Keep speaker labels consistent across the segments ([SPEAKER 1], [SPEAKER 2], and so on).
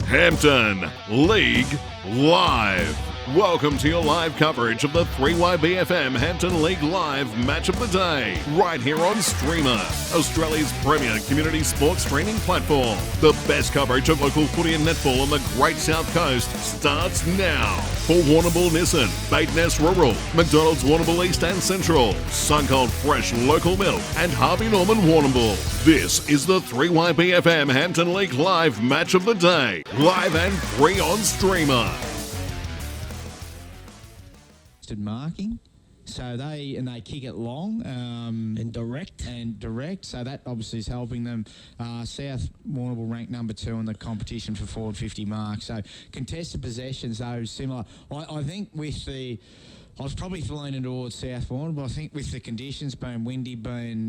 [SPEAKER 1] Hampton League Live. Welcome to your live coverage of the 3YBFM Hampton League Live Match of the Day, right here on Streamer, Australia's premier community sports streaming platform. The best coverage of local footy and netball on the Great South Coast starts now. For Warrnambool Nissan, Baitness Rural, McDonald's Warrnambool East and Central, Sungold Fresh Local Milk, and Harvey Norman Warrnambool. This is the 3YBFM Hampton League Live Match of the Day, live and free on Streamer.
[SPEAKER 2] Marking, so they kick it long
[SPEAKER 3] and direct,
[SPEAKER 2] so that obviously is helping them. South Warrnambool ranked number 2 in the competition for forward 50 marks. So contested possessions, though, similar. I think I was probably leaning towards South Warrnambool, but I think with the conditions being windy, being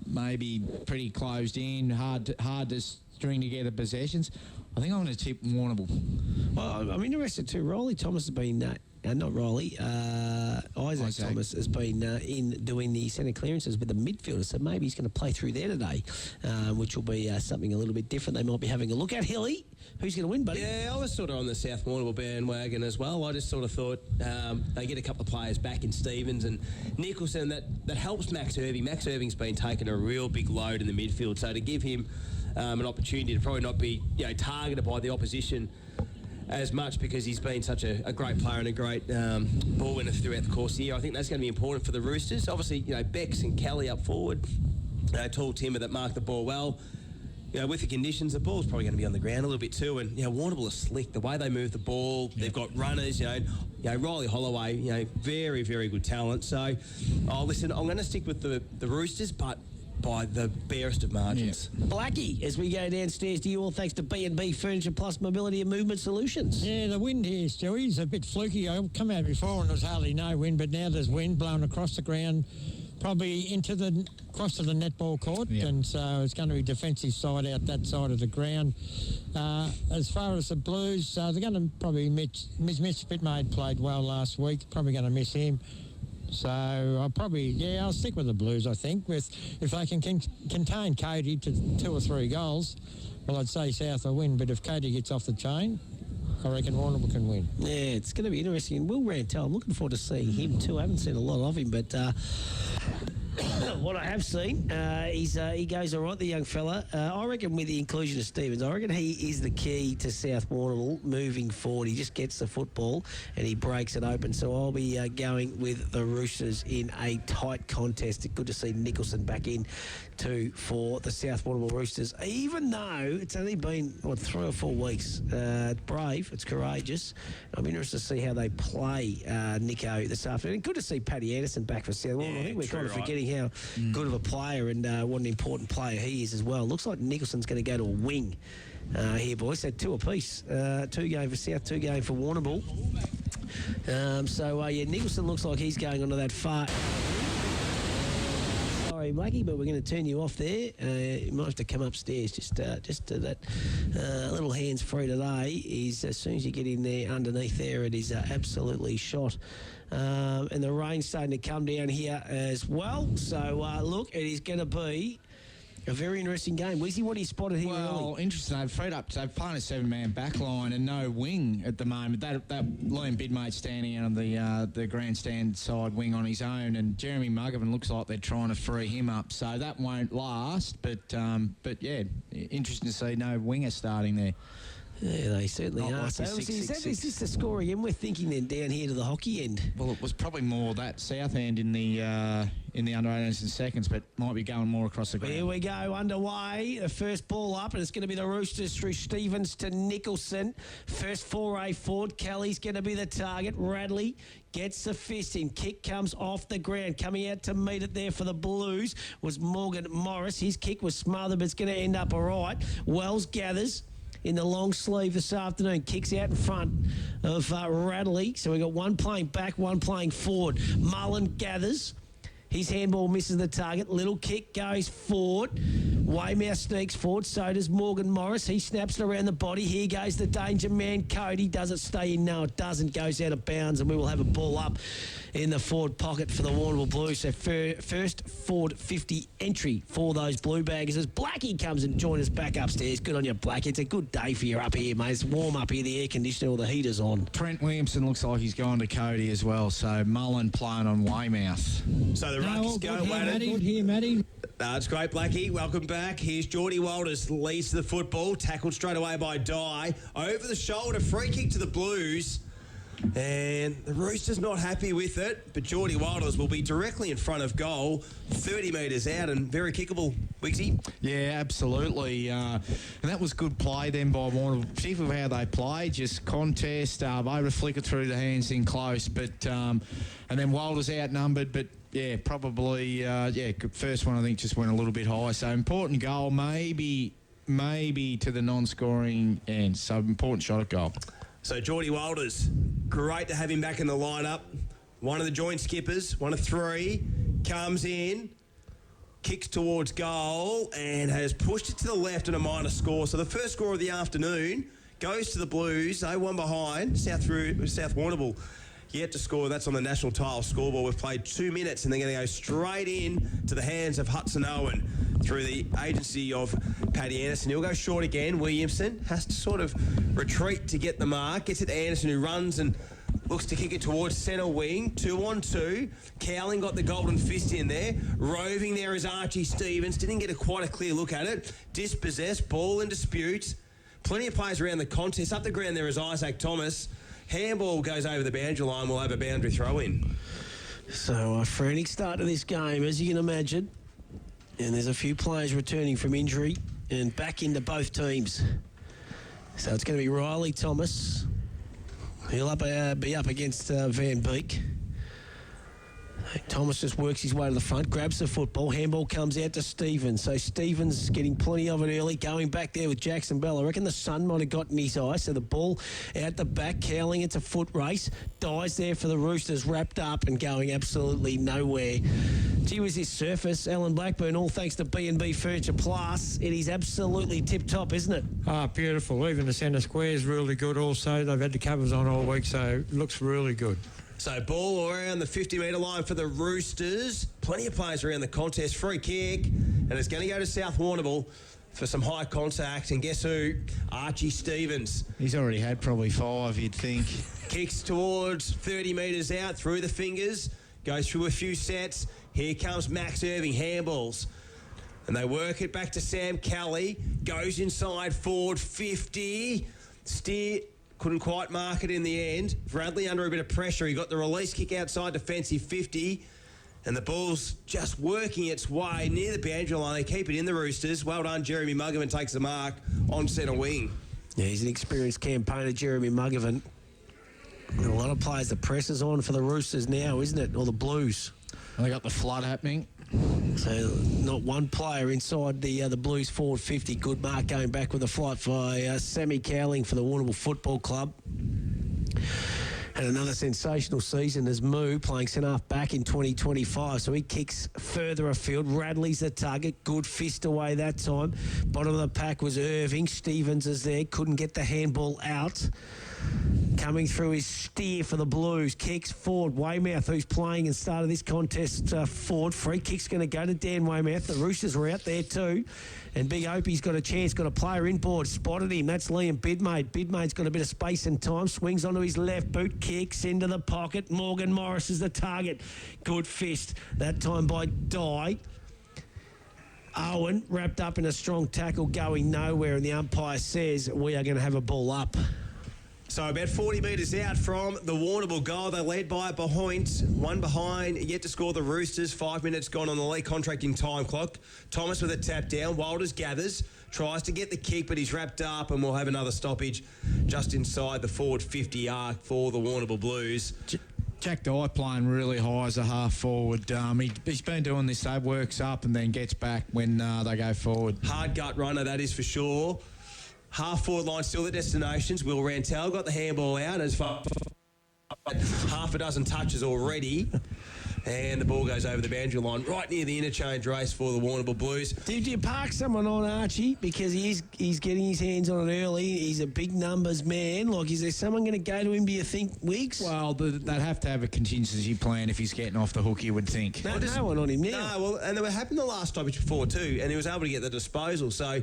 [SPEAKER 2] maybe pretty closed in, hard to string together possessions, I think I'm going to tip Warrnambool.
[SPEAKER 3] Well, I'm interested too. Riley Thomas has been, not Riley, Isaac Thomas has been in doing the centre clearances with the midfielders, so maybe he's going to play through there today, which will be something a little bit different. They might be having a look at. Hilly, who's going to win, buddy?
[SPEAKER 4] Yeah, I was sort of on the South Warrnambool bandwagon as well. I just sort of thought they get a couple of players back in Stevens and Nicholson. That helps Max Irving. Max Irving's been taking a real big load in the midfield, so to give him an opportunity to probably not be targeted by the opposition as much because he's been such a great player and a great ball winner throughout the course of the year. I think that's going to be important for the Roosters. Obviously, Bex and Kelly up forward, tall timber that mark the ball well. With the conditions, the ball's probably going to be on the ground a little bit too. And Warrnambool is slick. The way they move the ball, they've got runners. Riley Holloway, very, very good talent. So, listen, I'm going to stick with the Roosters, but by the barest of margins.
[SPEAKER 3] Yeah. Blackie, as we go downstairs to you all, thanks to B&B Furniture Plus Mobility and Movement Solutions.
[SPEAKER 5] Yeah, the wind here, Stewie, is a bit fluky. I come out before and there was hardly no wind, but now there's wind blowing across the ground, probably across to the netball court, and so it's going to be defensive side out that side of the ground. As far as the Blues, they're going to probably miss Pitmaid played well last week, probably going to miss him. So I'll stick with the Blues, I think. If they can contain Cody to 2 or 3 goals, well, I'd say South will win. But if Cody gets off the chain, I reckon Warrnambool can win.
[SPEAKER 3] Yeah, it's going to be interesting. And Will Rantel, I'm looking forward to seeing him too. I haven't seen a lot of him, but what I have seen, he goes all right, the young fella. I reckon with the inclusion of Stevens, I reckon he is the key to South Warrnambool moving forward. He just gets the football and he breaks it open. So I'll be going with the Roosters in a tight contest. Good to see Nicholson back in too for the South Warrnambool Roosters, even though it's only been 3 or 4 weeks. It's brave, it's courageous. I'm interested to see how they play Nico this afternoon. Good to see Paddy Anderson back for South Warrnambool. I think we're kind of forgetting how good of a player and what an important player he is as well. Looks like Nicholson's going to go to a wing here, boys. So 2 apiece. 2 game for South, 2 game for Warrnambool. Nicholson looks like he's going onto that far. Sorry, Blackie, but we're going to turn you off there. You might have to come upstairs. Just that little hands free today is as soon as you get in there underneath there, it is absolutely shot. And the rain's starting to come down here as well. So, look, it is going to be a very interesting game. Wizzy, what do you spotted here early?
[SPEAKER 2] Well, interesting. They've freed up. They've playing a 7-man back line and no wing at the moment. That Liam Bidmate standing out on the grandstand side wing on his own, and Jeremy Mugovan looks like they're trying to free him up. So that won't last. But yeah, interesting to see no winger starting there.
[SPEAKER 3] Yeah, they certainly are.
[SPEAKER 2] Like
[SPEAKER 3] So
[SPEAKER 2] the
[SPEAKER 3] is
[SPEAKER 2] 6-6-6.
[SPEAKER 3] this the score again? We're thinking then down here to the hockey end.
[SPEAKER 2] Well, it was probably more that south end in the under 18s and seconds, but might be going more across the ground.
[SPEAKER 3] Here we go, underway. The first ball up, and it's going to be the Roosters through Stevens to Nicholson. First foray forward. Kelly's going to be the target. Radley gets the fist in. Kick comes off the ground. Coming out to meet it there for the Blues was Morgan Morris. His kick was smothered, but it's going to end up all right. Wells gathers in the long sleeve this afternoon. Kicks out in front of Radley. So we've got one playing back, one playing forward. Mullen gathers. His handball misses the target. Little kick goes forward. Weymouth sneaks forward, so does Morgan Morris. He snaps it around the body. Here goes the danger man, Cody. Does it stay in? No, it doesn't. Goes out of bounds, and we will have a ball up in the forward pocket for the Warrnambool Blues. So first forward 50 entry for those Blue Baggers as Blackie comes and joins us back upstairs. Good on you, Blackie. It's a good day for you up here, mate. It's warm up here, the air conditioner or the heater's on.
[SPEAKER 2] Trent Williamson looks like he's gone to Cody as well, so Mullen playing on Weymouth.
[SPEAKER 4] So the ruck is going,
[SPEAKER 5] Good here, Matty.
[SPEAKER 4] It's great, Blackie. Welcome back. Here's Geordie Walters, leads to the football, tackled straight away by Dye. Over the shoulder, free kick to the Blues. And the Roosters not happy with it, but Geordie Walters will be directly in front of goal, 30 metres out and very kickable, Wigsy.
[SPEAKER 2] Yeah, absolutely. And that was good play then by Warrnambool, particularly how they played, just contest, able to flick it through the hands in close. But and then Walters outnumbered, but yeah, probably, first one I think just went a little bit high. So important goal, maybe to the non-scoring end. So important shot at goal.
[SPEAKER 4] So Geordie Walters, great to have him back in the lineup. One of the joint skippers, one of three, comes in, kicks towards goal and has pushed it to the left and a minor score. So the first score of the afternoon goes to the Blues. They one behind, South Warrnambool yet to score. That's on the national tile scoreboard. We've played 2 minutes and they're going to go straight in to the hands of Hudson Owen through the agency of Paddy Anderson. He'll go short again. Williamson has to sort of retreat to get the mark. Gets it to Anderson, who runs and looks to kick it towards centre wing. 2-on-2. Cowling got the golden fist in there. Roving there is Archie Stevens. Didn't get quite a clear look at it. Dispossessed. Ball in dispute. Plenty of players around the contest. Up the ground there is Isaac Thomas. Handball goes over the boundary line. We'll have a boundary throw in.
[SPEAKER 3] So a frantic start to this game, as you can imagine. And there's a few players returning from injury and back into both teams. So it's going to be Riley Thomas. He'll be up against Van Beek. Thomas just works his way to the front, grabs the football. Handball comes out to Stevens. So Stevens getting plenty of it early, going back there with Jackson Bell. I reckon the sun might have got in his eye. So the ball out the back, Cowling. It's a foot race. Dies there for the Roosters, wrapped up and going absolutely nowhere. Gee whiz, this surface, Alan Blackburn, all thanks to B&B Furniture Plus. It is absolutely tip-top, isn't it?
[SPEAKER 5] Ah, beautiful. Even the centre square is really good also. They've had the covers on all week, so it looks really good.
[SPEAKER 4] So ball around the 50-metre line for the Roosters. Plenty of players around the contest. Free kick. And it's going to go to South Warrnambool for some high contact. And guess who? Archie Stevens.
[SPEAKER 2] He's already had probably 5, you'd think.
[SPEAKER 4] Kicks towards 30 metres out through the fingers. Goes through a few sets. Here comes Max Irving. Handballs. And they work it back to Sam Kelly. Goes inside forward 50. Steer. Couldn't quite mark it in the end. Bradley under a bit of pressure. He got the release kick outside defensive 50. And the ball's just working its way near the boundary line. They keep it in the Roosters. Well done, Jeremy Muggerman takes the mark on centre wing.
[SPEAKER 3] Yeah, he's an experienced campaigner, Jeremy Muggerman. And a lot of players, the pressure's on for the Roosters now, isn't it? Or the Blues.
[SPEAKER 2] They got the flood happening.
[SPEAKER 3] So not one player inside the Blues forward 50. Good mark going back with a flight by Sammy Cowling for the Warrnambool Football Club. And another sensational season as Moo playing centre-half back in 2025. So he kicks further afield. Radley's the target. Good fist away that time. Bottom of the pack was Irving. Stevens is there. Couldn't get the handball out. Coming through his steer for the Blues. Kicks forward. Weymouth, who's playing and started this contest forward. Free kick's going to go to Dan Weymouth. The Roosters were out there too. And Big Opie's got a chance, got a player inboard, spotted him. That's Liam Bidmade. Bidmade's got a bit of space and time, swings onto his left boot, kicks into the pocket. Morgan Morris is the target. Good fist, that time by Dye. Owen wrapped up in a strong tackle, going nowhere, and the umpire says we are going to have a ball up.
[SPEAKER 4] So about 40 metres out from the Warrnambool goal. They led by a point. One behind, yet to score the Roosters. 5 minutes gone on the league contracting time clock. Thomas with a tap down. Walters gathers, tries to get the kick, but he's wrapped up, and we'll have another stoppage just inside the forward 50 arc for the Warrnambool Blues.
[SPEAKER 2] Jack Dye playing really high as a half forward. He's been doing this, so works up and then gets back when they go forward.
[SPEAKER 4] Hard gut runner, that is for sure. Half forward line still the destinations. Will Rantel got the handball out as far half a dozen touches already. And the ball goes over the boundary line right near the interchange race for the Warrnambool Blues.
[SPEAKER 3] Did you park someone on Archie? Because he's getting his hands on it early. He's a big numbers man. Like, is there someone going to go to him, do you think, Wiggs?
[SPEAKER 2] Well, they'd have to have a contingency plan if he's getting off the hook, you would think.
[SPEAKER 3] No one on him now.
[SPEAKER 4] No, well, and they were happening the last stoppage before too, and he was able to get the disposal. So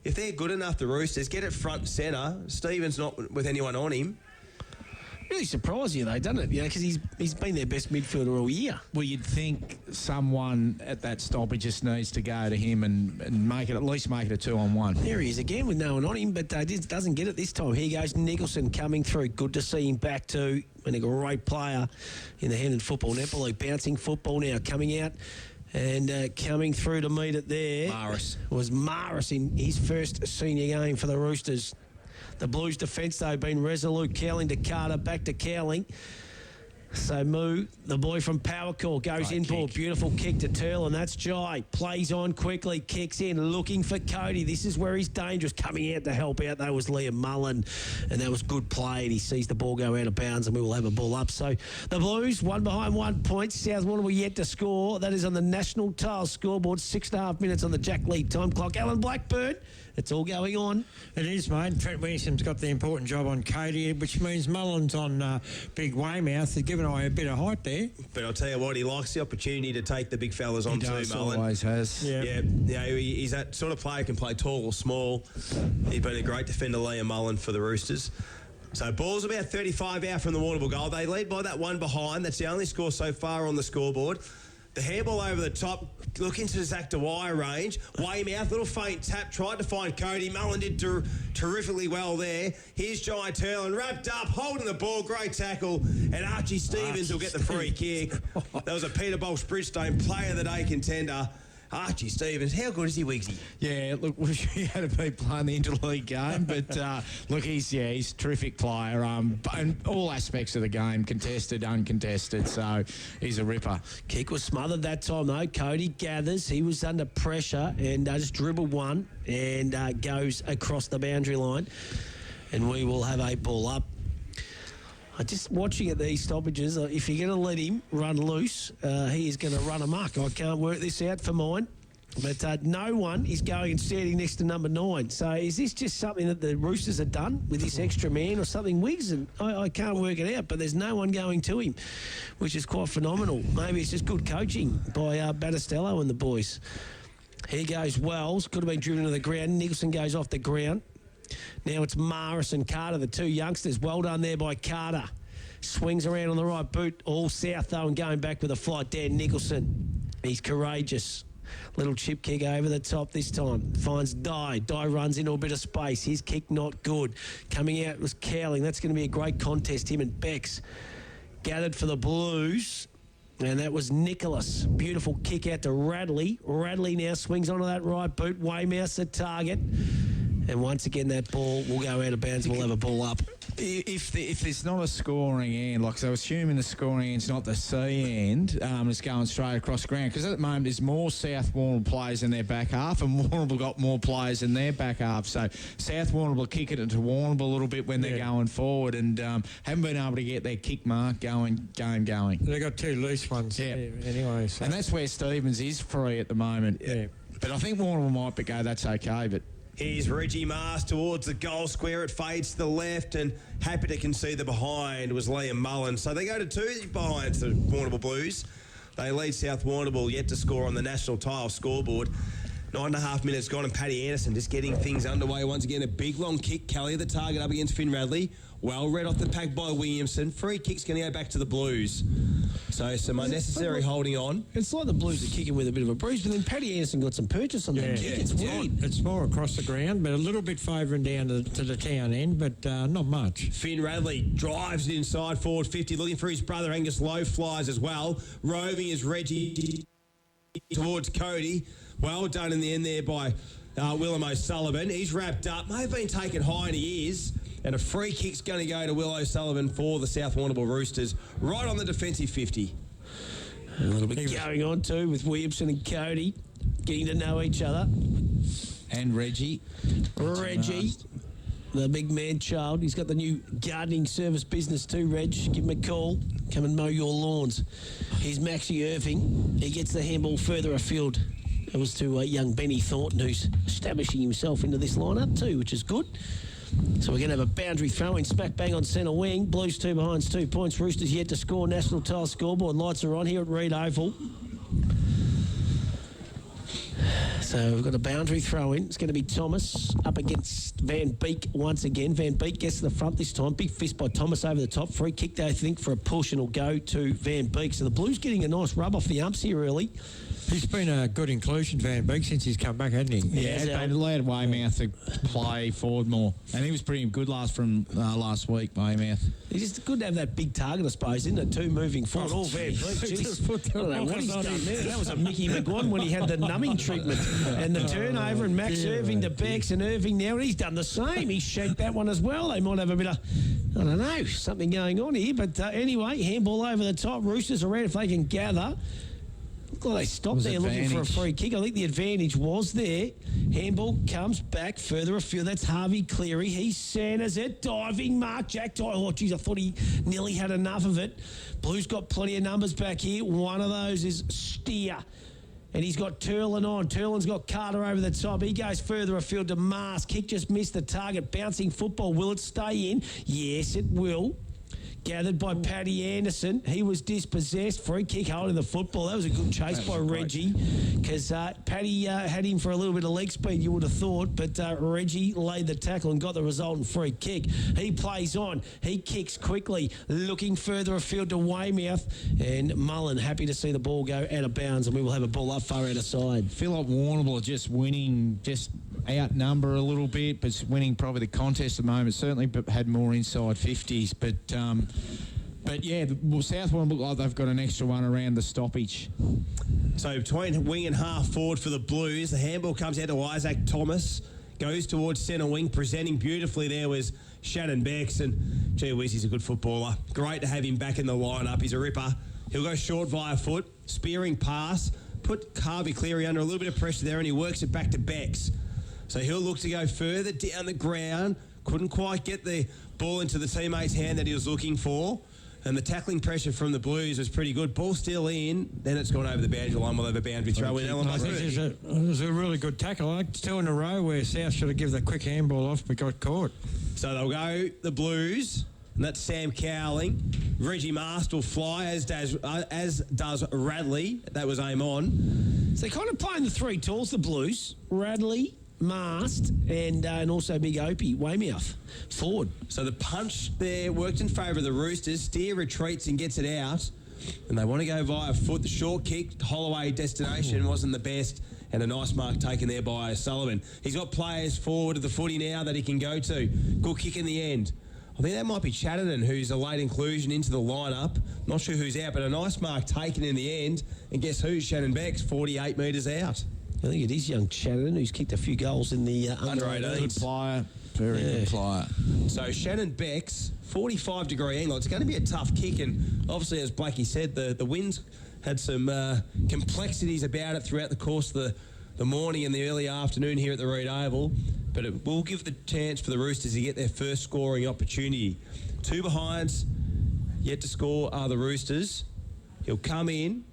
[SPEAKER 4] if they're good enough, the Roosters, get it front and centre. Stevens not with anyone on him.
[SPEAKER 3] Really surprised you, though, doesn't it? You know, because he's been their best midfielder all year.
[SPEAKER 2] Well, you'd think someone at that stoppage just needs to go to him and make it, at least make it a 2-on-1.
[SPEAKER 3] There he is again with no one on him, but doesn't get it this time. Here goes Nicholson coming through. Good to see him back too. And a great player in the Hendon Football Netball League. Bouncing football now, coming out and coming through to meet it there. Was Maris in his first senior game for the Roosters. The Blues' defence, though, been resolute. Cowling to Carter, back to Cowling. So Moo, the boy from Powercore, goes in for a beautiful kick to Turl, and that's Jai. Plays on quickly, kicks in, looking for Cody. This is where he's dangerous. Coming out to help out, that was Liam Mullen, and that was good play, and he sees the ball go out of bounds, and we will have a ball up. So the Blues, one behind 1 point. South Warrnambool yet to score. That is on the National Tile scoreboard. 6.5 minutes on the Jack Lee time clock. Alan Blackburn, it's all going on.
[SPEAKER 5] It is, mate. Trent Wilson's got the important job on Cody, which means Mullen's on Big Weymouth. They're giving away a bit of height there.
[SPEAKER 4] But I'll tell you what, he likes the opportunity to take the big fellas on too, Mullen.
[SPEAKER 2] Always has.
[SPEAKER 4] Yeah, he's that sort of player who can play tall or small. He's been a great defender, Liam Mullen, for the Roosters. So ball's about 35 out from the Warrnambool goal. They lead by that one behind. That's the only score so far on the scoreboard. The handball over the top, looking to Zach Dwyer range. Weymouth, little faint tap, tried to find Cody. Mullen did terrifically well there. Here's Jai Turlin, wrapped up, holding the ball, great tackle. And Archie Stevens will get the free kick. That was a Peter Bolsh Bridgestone Player of the Day contender. Archie Stevens, how good is he, Wiggsy?
[SPEAKER 2] Yeah, look, wish he had been playing the interleague game, but look, he's a terrific player. And all aspects of the game, contested, uncontested, so he's a ripper.
[SPEAKER 3] Kick was smothered that time, though. Cody gathers. He was under pressure and just dribbled one and goes across the boundary line. And we will have a ball up. Just watching at these stoppages, if you're going to let him run loose, he is going to run amok. I can't work this out for mine. But no one is going and standing next to number 9. So is this just something that the Roosters have done with this extra man or something, Wiggs? And I can't work it out, but there's no one going to him, which is quite phenomenal. Maybe it's just good coaching by Battistello and the boys. Here goes Wells. Could have been driven to the ground. Nicholson goes off the ground. Now it's Maris and Carter, the two youngsters. Well done there by Carter. Swings around on the right boot. All south, though, and going back with a flight. Dan Nicholson. He's courageous. Little chip kick over the top this time. Finds Dye. Dye runs into a bit of space. His kick not good. Coming out was Cowling. That's going to be a great contest. Him and Bex gathered for the Blues. And that was Nicholas. Beautiful kick out to Radley. Radley now swings onto that right boot. Weymouth's the target. And once again, that ball will go out of bounds. We'll have a ball up.
[SPEAKER 2] If there's not a scoring end, like, so assuming the scoring end's not the C end, it's going straight across the ground. Because at the moment, there's more South Warrnambool players in their back half, and Warrnambool got more players in their back half. So South Warrnambool kicking it to Warrnambool a little bit when they're going forward, and haven't been able to get their kick mark going.
[SPEAKER 5] They got 2 loose ones.
[SPEAKER 2] Yeah.
[SPEAKER 5] Anyway, so.
[SPEAKER 2] And that's where Stevens is free at the moment.
[SPEAKER 5] Yeah.
[SPEAKER 2] But I think Warrnambool might go, that's okay, but.
[SPEAKER 4] Here's Reggie Mars towards the goal square. It fades to the left, and happy to concede the behind was Liam Mullen. So they go to 2 behinds, the Warrnambool Blues. They lead South Warrnambool yet to score on the National Tile scoreboard. 9.5 minutes gone, and Paddy Anderson just getting things underway once again. A big long kick. Kelly the target up against Finn Radley. Well read off the pack by Williamson. Free kick's going to go back to the Blues. So some unnecessary holding on.
[SPEAKER 3] It's like the Blues are kicking with a bit of a bruise, but then Paddy Anderson got some purchase on that kick. It's weird.
[SPEAKER 5] It's more across the ground, but a little bit favouring down to the town end, but not much.
[SPEAKER 4] Finn Radley drives it inside forward 50, looking for his brother Angus Lowe. Flies as well. Roving is Reggie towards Cody. Well done in the end there by Willem O'Sullivan. He's wrapped up. May have been taken high, and he is. And a free kick's going to go to Will O'Sullivan for the South Warrnambool Roosters, right on the defensive 50.
[SPEAKER 3] A little bit going on too with Williamson and Cody getting to know each other.
[SPEAKER 2] And Reggie,
[SPEAKER 3] the big man child. He's got the new gardening service business too, Reg. Give him a call. Come and mow your lawns. Here's Maxie Irving. He gets the handball further afield. It was to young Benny Thornton, who's establishing himself into this lineup too, which is good. So we're going to have a boundary throw in, smack bang on centre wing. Blues 2 behinds, 2 points. Roosters yet to score. National Tile scoreboard lights are on here at Reed Oval. So we've got a boundary throw in. It's going to be Thomas up against Van Beek once again. Van Beek gets to the front this time. Big fist by Thomas over the top. Free kick, they think, for a push, and will go to Van Beek. So the Blues getting a nice rub off the umps here early.
[SPEAKER 5] He's been a good inclusion, Van Beek, since he's come back, hasn't he?
[SPEAKER 2] Yeah, they allowed Weymouth to play forward more. And he was pretty good last week, Weymouth.
[SPEAKER 3] It's just good to have that big target, I suppose, isn't it? 2 moving forward. All Van Beek. I don't know what he's done there. That was a Mickey McGuan when he had the numbing treatment. And the turnover, and Max Irving to Bex, and Irving now, and he's done the same. He's shanked that one as well. They might have a bit of, I don't know, something going on here. But anyway, handball over the top. Roosters around if they can gather. Well, they stopped there looking for a free kick. I think the advantage was there. Handball comes back further afield. That's Harvey Cleary. He's centres it. Diving mark. Jack Dye. Oh, geez, I thought he nearly had enough of it. Blues got plenty of numbers back here. One of those is Steer. And he's got Turlin on. Turlin's got Carter over the top. He goes further afield to Mars. Kick just missed the target. Bouncing football. Will it stay in? Yes, it will. Gathered by Paddy Anderson. He was dispossessed. Free kick holding the football. That was a good chase by Reggie, because Paddy had him for a little bit of leg speed, you would have thought, but Reggie laid the tackle and got the resultant free kick. He plays on. He kicks quickly, looking further afield to Weymouth, and Mullen happy to see the ball go out of bounds, and we will have a ball up far out of side.
[SPEAKER 2] I feel like Warrnambool are just winning, just outnumber a little bit, but winning probably the contest at the moment. Certainly had more inside 50s, but yeah, South Warrnambool look like they've got an extra one around the stoppage.
[SPEAKER 4] So between wing and half forward for the Blues, the handball comes out to Isaac Thomas, goes towards centre wing, presenting beautifully there was Shannon Becks, and gee whiz, he's a good footballer. Great to have him back in the lineup. He's a ripper. He'll go short via foot, spearing pass, put Harvey Cleary under a little bit of pressure there, and he works it back to Becks. So he'll look to go further down the ground. Couldn't quite get the ball into the teammate's hand that he was looking for. And the tackling pressure from the Blues was pretty good. Ball still in. Then it's gone over the boundary line. We'll have a boundary throw in.
[SPEAKER 5] I think it was a really good tackle. Like 2 in a row where South should have given the quick handball off but got caught.
[SPEAKER 4] So they'll go the Blues. And that's Sam Cowling. Reggie Master will fly, as does Radley. That was aim on.
[SPEAKER 3] So they're kind of playing the 3 talls, the Blues. Radley, Mast, and also Big Opie, Weymouth, forward.
[SPEAKER 4] So the punch there worked in favour of the Roosters. Steer retreats and gets it out. And they want to go via foot. The short kick, Holloway destination wasn't the best. And a nice mark taken there by Sullivan. He's got players forward of the footy now that he can go to. Good kick in the end. I think that might be Chatterton, who's a late inclusion into the lineup. Not sure who's out, but a nice mark taken in the end. And guess who? Shannon Becks, 48 metres out.
[SPEAKER 3] I think it is young Chatterton, who's kicked a few goals in the under 18s.
[SPEAKER 2] Good player. Very good player.
[SPEAKER 4] So Shannon Becks, 45-degree angle. It's going to be a tough kick, and obviously, as Blakey said, the winds had some complexities about it throughout the course of the morning and the early afternoon here at the Reed Oval. But it will give the chance for the Roosters to get their first scoring opportunity. 2 behinds, yet to score are the Roosters. He'll come in,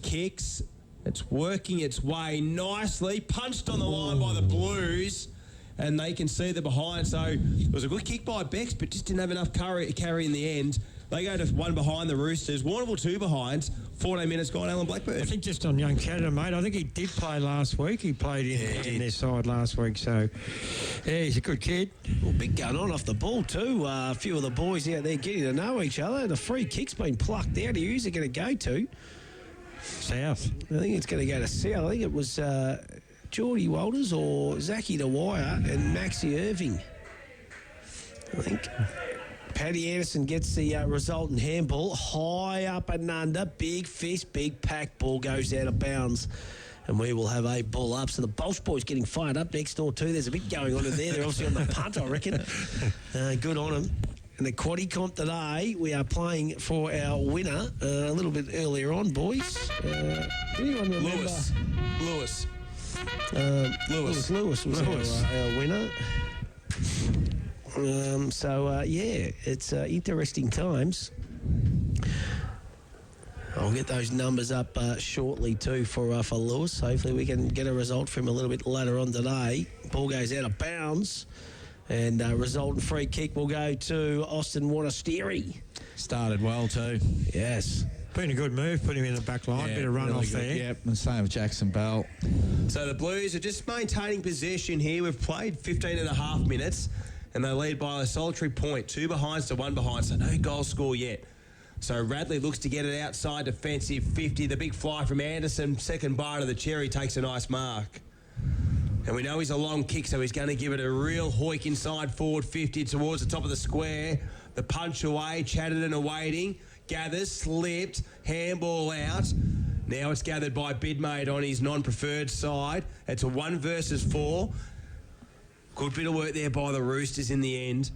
[SPEAKER 4] kicks, it's working its way nicely, punched on the line by the Blues, and they can see the behind. So it was a good kick by Becks, but just didn't have enough carry in the end. They go to 1 behind the Roosters. Warrnambool 2 behinds. 14 minutes gone, Alan Blackburn.
[SPEAKER 5] I think just on young Chatterton, mate, I think he did play last week. He played in their side last week, so yeah, he's a good kid.
[SPEAKER 3] Well, big gun on off the ball too. A few of the boys out there getting to know each other. The free kick's been plucked out. Who's it going to go to?
[SPEAKER 5] South.
[SPEAKER 3] I think it's going to go to South. I think it was Geordie Walters or Zachy Dwyer and Maxie Irving. I think Paddy Anderson gets the resultant handball. High up and under. Big fist, big pack. Ball goes out of bounds. And we will have a ball up. So the Bolsh boys getting fired up next door too. There's a bit going on in there. They're obviously on the punt, I reckon. Good on them. And the quaddie comp today, we are playing for our winner a little bit earlier on, boys. Anyone remember?
[SPEAKER 4] Lewis
[SPEAKER 3] was our winner. Yeah, it's interesting times. I'll get those numbers up shortly too for Lewis. Hopefully we can get a result from him a little bit later on today. Ball goes out of bounds, and resultant free kick will go to Austin Warrnambool.
[SPEAKER 2] Started well too.
[SPEAKER 3] Yes.
[SPEAKER 5] Been a good move, put him in the back line, bit of run
[SPEAKER 2] really
[SPEAKER 5] off
[SPEAKER 2] good.
[SPEAKER 5] there.
[SPEAKER 2] Yep, and same with Jackson Bell.
[SPEAKER 4] So the Blues are just maintaining possession here. We've played 15 and a half minutes, and they lead by a solitary point. 2 behinds to 1 behind, so no goal score yet. So Radley looks to get it outside defensive 50. The big fly from Anderson, second bite of the cherry, takes a nice mark. And we know he's a long kick, so he's going to give it a real hoik inside forward 50 towards the top of the square. The punch away, Chatterton awaiting, gathers, slipped, handball out. Now it's gathered by Bidmate on his non-preferred side. It's a 1 versus 4. Good bit of work there by the Roosters in the end.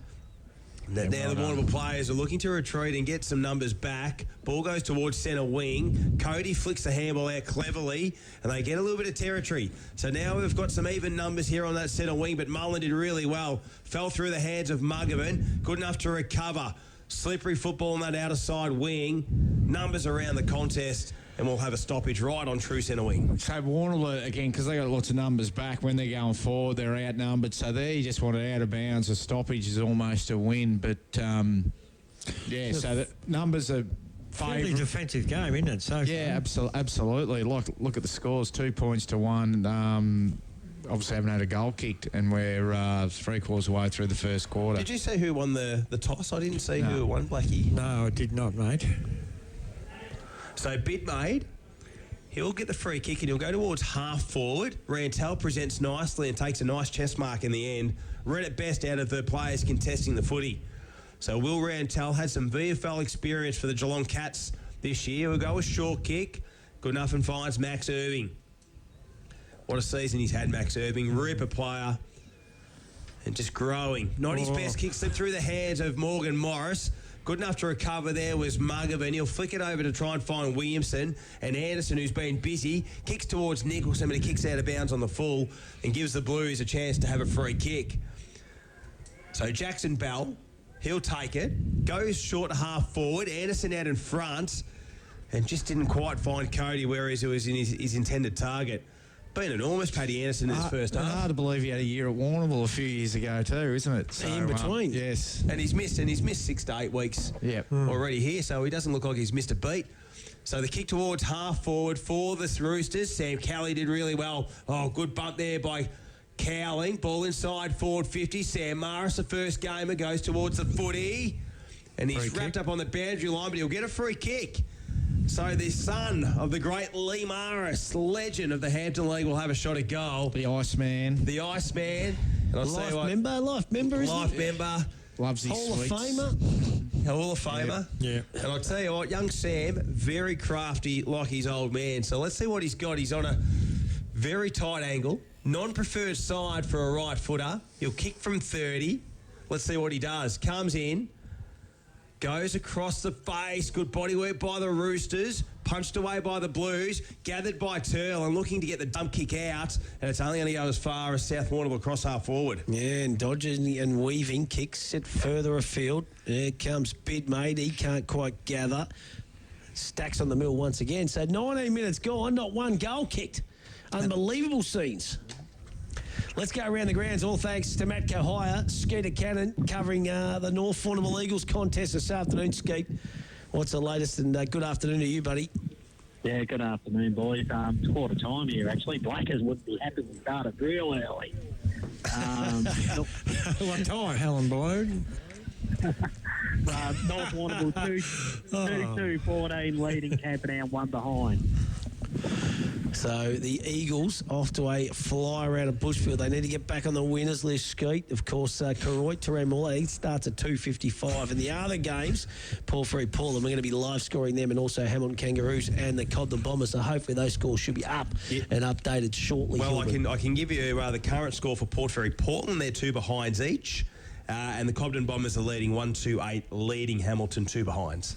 [SPEAKER 4] Now the Warrnambool players are looking to retreat and get some numbers back. Ball goes towards centre wing. Cody flicks the handball out cleverly, and they get a little bit of territory. So now we've got some even numbers here on that centre wing, but Mullen did really well. Fell through the hands of Muggerman. Good enough to recover. Slippery football on that outer side wing. Numbers around the contest, and we'll have a stoppage right on true centre wing.
[SPEAKER 2] So Warrnambool, again, because they got lots of numbers back when they're going forward, they're outnumbered. So there you just want it out of bounds. A stoppage is almost a win. But, so the numbers are
[SPEAKER 5] Fairly
[SPEAKER 2] favourable.
[SPEAKER 5] defensive game, isn't it? So
[SPEAKER 2] Yeah, absolutely. Look at the scores, 2 points to 1. Obviously haven't had a goal kicked, and we're 3/4 away through the first quarter.
[SPEAKER 4] Did you see who won the toss? I didn't see who won, Blackie.
[SPEAKER 5] No, I did not, mate.
[SPEAKER 4] So Bidmade, he'll get the free kick and he'll go towards half forward. Rantel presents nicely and takes a nice chest mark in the end. Read it best out of the players contesting the footy. So Will Rantel had some VFL experience for the Geelong Cats this year. We'll go with short kick. Good enough and finds Max Irving. What a season he's had, Max Irving. Ripper player and just growing. Not his best kick, slipped through the hands of Morgan Morris. Good enough to recover there was Muggerman. He'll flick it over to try and find Williamson. And Anderson, who's been busy, kicks towards Nicholson, but he kicks out of bounds on the full and gives the Blues a chance to have a free kick. So Jackson Bell, he'll take it. Goes short half forward. Anderson out in front and just didn't quite find Cody where he was in his intended target. Been enormous, Paddy Anderson, in his first half.
[SPEAKER 2] Hard to believe he had a year at Warrnambool a few years ago too, isn't it? So,
[SPEAKER 3] In between.
[SPEAKER 2] Yes.
[SPEAKER 4] And he's missed 6 to 8 weeks already here, so he doesn't look like he's missed a beat. So the kick towards half forward for the Roosters. Sam Kelly did really well. Oh, good bump there by Cowling. Ball inside forward 50. Sam Morris, the first gamer, goes towards the footy. And he's wrapped up on the boundary line, but he'll get a free kick. So the son of the great Lee Morris, legend of the Hampton League, will have a shot at goal.
[SPEAKER 2] The Iceman.
[SPEAKER 4] The Iceman. And I'll
[SPEAKER 3] Life
[SPEAKER 4] say what,
[SPEAKER 3] member, isn't
[SPEAKER 4] life
[SPEAKER 3] he?
[SPEAKER 4] member.
[SPEAKER 2] Loves his
[SPEAKER 3] Hall of
[SPEAKER 2] sweets.
[SPEAKER 3] Famer.
[SPEAKER 4] Hall of Famer.
[SPEAKER 5] Yeah.
[SPEAKER 4] And I'll tell you what, young Sam, very crafty like his old man. So let's see what he's got. He's on a very tight angle. Non-preferred side for a right footer. He'll kick from 30. Let's see what he does. Comes in. Goes across the face. Good body work by the Roosters. Punched away by the Blues. Gathered by Turl and looking to get the dump kick out. And it's only going to go as far as South Warrnambool across half forward.
[SPEAKER 3] Yeah, and dodging and weaving kicks set further afield. Here comes Bidmate. He can't quite gather. Stacks on the middle once again. So 19 minutes gone, not one goal kicked. Unbelievable scenes. Let's go around the grounds. All thanks to Matt Kohaya, Skeeter Cannon, covering the North Warrnambool Eagles contest this afternoon. Skeet, what's the latest? And good afternoon to you, buddy.
[SPEAKER 6] Yeah, good afternoon, boys. It's quarter time here, actually. Blackers would be happy to start it real early.
[SPEAKER 5] What time, Helen Blood?
[SPEAKER 6] North Warrnambool 32-14 leading, Camperdown 1 behind.
[SPEAKER 3] So the Eagles off to a fly around of Bushfield. They need to get back on the winners list, Skeet. Of course, Karoit, Warrnambool, he starts at 2:55. And the other games, Paul Ferry, Paul, and we're going to be live scoring them, and also Hamilton Kangaroos and the Cobden Bombers. So hopefully those scores should be up and updated shortly.
[SPEAKER 4] Well,
[SPEAKER 3] Hilbert.
[SPEAKER 4] I can give you the current score for Port Fairy Portland. They're 2 behinds each. And the Cobden Bombers are leading 1-2-8, leading Hamilton 2 behinds.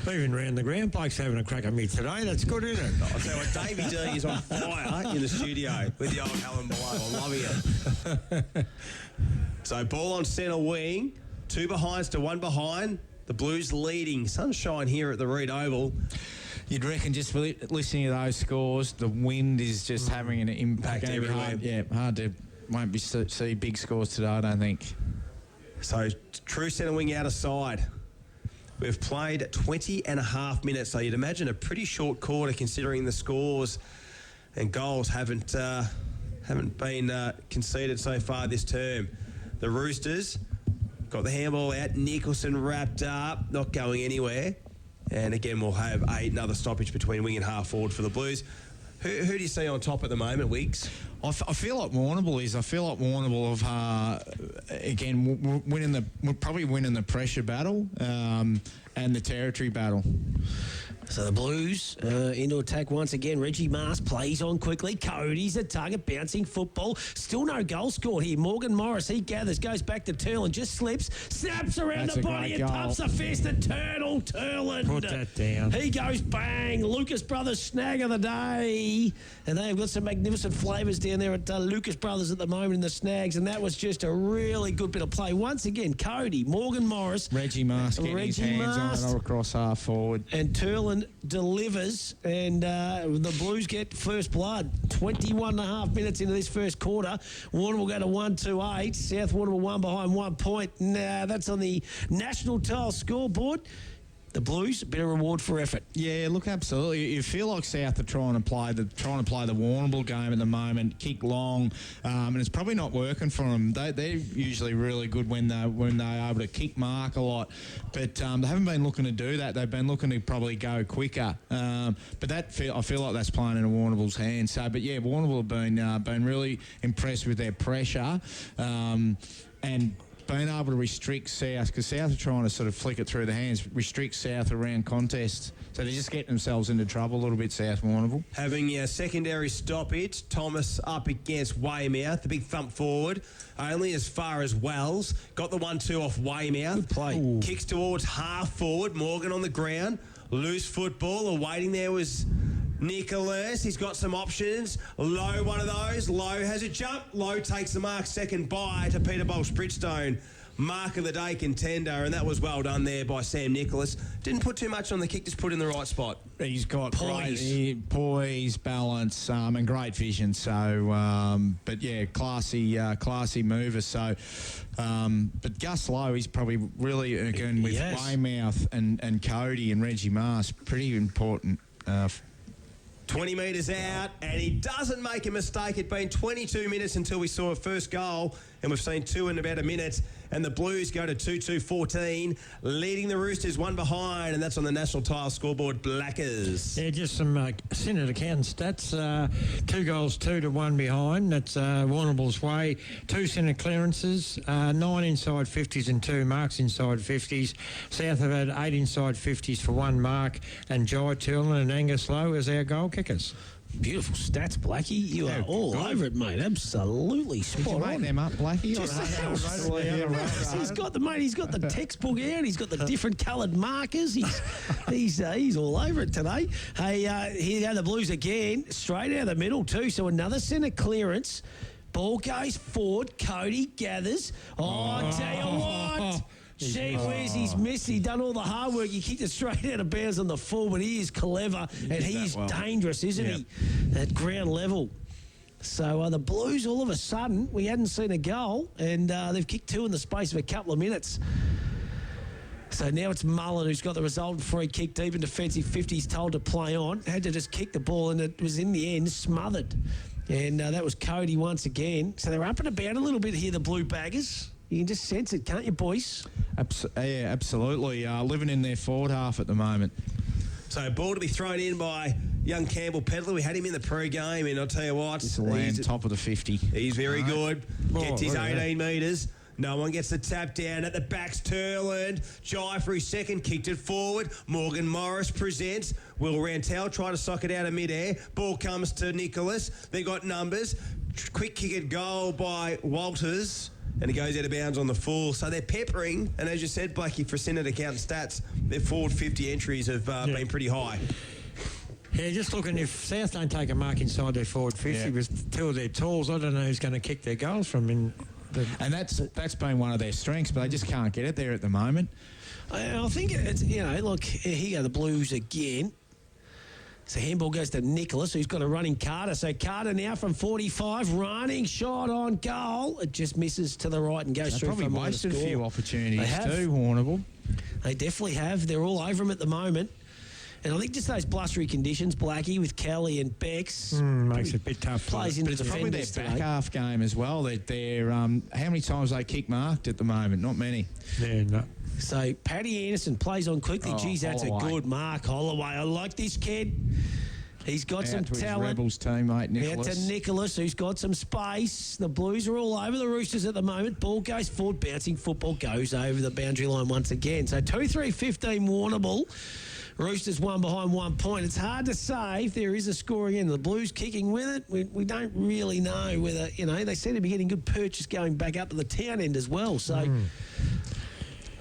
[SPEAKER 5] Moving around the ground, Blake's having a crack at me today. That's good, isn't it?
[SPEAKER 4] I'll tell you what, Davey D is on fire in the studio with the old Helen below. I'm loving it. So ball on centre wing, 2 behinds to 1 behind. The Blues leading. Sunshine here at the Reed Oval.
[SPEAKER 2] You'd reckon just listening to those scores, the wind is just having an impact everywhere. Won't be see big scores today, I don't think.
[SPEAKER 4] So, true centre wing out of side. We've played 20 and a half minutes, so you'd imagine a pretty short quarter considering the scores and goals haven't been conceded so far this term. The Roosters got the handball out. Nicholson wrapped up, not going anywhere. And again, we'll have another stoppage between wing and half forward for the Blues. Who do you see on top at the moment, Wiggs?
[SPEAKER 2] I feel like Warrnambool is. I feel like Warrnambool have, again, probably winning the pressure battle and the territory battle.
[SPEAKER 3] So the Blues into attack once again. Reggie Mars plays on quickly. Cody's a target, bouncing football. Still no goal scored here. Morgan Morris, he gathers, goes back to Turland, just slips, snaps around the body and pumps a fist at Turland.
[SPEAKER 5] Put that down.
[SPEAKER 3] He goes bang. Lucas Brothers snag of the day. And they've got some magnificent flavours down there at Lucas Brothers at the moment in the snags. And that was just a really good bit of play. Once again, Cody, Morgan Morris.
[SPEAKER 2] Reggie Mars getting his hands on it across half forward.
[SPEAKER 3] And Turland delivers, and the Blues get first blood. 21 and a half minutes into this first quarter. Warrnambool will go to 1-2-8. South Warrnambool 1 behind 1 point. Now that's on the national tile scoreboard. The Blues, a bit of reward for effort.
[SPEAKER 2] Yeah, look, absolutely. You feel like South are trying to play the Warrnambool game at the moment, kick long, and it's probably not working for them. They're usually really good when they're able to kick mark a lot, but they haven't been looking to do that. They've been looking to probably go quicker, but I feel like that's playing in Warrnambool's hands. So, but yeah, Warrnambool have been really impressed with their pressure, and being able to restrict South, because South are trying to sort of flick it through the hands, restrict South around contests. So they're just getting themselves into trouble a little bit, South Warrnambool.
[SPEAKER 4] Having a secondary stoppage, Thomas up against Weymouth, the big thump forward, only as far as Wells. Got the 1-2 off Weymouth.
[SPEAKER 3] Good play.
[SPEAKER 4] Ooh. Kicks towards half forward, Morgan on the ground. Loose football, awaiting there was Nicholas. He's got some options. Lowe, one of those. Lowe has a jump. Lowe takes the mark. Second bye to Peter Bolsh-Bridgestone. Mark of the day contender, and that was well done there by Sam Nicholas. Didn't put too much on the kick, just put in the right spot.
[SPEAKER 2] He's got poise, balance, and great vision. So, but yeah, classy mover. So, but Gus Lowe, he's probably really, again, with Weymouth and Cody and Reggie Mars, pretty important.
[SPEAKER 4] 20 metres out, and he doesn't make a mistake. It'd been 22 minutes until we saw a first goal, and we've seen two in about a minute. And the Blues go to 2-2-14, leading the Roosters one behind, and that's on the national tile scoreboard, Blackers.
[SPEAKER 5] Yeah, just some Senate account stats. 2 goals, 2-1 behind. That's Warrnambool's way. 2 centre clearances, 9 inside 50s and 2 marks inside 50s. South have had 8 inside 50s for 1 mark, and Jai Turland and Angus Lowe as our goal kickers.
[SPEAKER 3] Beautiful stats, Blackie. You are all over it, mate. Absolutely spot on.
[SPEAKER 2] Did you make them up, Blackie?
[SPEAKER 3] He's got the mate. He's got the textbook out. He's got the different coloured markers. He's all over it today. Hey, here go the Blues again, straight out of the middle too. So another centre clearance. Ball goes forward. Cody gathers. I tell you what. Gee whiz, he's missed. He done all the hard work. He kicked it straight out of bounds on the full, but he is clever and he's dangerous, isn't he? At ground level. So the Blues, all of a sudden, we hadn't seen a goal, and they've kicked 2 in the space of a couple of minutes. So now it's Mullen who's got the resultant free kick deep in defensive 50. He's told to play on. Had to just kick the ball, and it was in the end smothered. And that was Cody once again. So they're up and about a little bit here, the Blue Baggers. You can just sense it, can't you, boys?
[SPEAKER 2] Yeah, absolutely. Living in their forward half at the moment.
[SPEAKER 4] So ball to be thrown in by young Campbell Pedler. We had him in the pre-game, and I'll tell you what.
[SPEAKER 2] He's land top of the 50.
[SPEAKER 4] He's very good. Gets his 18 metres. No one gets the tap down. At the back's Turland. Jai for his second. Kicked it forward. Morgan Morris presents. Will Rantel try to sock it out of midair. Ball comes to Nicholas. They got numbers. Quick kick at goal by Walters. And it goes out of bounds on the full. So they're peppering. And as you said, Blackie, for Senate account stats, their forward 50 entries have been pretty high.
[SPEAKER 5] Yeah, just looking, if South don't take a mark inside their forward 50 with 2 of their tools, I don't know who's going to kick their goals from. And
[SPEAKER 2] that's been one of their strengths, but they just can't get it there at the moment.
[SPEAKER 3] I think it's, look, here go the Blues again. So handball goes to Nicholas, who's got a running Carter. So Carter now from 45, running shot on goal. It just misses to the right and goes
[SPEAKER 2] They
[SPEAKER 3] through
[SPEAKER 2] probably
[SPEAKER 3] for a
[SPEAKER 2] wasted a
[SPEAKER 3] score.
[SPEAKER 2] few opportunities
[SPEAKER 3] They have.
[SPEAKER 2] too, Warrnambool.
[SPEAKER 3] They definitely have. They're all over him at the moment. And I think just those blustery conditions, Blackie with Kelly and Bex,
[SPEAKER 5] Makes it a bit tough.
[SPEAKER 3] plays into
[SPEAKER 2] But
[SPEAKER 3] the
[SPEAKER 2] it's probably their
[SPEAKER 3] defenders
[SPEAKER 2] back
[SPEAKER 3] today.
[SPEAKER 2] half game as well. They're how many times they kick marked at the moment? Not many.
[SPEAKER 5] Yeah, no.
[SPEAKER 3] So Paddy Anderson plays on quickly.
[SPEAKER 2] Oh,
[SPEAKER 3] Geez, that's
[SPEAKER 2] Holloway.
[SPEAKER 3] a good mark, Holloway. I like this kid. He's got some
[SPEAKER 2] Out to his
[SPEAKER 3] talent.
[SPEAKER 2] Rebels teammate, Nicholas.
[SPEAKER 3] Out to Nicholas, who's got some space. The Blues are all over the Roosters at the moment. Ball goes forward, bouncing football goes over the boundary line once again. So 2-3-15 Warrnambool. Roosters one behind 1 point. It's hard to say if there is a scoring in. The Blues kicking with it. We don't really know whether, they seem to be getting good purchase going back up to the town end as well. So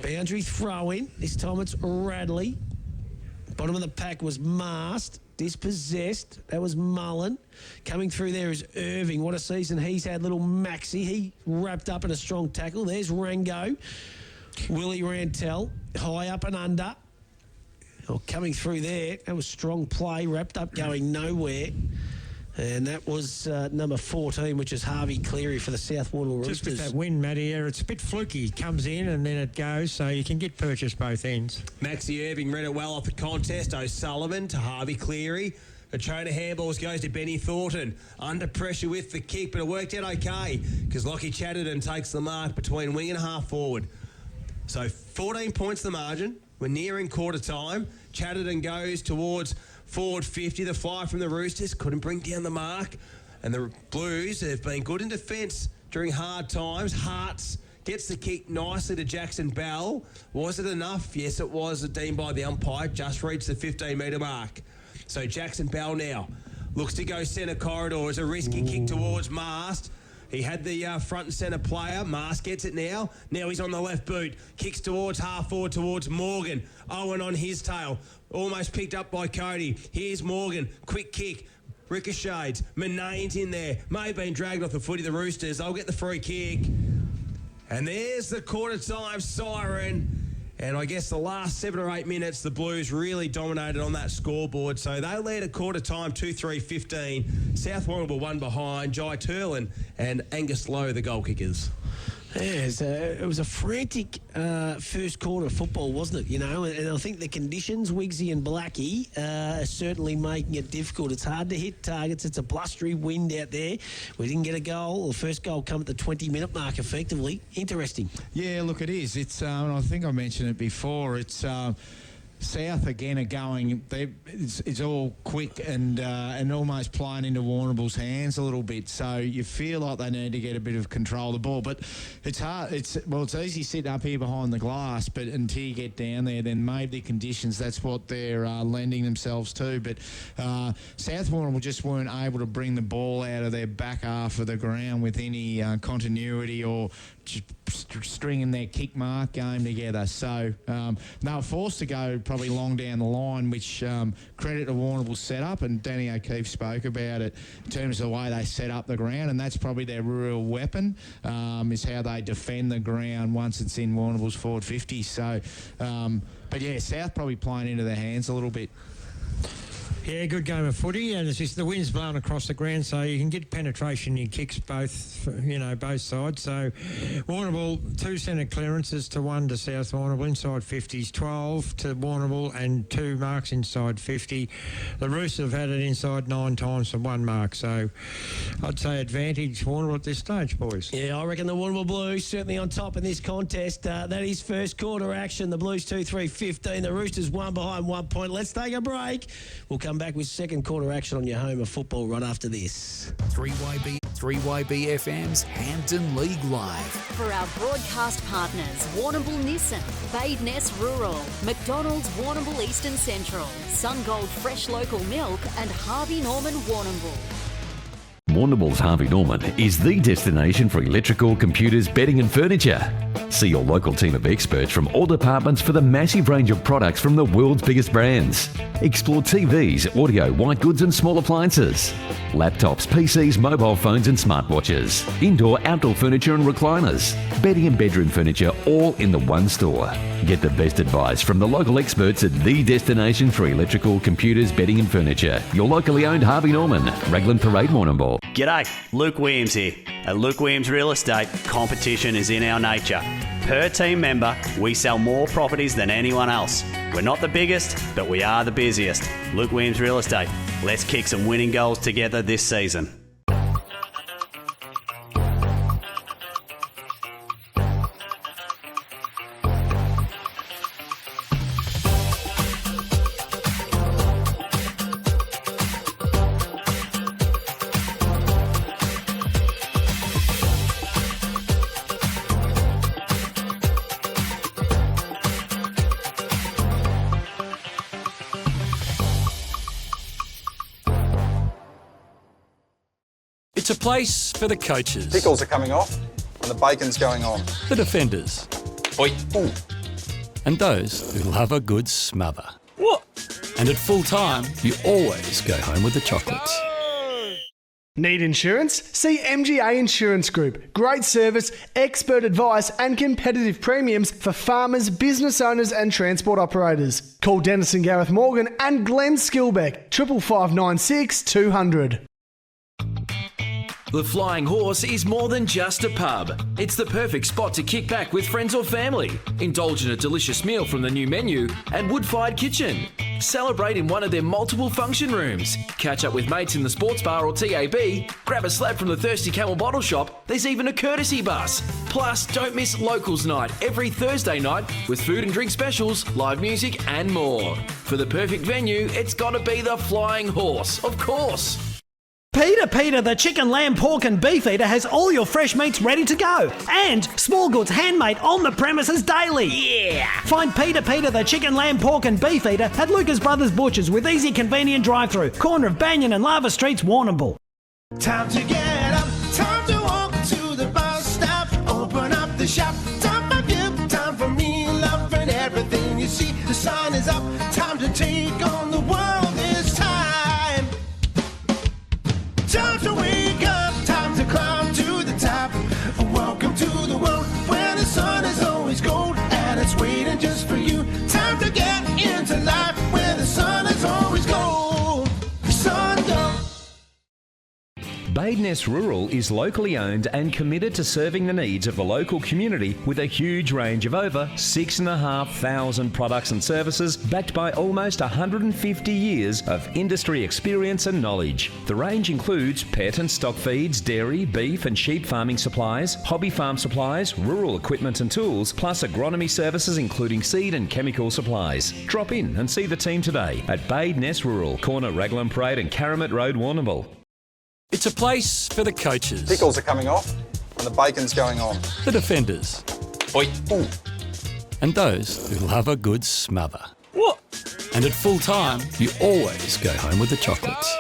[SPEAKER 3] boundary throw in. This time it's Radley. Bottom of the pack was Mast. Dispossessed. That was Mullen. Coming through there is Irving. What a season he's had. Little Maxi. He wrapped up in a strong tackle. There's Rango. Willie Rantel. High up and under. Oh, coming through there. That was strong play. Wrapped up going nowhere. And that was number 14, which is Harvey Cleary for the South Warrnambool
[SPEAKER 5] Just
[SPEAKER 3] Roosters.
[SPEAKER 5] with that wind, Matty, it's a bit fluky. It comes in and then it goes, so you can get purchase both ends.
[SPEAKER 4] Maxi Irving read it well off the contest. O'Sullivan to Harvey Cleary. A train of handballs goes to Benny Thornton. Under pressure with the kick, but it worked out okay because Lockie Chatterton takes the mark between wing and half forward. So 14 points the margin. We're nearing quarter time. Chatterton goes towards forward 50. The fly from the Roosters couldn't bring down the mark. And the Blues have been good in defence during hard times. Hartz gets the kick nicely to Jackson Bell. Was it enough? Yes, it was. Deemed by the umpire. Just reached the 15-metre mark. So Jackson Bell now looks to go centre corridor as a risky kick towards Mast. He had the front and centre player. Mast gets it now. Now he's on the left boot. Kicks towards half forward towards Morgan. Owen on his tail. Almost picked up by Cody. Here's Morgan. Quick kick. Ricochets. Manane's in there. May have been dragged off the footy. The Roosters. They'll get the free kick. And there's the quarter time siren. And I guess the last 7 or 8 minutes, the Blues really dominated on that scoreboard. So they led at quarter time, 2-3-15. South Warrnambool one behind. Jai Turlin and Angus Lowe, the goal kickers.
[SPEAKER 3] Yeah, it was a frantic first quarter of football, wasn't it? And I think the conditions, Wigsy and Blackie, are certainly making it difficult. It's hard to hit targets. It's a blustery wind out there. We didn't get a goal. The first goal come at the 20-minute mark, effectively. Interesting.
[SPEAKER 2] Yeah, look, it is. It's I think I mentioned it before. It's South again are going. It's all quick and almost playing into Warrnambool's hands a little bit. So you feel like they need to get a bit of control of the ball. But it's hard. It's easy sitting up here behind the glass, but until you get down there, then maybe the conditions. That's what they're lending themselves to. But South Warrnambool just weren't able to bring the ball out of their back half of the ground with any continuity or stringing their kick mark game together. So they were forced to go probably long down the line, which credit to Warrnambool's setup, and Danny O'Keefe spoke about it in terms of the way they set up the ground, and that's probably their real weapon, is how they defend the ground once it's in Warrnambool's forward 50. So, but yeah, South probably playing into their hands a little bit.
[SPEAKER 5] Yeah, good game of footy, and it's just the wind's blowing across the ground, so you can get penetration in kicks both sides. So Warrnambool, 2 centre clearances to 1 to South Warrnambool, inside 50s, 12 to Warrnambool and 2 marks inside 50. The Roosters have had it inside 9 times for 1 mark, so I'd say advantage Warrnambool at this stage, boys.
[SPEAKER 3] Yeah, I reckon the Warrnambool Blues certainly on top in this contest. That is first quarter action. The Blues 2-3-15. The Roosters one behind 1 point. Let's take a break. We'll come back with second quarter action on your home of football right after this.
[SPEAKER 7] 3YB FM's Hampton League Live.
[SPEAKER 8] For our broadcast partners, Warrnambool Nissan, Badeness Rural, McDonald's Warrnambool Eastern Central, Sungold Fresh Local Milk and Harvey Norman Warrnambool.
[SPEAKER 9] Warrnambool's Harvey Norman is the destination for electrical, computers, bedding and furniture. See your local team of experts from all departments for the massive range of products from the world's biggest brands. Explore TVs, audio, white goods and small appliances. Laptops, PCs, mobile phones and smartwatches. Indoor, outdoor furniture and recliners. Bedding and bedroom furniture all in the one store. Get the best advice from the local experts at the destination for electrical, computers, bedding and furniture. Your locally owned Harvey Norman, Raglan Parade, Warrnambool.
[SPEAKER 10] G'day, Luke Williams here. At Luke Williams Real Estate, competition is in our nature. Per team member, we sell more properties than anyone else. We're not the biggest, but we are the busiest. Luke Williams Real Estate. Let's kick some winning goals together this season.
[SPEAKER 11] It's a place for the coaches.
[SPEAKER 12] Pickles are coming off and the bacon's going on.
[SPEAKER 11] The defenders.
[SPEAKER 12] Oi. Ooh.
[SPEAKER 11] And those who love a good smother.
[SPEAKER 12] What?
[SPEAKER 11] And at full time, you always go home with the chocolates.
[SPEAKER 13] Need insurance? See MGA Insurance Group. Great service, expert advice and competitive premiums for farmers, business owners and transport operators. Call Dennis and Gareth Morgan and Glenn Skilbeck, 55596 200.
[SPEAKER 14] The Flying Horse is more than just a pub. It's the perfect spot to kick back with friends or family, indulge in a delicious meal from the new menu and wood-fired kitchen. Celebrate in one of their multiple function rooms. Catch up with mates in the sports bar or TAB. Grab a slab from the Thirsty Camel bottle shop. There's even a courtesy bus. Plus, don't miss Locals Night every Thursday night with food and drink specials, live music and more. For the perfect venue, it's got to be the Flying Horse, of course.
[SPEAKER 15] Peter, the chicken, lamb, pork and beef eater has all your fresh meats ready to go. And small goods handmade on the premises daily. Yeah! Find Peter, the chicken, lamb, pork and beef eater at Lucas Brothers Butchers with easy, convenient drive-through. Corner of Banyan and Lava Streets, Warrnambool.
[SPEAKER 16] Time to get up, time to walk to the bus stop. Open up the shop, time for you, time for me, love and everything you see. The sun is up, time to take on the world this time. Time to wake up, time to climb to the top. Welcome to the world where the sun is always gold and it's waiting just for you. Time to get into life where the sun is always gold. Sungold.
[SPEAKER 9] Badeness Rural is locally owned and committed to serving the needs of the local community with a huge range of over 6,500 products and services backed by almost 150 years of industry experience and knowledge. The range includes pet and stock feeds, dairy, beef and sheep farming supplies, hobby farm supplies, rural equipment and tools, plus agronomy services including seed and chemical supplies. Drop in and see the team today at Badeness Rural, corner Raglan Parade and Caramit Road, Warrnambool.
[SPEAKER 11] It's a place for the coaches.
[SPEAKER 12] Pickles are coming off and the bacon's going on.
[SPEAKER 11] The defenders.
[SPEAKER 12] Oi. Ooh.
[SPEAKER 11] And those who love a good smother.
[SPEAKER 12] What?
[SPEAKER 11] And at full time, you always go home with the chocolates.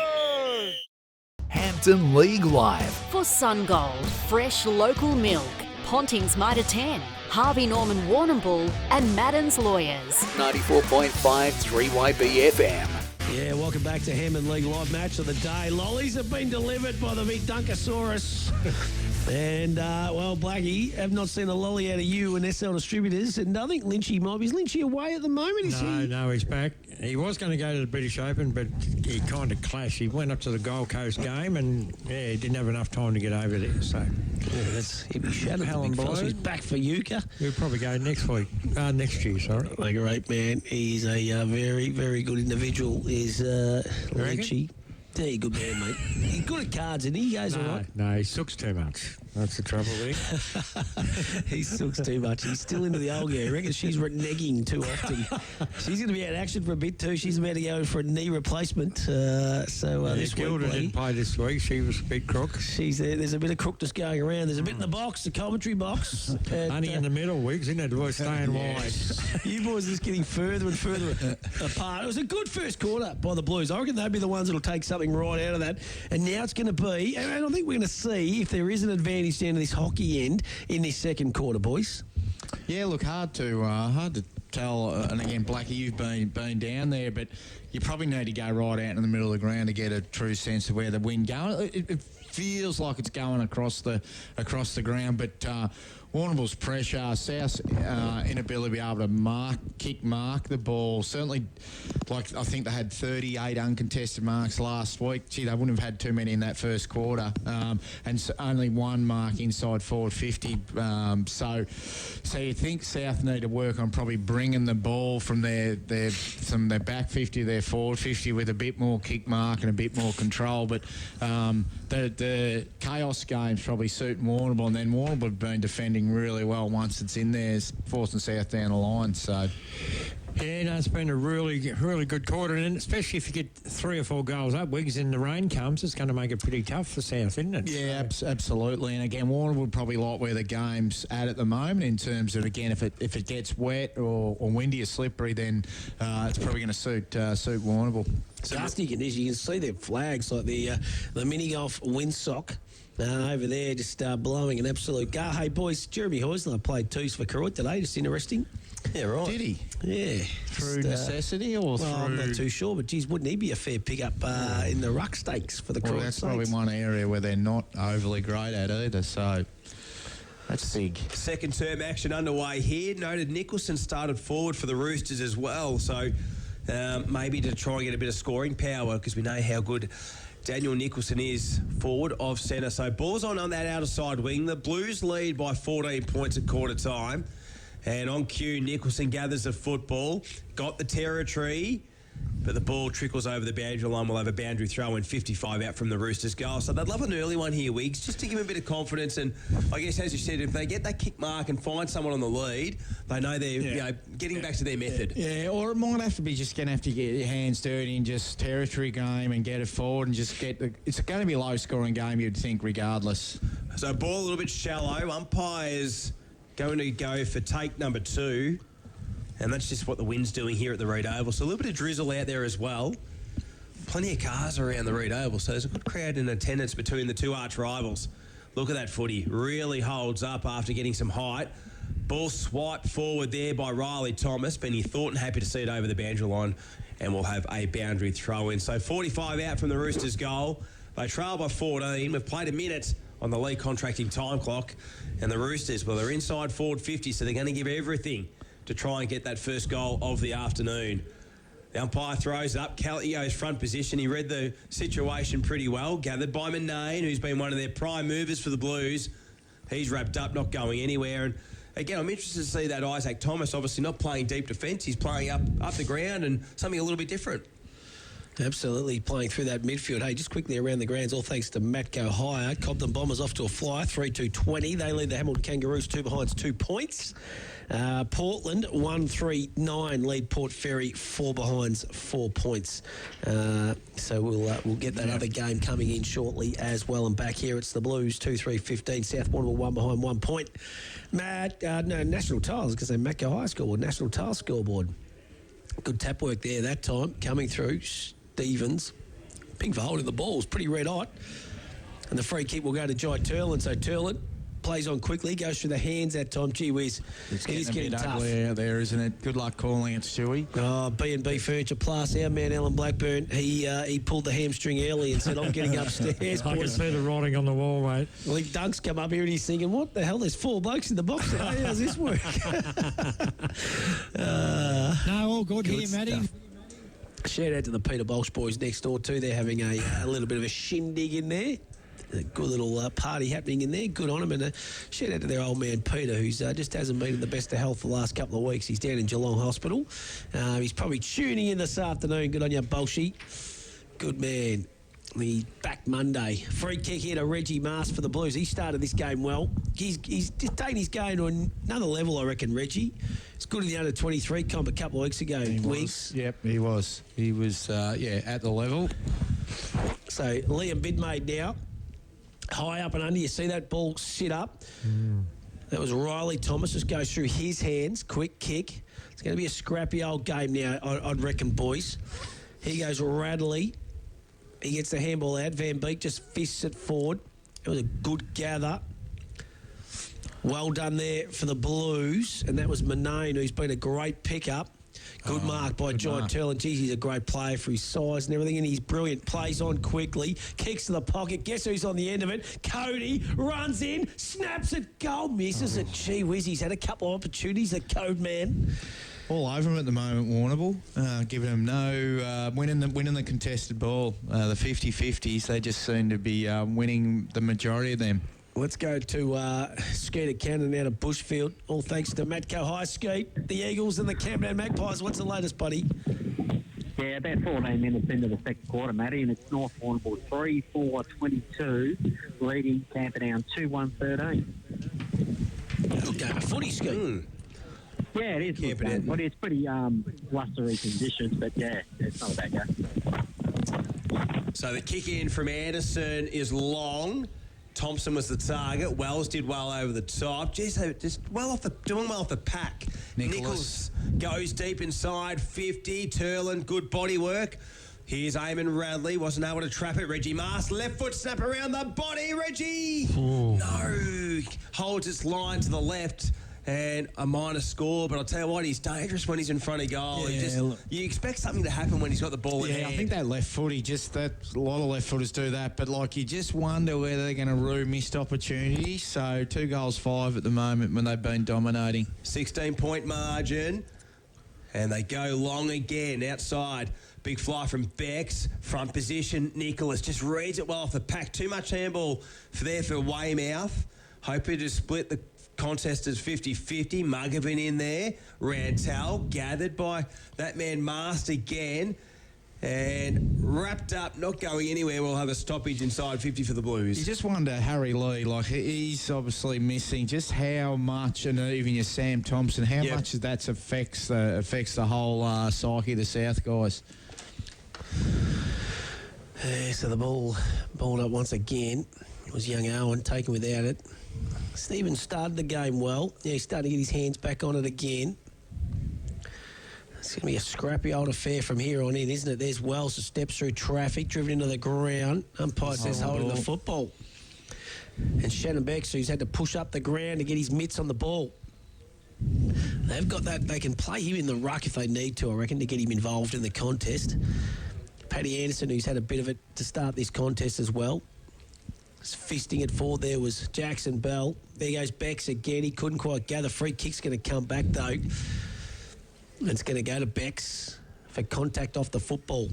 [SPEAKER 7] Hampton League Live.
[SPEAKER 8] For Sungold, fresh local milk, Ponting's Mitre 10, Harvey Norman Warrnambool and Madden's Lawyers.
[SPEAKER 7] 94.5 3YB FM.
[SPEAKER 3] Yeah, welcome back to Hammond League Live Match of the Day. Lollies have been delivered by the big Dunkosaurus. And, well, Blackie, have not seen a lolly out of you and SL Distributors. And I think Lynchy might be. Is Lynchy away at the moment? Is he?
[SPEAKER 5] No, he's back. He was going to go to the British Open, but he kind of clashed. He went up to the Gold Coast game and, yeah, he didn't have enough time to get over there. So,
[SPEAKER 3] yeah, he'll be shattered.
[SPEAKER 5] Helen Blow.
[SPEAKER 3] He's back for Yucca.
[SPEAKER 5] He'll probably go next year, sorry.
[SPEAKER 3] A great man. He's a very, very good individual. Is Lynchy. Yeah, good man, mate. He's good at cards, and he goes all right.
[SPEAKER 5] No, he sooks too much. That's the trouble with him.
[SPEAKER 3] He sooks too much. He's still into the old gear. I reckon she's negging too often. She's going to be out of action for a bit too. She's about to go for a knee replacement. This
[SPEAKER 5] Gilda
[SPEAKER 3] week,
[SPEAKER 5] didn't play this week. She was a bit crook.
[SPEAKER 3] She's there. There's a bit of crookness going around. There's a bit in the box, the commentary box.
[SPEAKER 5] Only in the middle weeks, isn't it? We're staying wide.
[SPEAKER 3] You boys are just getting further and further apart. It was a good first quarter by the Blues. I reckon they'll be the ones that'll take something right out of that. And now it's going to be, and I think we're going to see if there is an advantage down to this hockey end in this second quarter, boys.
[SPEAKER 2] Yeah, look, hard to tell. And again, Blackie, you've been down there, but you probably need to go right out in the middle of the ground to get a true sense of where the wind going. It feels like it's going across the ground, but Warrnambool's pressure, South's inability to be able to mark the ball. Certainly, like I think they had 38 uncontested marks last week. Gee, they wouldn't have had too many in that first quarter, and so only one mark inside forward 50. So you think South need to work on probably bringing the ball from their back 50 to their forward 50 with a bit more kick mark and a bit more control. But the chaos games probably suit Warrnambool, and then Warrnambool have been defending really well once it's in there, forcing South down the line. So
[SPEAKER 5] yeah, no, it's been a really good quarter, and especially if you get 3 or 4 goals up, Wiggs, and the rain comes, it's going to make it pretty tough for South, isn't it?
[SPEAKER 2] Yeah, absolutely. And again, Warrnambool would probably like where the game's at the moment in terms of, again, if it gets wet or windy or slippery, then it's probably going to suit Warrnambool.
[SPEAKER 3] Dusty conditions, you can see their flags like the mini golf windsock. Over there, just blowing an absolute go. Hey, boys, Jeremy Heusler played twos for Koroit today. Just interesting. Yeah, right.
[SPEAKER 2] Did he?
[SPEAKER 3] Yeah.
[SPEAKER 2] Through necessity or through...
[SPEAKER 3] I'm not too sure, but geez, wouldn't he be a fair pickup in the ruck stakes for the Koroit
[SPEAKER 2] that's
[SPEAKER 3] Saints?
[SPEAKER 2] probably one area where they're not overly great at either, so... That's big.
[SPEAKER 4] Second term action underway here. Noted Nicholson started forward for the Roosters as well, so maybe to try and get a bit of scoring power, because we know how good Daniel Nicholson is forward of centre. So ball's on that outer side wing. The Blues lead by 14 points at quarter time. And on cue, Nicholson gathers the football, got the territory, but the ball trickles over the boundary line. We'll have a boundary throw in 55 out from the Roosters goal. So they'd love an early one here, Wiggs, just to give them a bit of confidence. And I guess, as you said, if they get that kick mark and find someone on the lead, they know they're getting back to their method.
[SPEAKER 2] Yeah, or it might have to be just going to have to get your hands dirty and just territory game and get it forward and just get it's going to be a low-scoring game, you'd think, regardless.
[SPEAKER 4] So ball a little bit shallow. Umpire's going to go for take number 2. And that's just what the wind's doing here at the Reed Oval. So a little bit of drizzle out there as well. Plenty of cars around the Reed Oval. So there's a good crowd in attendance between the two arch rivals. Look at that footy. Really holds up after getting some height. Ball swiped forward there by Riley Thomas. Benny Thornton happy to see it over the boundary line. And we'll have a boundary throw in. So 45 out from the Roosters goal. They trail by 14. We've played a minute on the league contracting time clock. And the Roosters, well, they're inside forward 50, so they're going to give everything to try and get that first goal of the afternoon. The umpire throws up. Kelly goes front position. He read the situation pretty well. Gathered by Manane, who's been one of their prime movers for the Blues. He's wrapped up, not going anywhere. And again, I'm interested to see that Isaac Thomas obviously not playing deep defence. He's playing up the ground and something a little bit different.
[SPEAKER 3] Absolutely, playing through that midfield. Hey, just quickly around the grounds, all thanks to Matt Go Higher. Cobden Bombers off to a flyer, 3-2-20. They lead the Hamilton Kangaroos 2 behinds 2 points. Portland 1-3-9 lead Port Fairy 4 behinds 4 points. So we'll get that other game coming in shortly as well. And back here it's the Blues 2-3-15. South Warrnambool 1 behind 1 point. National Tiles, because they Matt Go High scoreboard. National Tiles scoreboard. Good tap work there that time coming through. Stevens, big for holding the ball, was pretty red hot. And the free kick will go to Jai Turlin. So Turlin plays on quickly, goes through the hands that time. Gee whiz,
[SPEAKER 2] it's getting tough. Ugly out there, isn't it? Good luck calling it, Stewie.
[SPEAKER 3] Oh, B&B Furniture Plus, our man Alan Blackburn, he pulled the hamstring early and said, I'm getting upstairs.
[SPEAKER 5] I can see the writing on the wall, mate.
[SPEAKER 3] Well, Dunk's come up here and he's thinking, what the hell? There's 4 blokes in the box. How does this work?
[SPEAKER 5] No, all good here, Matty.
[SPEAKER 3] Shout out to the Peter Bolsh boys next door too. They're having a little bit of a shindig in there. A good little party happening in there. Good on them. And shout out to their old man Peter, who's just hasn't been in the best of health for the last couple of weeks. He's down in Geelong Hospital. He's probably tuning in this afternoon. Good on you, Bolshy. Good man. He's back Monday. Free kick here to Reggie Mast for the Blues. He started this game well. He's just taking his game to another level, I reckon, Reggie. It's good in the under-23 comp a couple of weeks ago.
[SPEAKER 2] Yep, he was. He was, at the level.
[SPEAKER 3] So Liam Bidmaid now. High up and under. You see that ball sit up. That was Riley Thomas. Just goes through his hands. Quick kick. It's going to be a scrappy old game now, I'd reckon, boys. He goes Radley. He gets the handball out. Van Beek just fists it forward. It was a good gather. Well done there for the Blues, and that was Manone, who's been a great pickup. Good mark by John Turlin. Geez, he's a great player for his size and everything, and he's brilliant. Plays on quickly, kicks to the pocket. Guess who's on the end of it? Cody runs in, snaps it, goal, misses it. Gee whiz, he's had a couple of opportunities, the Code man.
[SPEAKER 2] All over him at the moment, Warrnambool. Giving him no winning the contested ball. The 50-50s, they just seem to be winning the majority of them.
[SPEAKER 3] Let's go to Skeeter Cannon out of Bushfield. All thanks to Matco High Skeet, the Eagles and the Camden Magpies. What's the latest, buddy?
[SPEAKER 6] Yeah, about 14 minutes into the second quarter, Matty, and it's North Warrnambool 3-4-22, leading Camperdown 2-1-13.
[SPEAKER 3] Good game of footy, Skeet.
[SPEAKER 6] Yeah, it is. But it's pretty blustery conditions, but yeah, it's not a bad game.
[SPEAKER 4] So the kick in from Anderson is long. Thompson was the target. Wells did well over the top. Jeez, they were just doing well off the pack. Nichols goes deep inside 50. Turlin, good body work. Here's Eamon Radley. Wasn't able to trap it. Reggie Mast, left foot snap around the body. Reggie!
[SPEAKER 5] Ooh.
[SPEAKER 4] No. Holds its line to the left. And a minor score, but I'll tell you what, he's dangerous when he's in front of goal.
[SPEAKER 2] Yeah,
[SPEAKER 4] you expect something to happen when he's got the ball in hand.
[SPEAKER 2] I think that left footy, a lot of left footers do that, but you just wonder whether they're going to rue missed opportunities. So 2 goals 5 at the moment when they've been dominating.
[SPEAKER 4] 16-point margin, and they go long again outside. Big fly from Bex, front position. Nicholas just reads it well off the pack. Too much handball for Weymouth. Hoping to split the contest is 50-50. Muggervin in there. Rantel gathered by that man Mast again. And wrapped up, not going anywhere. We'll have a stoppage inside 50 for the Blues.
[SPEAKER 2] You just wonder, Harry Lee, he's obviously missing just how much, and even your Sam Thompson, how much that affects the whole psyche of the South guys.
[SPEAKER 3] So the balled up once again. It was young Owen taken without it. Stevens started the game well. Yeah, he's starting to get his hands back on it again. It's going to be a scrappy old affair from here on in, isn't it? There's Wells who steps through traffic, driven into the ground. Umpire says holding the football. And Shannon Bex, who's had to push up the ground to get his mitts on the ball. They've got that. They can play him in the ruck if they need to, I reckon, to get him involved in the contest. Paddy Anderson, who's had a bit of it to start this contest as well. Fisting it forward there was Jackson Bell. There goes Bex again. He couldn't quite gather. Free kick's going to come back, though. It's going to go to Bex for contact off the football.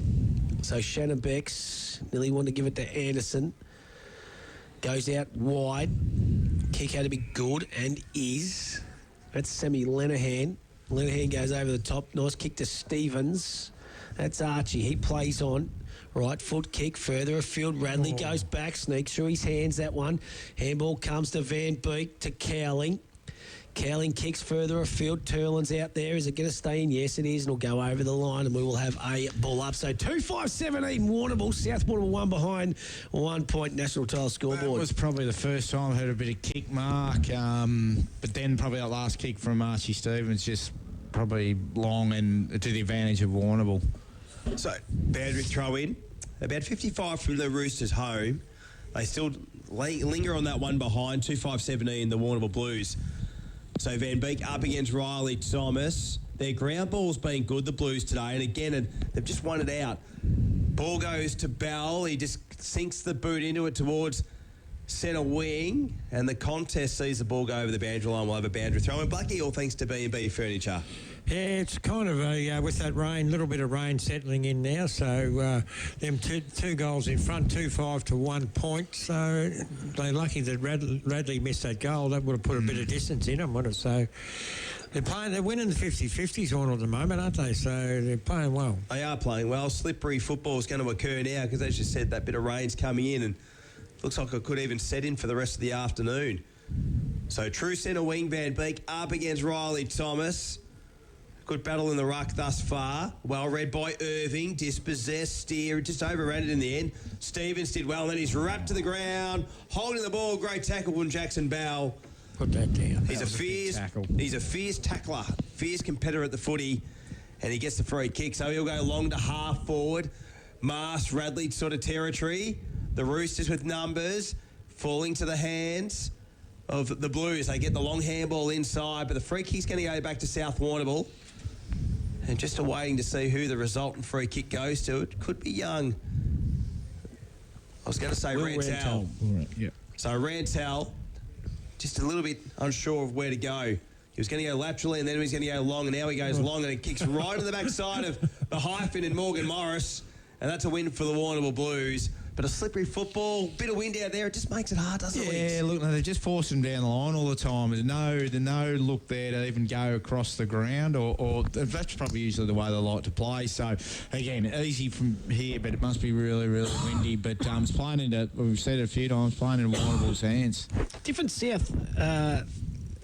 [SPEAKER 3] So Shannon Bex nearly wanted to give it to Anderson. Goes out wide. Kick had to be good and is. That's Sammy Lenahan. Lenahan goes over the top. Nice kick to Stevens. That's Archie. He plays on. Right foot kick further afield. Radley goes back, sneaks through his hands, that one. Handball comes to Van Beek, to Cowling. Cowling kicks further afield. Turlin's out there. Is it going to stay in? Yes, it is. And it'll go over the line and we will have a ball up. So 2-5-17 Warrnambool. South Warrnambool 1 behind, 1 point national title scoreboard.
[SPEAKER 2] That was probably the first time I heard a bit of kick mark. But then probably that last kick from Archie Stevens just probably long and to the advantage of Warrnambool.
[SPEAKER 4] So, Bandwick throw in. About 55 from the Roosters home. They still linger on that one behind, 2-5-17, the Warrnambool Blues. So Van Beek up against Riley Thomas. Their ground ball's been good, the Blues, today. And again, they've just won it out. Ball goes to Bell. He just sinks the boot into it towards centre wing. And the contest sees the ball go over the boundary line. We'll have a boundary throw. And Blackie, all thanks to B&B Furniture.
[SPEAKER 5] Yeah, it's kind of a, with that rain, little bit of rain settling in now, so them two goals in front, 2-5 to 1 point, so they're lucky that Radley missed that goal. That would have put a bit of distance in them, wouldn't it? So they're winning the 50-50s on at the moment, aren't they? So they're playing well.
[SPEAKER 4] They are playing well. Slippery football is going to occur now because, as you said, that bit of rain's coming in and looks like it could even set in for the rest of the afternoon. So true centre wing, Van Beek up against Riley Thomas. Good battle in the ruck thus far. Well read by Irving. Dispossessed. Steer. Just overran it in the end. Stevens did well. And then he's wrapped to the ground. Holding the ball. Great tackle from Jackson Bell.
[SPEAKER 5] Put that down.
[SPEAKER 4] He's a fierce tackler. Fierce competitor at the footy. And he gets the free kick. So he'll go long to half forward. Mast, Radley sort of territory. The Roosters with numbers. Falling to the hands of the Blues. They get the long handball inside, but the free kick's going to go back to South Warrnambool. And just waiting to see who the resultant free kick goes to. It could be Young. I was going to say Rantel.
[SPEAKER 2] Yep.
[SPEAKER 4] So Rantel, just a little bit unsure of where to go. He was going to go laterally and then he was going to go long, and now he goes long and it kicks right to the backside of the hyphen in Morgan Morris. And that's a win for the Warrnambool Blues. But a slippery football, bit of wind out there, it just makes it hard, doesn't it?
[SPEAKER 2] Yeah, look, they're just forcing them down the line all the time. There's no look there to even go across the ground, or that's probably usually the way they like to play. So, again, easy from here, but it must be really, really windy. But it's playing into, we've said it a few times, playing into Warrnambool's hands.
[SPEAKER 3] Different South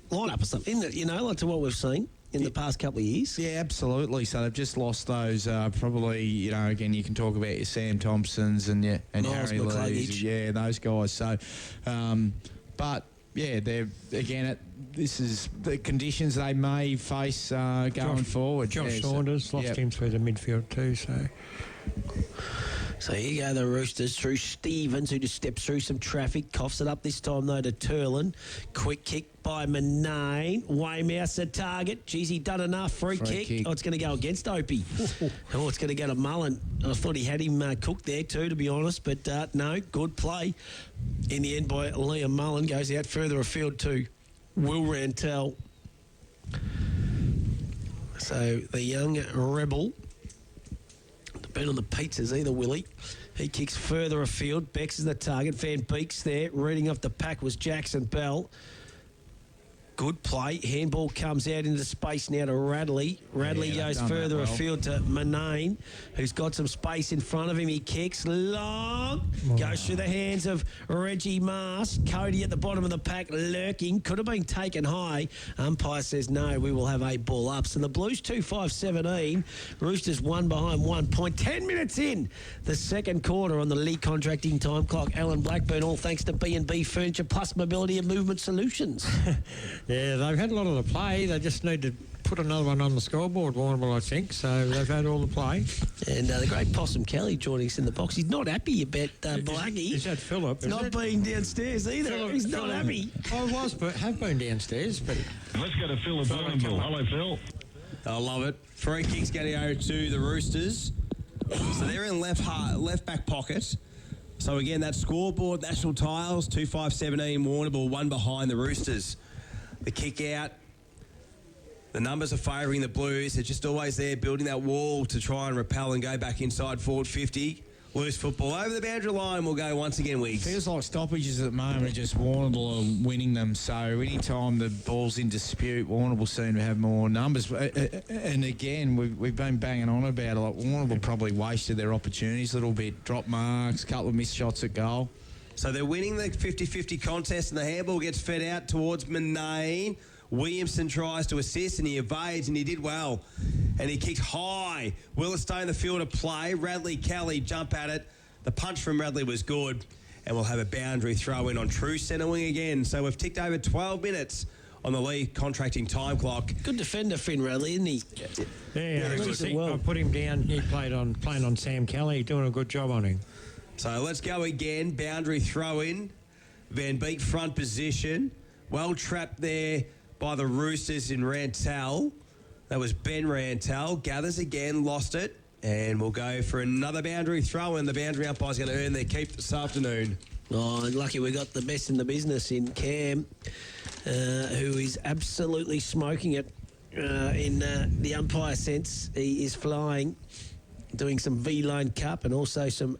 [SPEAKER 3] lineup or something, isn't it? You know, like to what we've seen in the past couple of years.
[SPEAKER 2] Yeah, absolutely. So they've just lost those. Probably, you know, again, you can talk about your Sam Thompsons and Harry Lees. Yeah, those guys. So, but yeah, they're again. This is the conditions they may face going forward.
[SPEAKER 5] Josh Saunders lost him through the midfield too.
[SPEAKER 3] So here you go, the Roosters through Stevens, who just steps through some traffic, coughs it up this time though to Turlin. Quick kick by Manane. Weymouth's a target. Geez, he done enough. Free kick. Oh, it's going to go against Opie. Oh, it's going to go to Mullen. I thought he had him cooked there too, to be honest, but no, good play. In the end by Liam Mullen, goes out further afield to Will Rantel. So the young rebel, bet on the pizzas either, Willie. He kicks further afield. Bex is the target. Van Beek's there. Reading off the pack was Jackson Bell. Good play. Handball comes out into space now to Radley. Radley goes further afield to Manane, who's got some space in front of him. He kicks long. Goes through the hands of Reggie Mars. Cody at the bottom of the pack lurking. Could have been taken high. Umpire says no, we will have a ball up. So the Blues 2-5-17. Roosters 1 behind 1 point. 10 minutes in the second quarter on the league contracting time clock. Alan Blackburn, all thanks to B&B Furniture Plus Mobility and Movement Solutions.
[SPEAKER 5] Yeah, they've had a lot of the play. They just need to put another one on the scoreboard, Warrnambool, I think. So they've had all the play.
[SPEAKER 3] And the great Possum Kelly joining us in the box. He's not happy about Blackie.
[SPEAKER 5] Is that Phillip?
[SPEAKER 3] Not being downstairs either.
[SPEAKER 5] Phillip,
[SPEAKER 3] He's not happy.
[SPEAKER 5] I have been downstairs, but...
[SPEAKER 17] Let's go to Phillip Warrnambool. Hello, Phil.
[SPEAKER 4] I love it. Free kick's going to go to the Roosters. So they're in left back pocket. So again, that scoreboard, National Tiles, 2-5-17, Warrnambool, 1 behind the Roosters. The kick out. The numbers are favouring the Blues. They're just always there building that wall to try and repel and go back inside forward 50. Loose football over the boundary line will go once again, Weeks.
[SPEAKER 2] Feels like stoppages at the moment are just Warrnambool are winning them. So anytime the ball's in dispute, Warrnambool seem to have more numbers. And again, we've been banging on about it. Like Warrnambool probably wasted their opportunities a little bit. Drop marks, couple of missed shots at goal.
[SPEAKER 4] So they're winning the 50-50 contest and the handball gets fed out towards Manane. Williamson tries to assist and he evades and he did well. And he kicked high. Willerstone the field of play. Radley Kelly jump at it. The punch from Radley was good. And we'll have a boundary throw in on true centre wing again. So we've ticked over 12 minutes on the league contracting time clock.
[SPEAKER 3] Good defender, Finn Radley, isn't he?
[SPEAKER 5] I put him down. He playing on Sam Kelly, doing a good job on him.
[SPEAKER 4] So let's go again. Boundary throw in. Van Beek front position. Well trapped there by the Roosters in Rantel. That was Ben Rantel. Gathers again, lost it. And we'll go for another boundary throw in. The boundary umpire's going to earn their keep this afternoon.
[SPEAKER 3] Oh, and lucky we got the best in the business in Cam, who is absolutely smoking it in the umpire sense. He is flying, doing some V-Line Cup and also some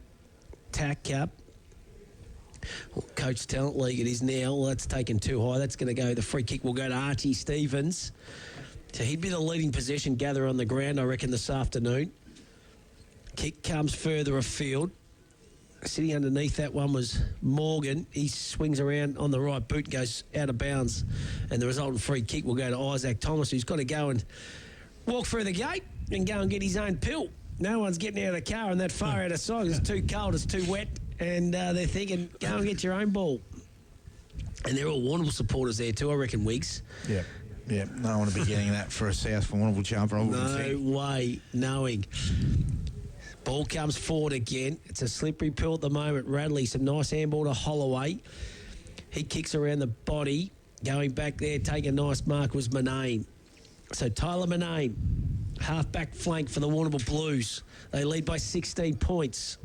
[SPEAKER 3] TAC Cup. Coach Talent League it is now. Well, that's taken too high. That's going to go. The free kick will go to Archie Stevens. So he'd be the leading possession gatherer on the ground, I reckon, this afternoon. Kick comes further afield. Sitting underneath that one was Morgan. He swings around on the right boot, goes out of bounds. And the resultant free kick will go to Isaac Thomas, who's got to go and walk through the gate and go and get his own pill. No one's getting out of the car and that far out of sight. It's too cold, it's too wet. And they're thinking, go and get your own ball. And they're all Warrnambool supporters there too, I reckon, Wiggs.
[SPEAKER 2] Yeah. Yeah, no one to be getting that for a South Warrnambool jumper.
[SPEAKER 3] No way, knowing. Ball comes forward again. It's a slippery pill at the moment. Radley, some nice handball to Holloway. He kicks around the body. Going back there, taking a nice mark was Manane. So Tyler Manane, half-back flank for the Warrnambool Blues. They lead by 16 points.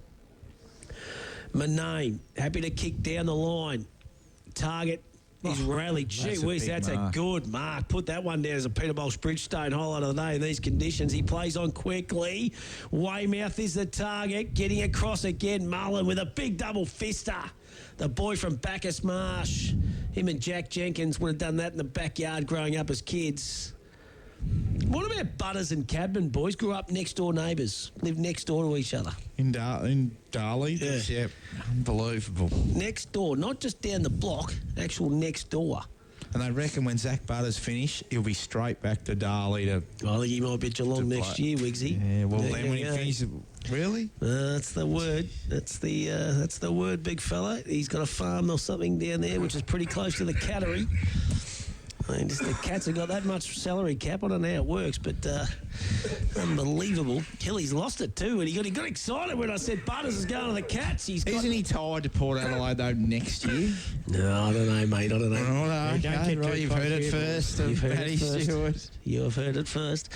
[SPEAKER 3] Manane, happy to kick down the line. Target is rallied. Gee whiz, that's a good mark. Put that one down as a Peter Bolsh Bridgestone highlight of the day in these conditions. He plays on quickly. Weymouth is the target. Getting across again. Mullen with a big double fister. The boy from Bacchus Marsh. Him and Jack Jenkins would have done that in the backyard growing up as kids. What about Butters and Cadman, boys? Grew up next door neighbours. Lived next door to each other.
[SPEAKER 2] In Darley? Yeah. Unbelievable.
[SPEAKER 3] Next door, not just down the block, actual next door.
[SPEAKER 2] And they reckon when Zach Butters finish, he'll be straight back to Darley to...
[SPEAKER 3] I think he might be at Geelong next year, Wigsy.
[SPEAKER 2] Yeah, well, then when he finishes... Really?
[SPEAKER 3] That's the word. That's the word, big fella. He's got a farm or something down there, which is pretty close to the cattery. I mean, just the Cats have got that much salary cap. I don't know how it works, but unbelievable. Kelly's lost it too, and he got excited when I said Butters is going to the Cats.
[SPEAKER 2] Isn't he tied to Port Adelaide, though, next year?
[SPEAKER 3] No, I don't know, mate. I don't know.
[SPEAKER 2] You've heard it first.
[SPEAKER 3] You've heard it first. You have heard it first.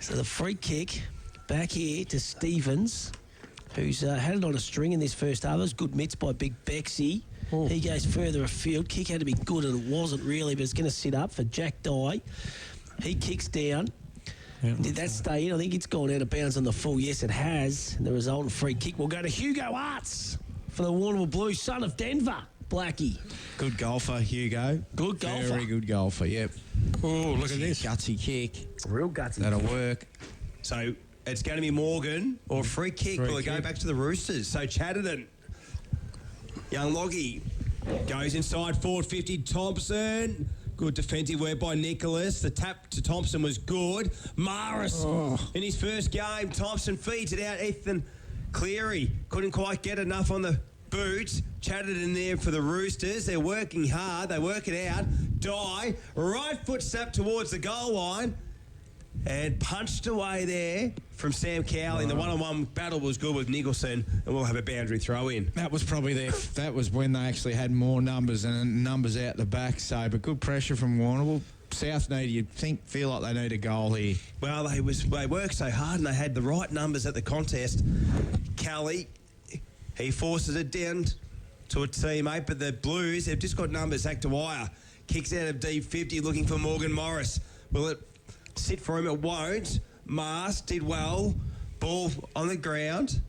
[SPEAKER 3] So the free kick back here to Stevens, who's had it on a string in this first half. It was good mitts by Big Bexy. Oh. He goes further afield. Kick had to be good, and it wasn't really, but it's going to sit up for Jack Dye. He kicks down. Yeah. Did that stay in? I think it's gone out of bounds on the full. Yes, it has. And the resultant free kick will go to Hugo Arts for the Warrnambool Blues, son of Denver, Blackie.
[SPEAKER 2] Good golfer, Hugo.
[SPEAKER 3] Good golfer.
[SPEAKER 2] Very good golfer, yep.
[SPEAKER 18] Oh, look at this.
[SPEAKER 2] Gutsy kick.
[SPEAKER 3] Real gutsy.
[SPEAKER 2] That'll work.
[SPEAKER 4] So it's going to be Morgan or free kick. Will it go back to the Roosters? So Chatterton. Young Loggy goes inside forward 50. Thompson. Good defensive work by Nicholas. The tap to Thompson was good. Maris in his first game. Thompson feeds it out. Ethan Cleary couldn't quite get enough on the boot. Chatted in there for the Roosters. They're working hard. They work it out. Dye. Right foot snap towards the goal line. And punched away there from Sam Cowley. The one-on-one battle was good with Nicholson, and we'll have a boundary throw in.
[SPEAKER 2] That was probably that was when they actually had more numbers and numbers out the back. So, but good pressure from Warrnambool. South need, you'd feel like they need a goal here.
[SPEAKER 4] Well, they worked so hard and they had the right numbers at the contest. Cowley, he forces it down to a teammate, but the Blues, they've just got numbers. Zach Dwyer kicks out of deep 50 looking for Morgan Morris. Will it sit for him? It won't. Mast did well. Ball on the ground.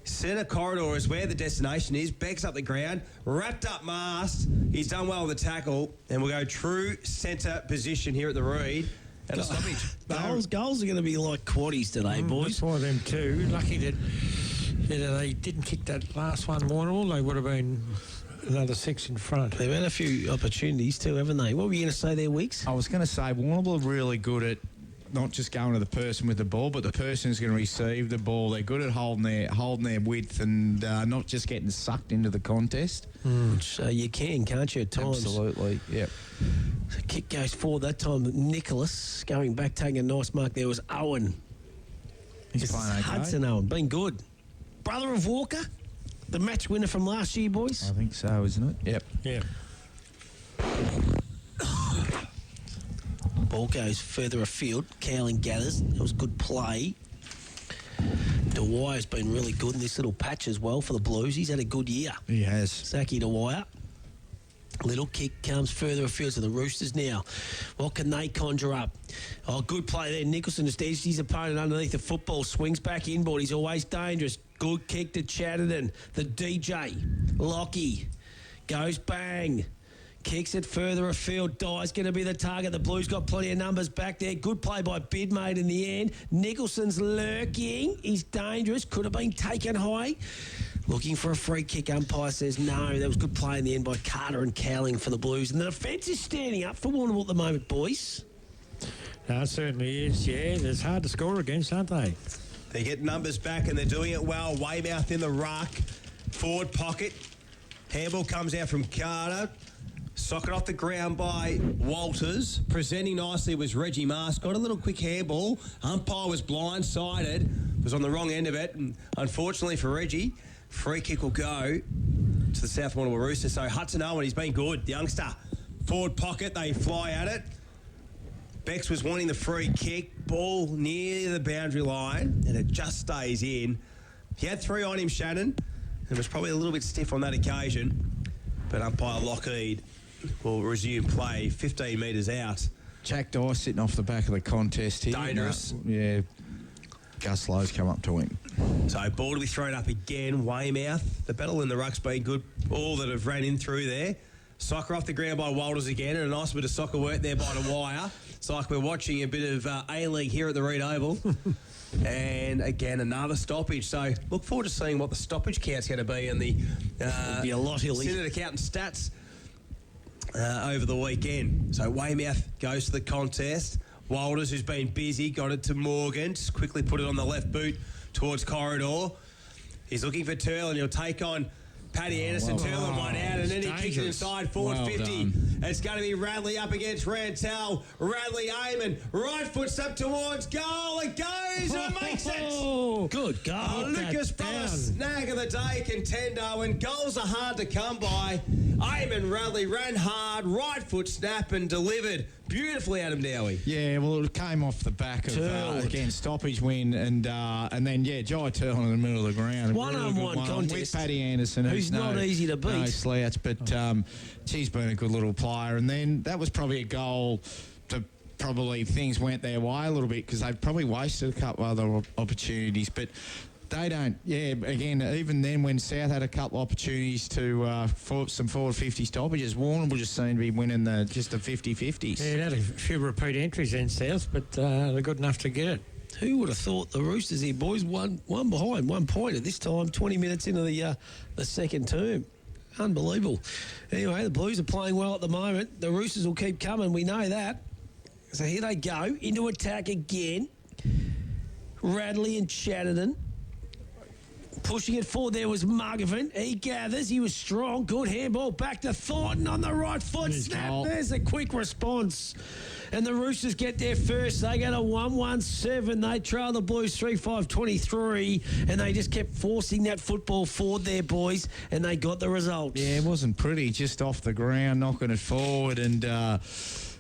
[SPEAKER 4] Centre corridor is where the destination is. Becks up the ground. Wrapped up Mast. He's done well with the tackle. And we'll go true centre position here at the Reed. And a stoppage.
[SPEAKER 3] Goals are going to be like quaddies today, boys.
[SPEAKER 5] That's why them two. Lucky that they didn't kick that last one, Warrnambool. They would have been another 6 in front.
[SPEAKER 3] They've had a few opportunities too, haven't they? What were you going to say there, Weeks?
[SPEAKER 2] I was going to say Warrnambool are really good at not just going to the person with the ball, but the person who's going to receive the ball. They're good at holding their width and not just getting sucked into the contest.
[SPEAKER 3] So you can't you, at times?
[SPEAKER 2] Absolutely, yep.
[SPEAKER 3] So kick goes forward that time. Nicholas going back, taking a nice mark. There was Owen.
[SPEAKER 2] He's playing okay.
[SPEAKER 3] Hudson Owen, been good. Brother of Walker, the match winner from last year, boys.
[SPEAKER 2] I think so, isn't it? Yep.
[SPEAKER 5] Yeah.
[SPEAKER 3] Ball goes further afield. Cowling gathers. That was good play. Dwyer's been really good in this little patch as well for the Blues. He's had a good year.
[SPEAKER 2] He has.
[SPEAKER 3] Zachy Dwyer. Little kick comes further afield to the Roosters now. What can they conjure up? Oh, good play there. Nicholson just edged his opponent underneath the football. Swings back inboard. He's always dangerous. Good kick to Chatterton. The DJ. Lockie. Goes bang. Kicks it further afield. Dye's going to be the target. The Blues got plenty of numbers back there. Good play by Bidmate in the end. Nicholson's lurking. He's dangerous. Could have been taken high. Looking for a free kick. Umpire says no. That was good play in the end by Carter and Cowling for the Blues. And the defence is standing up for Warrnambool at the moment, boys.
[SPEAKER 5] No, it certainly is, yeah. It's hard to score against, aren't they?
[SPEAKER 4] They get numbers back and they're doing it well. Weymouth in the ruck. Forward pocket. Handball comes out from Carter. Socket off the ground by Walters. Presenting nicely was Reggie Mast. Got a little quick handball. Umpire was blindsided. Was on the wrong end of it. And unfortunately for Reggie, free kick will go to the South Warrnambool Roosters. So Hudson Owen, he's been good. The youngster. Forward pocket, they fly at it. Bex was wanting the free kick. Ball near the boundary line, and it just stays in. He had 3 on him, Shannon, and was probably a little bit stiff on that occasion. But umpire Lockheed will resume play 15 metres out.
[SPEAKER 2] Jack Dye sitting off the back of the contest here.
[SPEAKER 4] Dangerous.
[SPEAKER 2] Yeah. Gus Lowe's come up to him.
[SPEAKER 4] So ball to be thrown up again. Weymouth. The battle in the ruck's been good. All that have ran in through there. Soccer off the ground by Walters again, and a nice bit of soccer work there by the wire. It's like we're watching a bit of A-League here at the Reed Oval. And again, another stoppage. So look forward to seeing what the stoppage count's going to be in the
[SPEAKER 3] be a lot, Hilly.
[SPEAKER 4] Senate Accountant stats over the weekend. So Weymouth goes to the contest. Walters, who's been busy, got it to Morgan. Just quickly put it on the left boot towards Corridor. He's looking for Turl, and he'll take on Paddy Anderson. Turl one out, and then he kicks it inside forward 50. It's going to be Radley up against Rantel. Radley aiming. Right foot's up towards goal. It goes and it makes it.
[SPEAKER 3] Good goal.
[SPEAKER 4] Lucas Brother, snag of the day contender. When goals are hard to come by, Eamon Radley ran hard, right foot snap and delivered beautifully, Adam Dowie.
[SPEAKER 2] Yeah, well, it came off the back of, again, stoppage win, and then, Jai Turl in the middle of the ground.
[SPEAKER 3] One-on-one contest.
[SPEAKER 2] With Paddy Anderson.
[SPEAKER 3] Who's not easy to beat.
[SPEAKER 2] No slouch, but she's been a good little player. And then that was probably a goal to probably things went their way a little bit because they probably wasted a couple other opportunities, but they don't, again, even then when South had a couple opportunities to for some forward 50 stoppages, Warrnambool just seemed to be winning the 50-50s.
[SPEAKER 5] Yeah, it had a few repeat entries in South, but they're good enough to get it.
[SPEAKER 3] Who would have thought the Roosters here, boys, one behind, 1 point at this time, 20 minutes into the second term. Unbelievable. Anyway, the Blues are playing well at the moment. The Roosters will keep coming, we know that. So here they go, into attack again. Radley and Chatterton. Pushing it forward there was Muggervan. He gathers. He was strong. Good handball. Back to Thornton on the right foot. Snap. There's a quick response. And the Roosters get there first. They go to 1-1-7. They trail the Blues 3-5-23. And they just kept forcing that football forward there, boys. And they got the result.
[SPEAKER 2] Yeah, it wasn't pretty. Just off the ground, knocking it forward.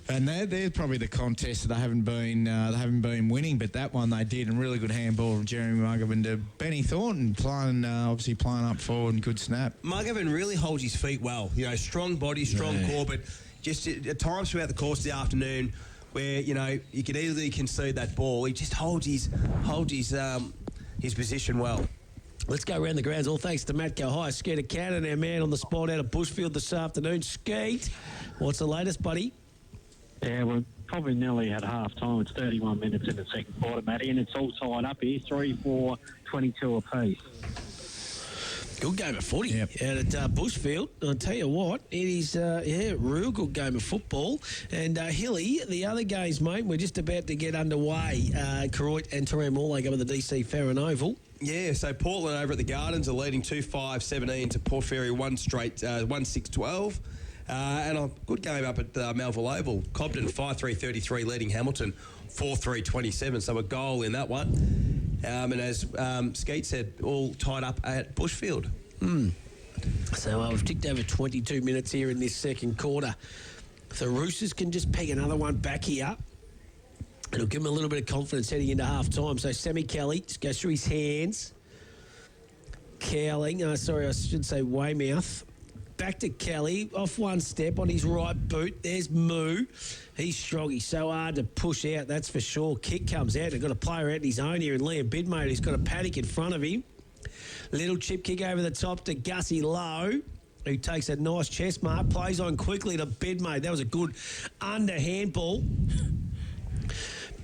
[SPEAKER 2] And they're probably the contest that they haven't been winning, but that one they did, and really good handball from Jeremy Muggervan to Benny Thornton, playing up forward and good snap.
[SPEAKER 4] Muggervan really holds his feet well. You know, strong body, strong core, but just at times throughout the course of the afternoon where, you know, you could easily concede that ball, he just holds his position well.
[SPEAKER 3] Let's go around the grounds. All thanks to Matt Gohai, Skeeter Cannon, our man on the spot out of Bushfield this afternoon. Skeet, what's the latest, buddy?
[SPEAKER 6] Yeah, we're probably nearly at half-time. It's 31 minutes in the second quarter, Matty, and it's all tied up here, 3-4, 22 apiece.
[SPEAKER 3] Good game of footy out at Bushfield. I'll tell you what, it is, real good game of football. And Hilly, the other games, mate, we're just about to get underway. Koroit and Taramore go with the DC Farron Oval.
[SPEAKER 4] Yeah, so Portland over at the Gardens are leading 2-5-17 to Port Fairy 1-6-12. And a good game up at Melville Oval. Cobden 5-3-33 leading Hamilton 4-3-27, so a goal in that one. And as Skeet said, all tied up at Bushfield.
[SPEAKER 3] So we've ticked over 22 minutes here in this second quarter. If the Roosters can just peg another one back here, it'll give them a little bit of confidence heading into half-time. So Sammy Kelly just goes through his hands. Cowling, I should say Weymouth. Back to Kelly, off one step on his right boot. There's Moo. He's strong. He's so hard to push out, that's for sure. Kick comes out. They've got a player out in his own here in Liam Bidmate. He's got a paddock in front of him. Little chip kick over the top to Gussie Lowe, who takes a nice chest mark, plays on quickly to Bidmate. That was a good underhand ball.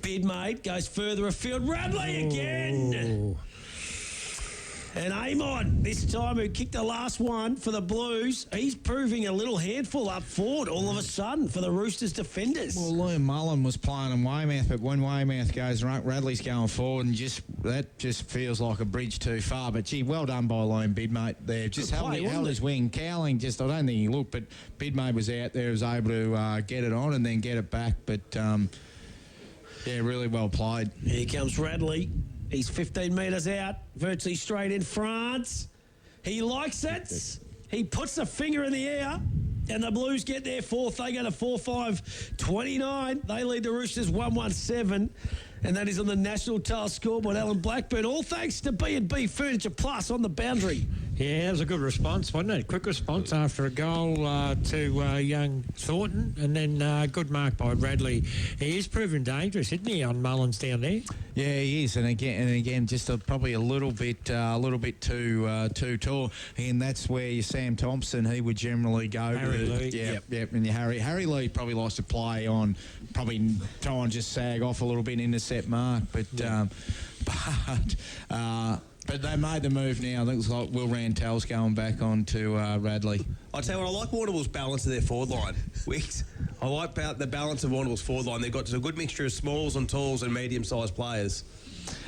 [SPEAKER 3] Bidmate goes further afield. Radley again. And Amon, this time, who kicked the last one for the Blues, he's proving a little handful up forward all of a sudden for the Roosters defenders.
[SPEAKER 2] Well, Liam Mullen was playing in Weymouth, but when Weymouth goes right, Radley's going forward, and that just feels like a bridge too far. But, gee, well done by Liam Bidmate there. Just held his wing. Cowling, I don't think he looked, but Bidmate was out there, was able to get it on and then get it back. But, really well played.
[SPEAKER 3] Here comes Radley. He's 15 metres out, virtually straight in front. He likes it. He puts the finger in the air. And the Blues get their fourth. They go to 4-5-29. They lead the Roosters 1-1-7. And that is on the National Tile scoreboard. Alan Blackburn, all thanks to B&B Furniture Plus on the boundary.
[SPEAKER 5] Yeah, it was a good response, wasn't it? Quick response after a goal to young Thornton, and then good mark by Radley. He is proving dangerous, isn't he, on Mullins down there?
[SPEAKER 2] Yeah, he is, and again, just probably a little bit too tall, and that's where your Sam Thompson, he would generally go.
[SPEAKER 5] Harry Lee.
[SPEAKER 2] Yep, and your Harry Lee probably likes to play on, probably try and just sag off a little bit, intercept mark, but they made the move now. I think it's like Will Rantel's going back on to Radley.
[SPEAKER 4] I'll tell you what, I like Warrnambool's balance of their forward line. Wicks, I like the balance of Warrnambool's forward line. They've got a good mixture of smalls and talls and medium-sized players.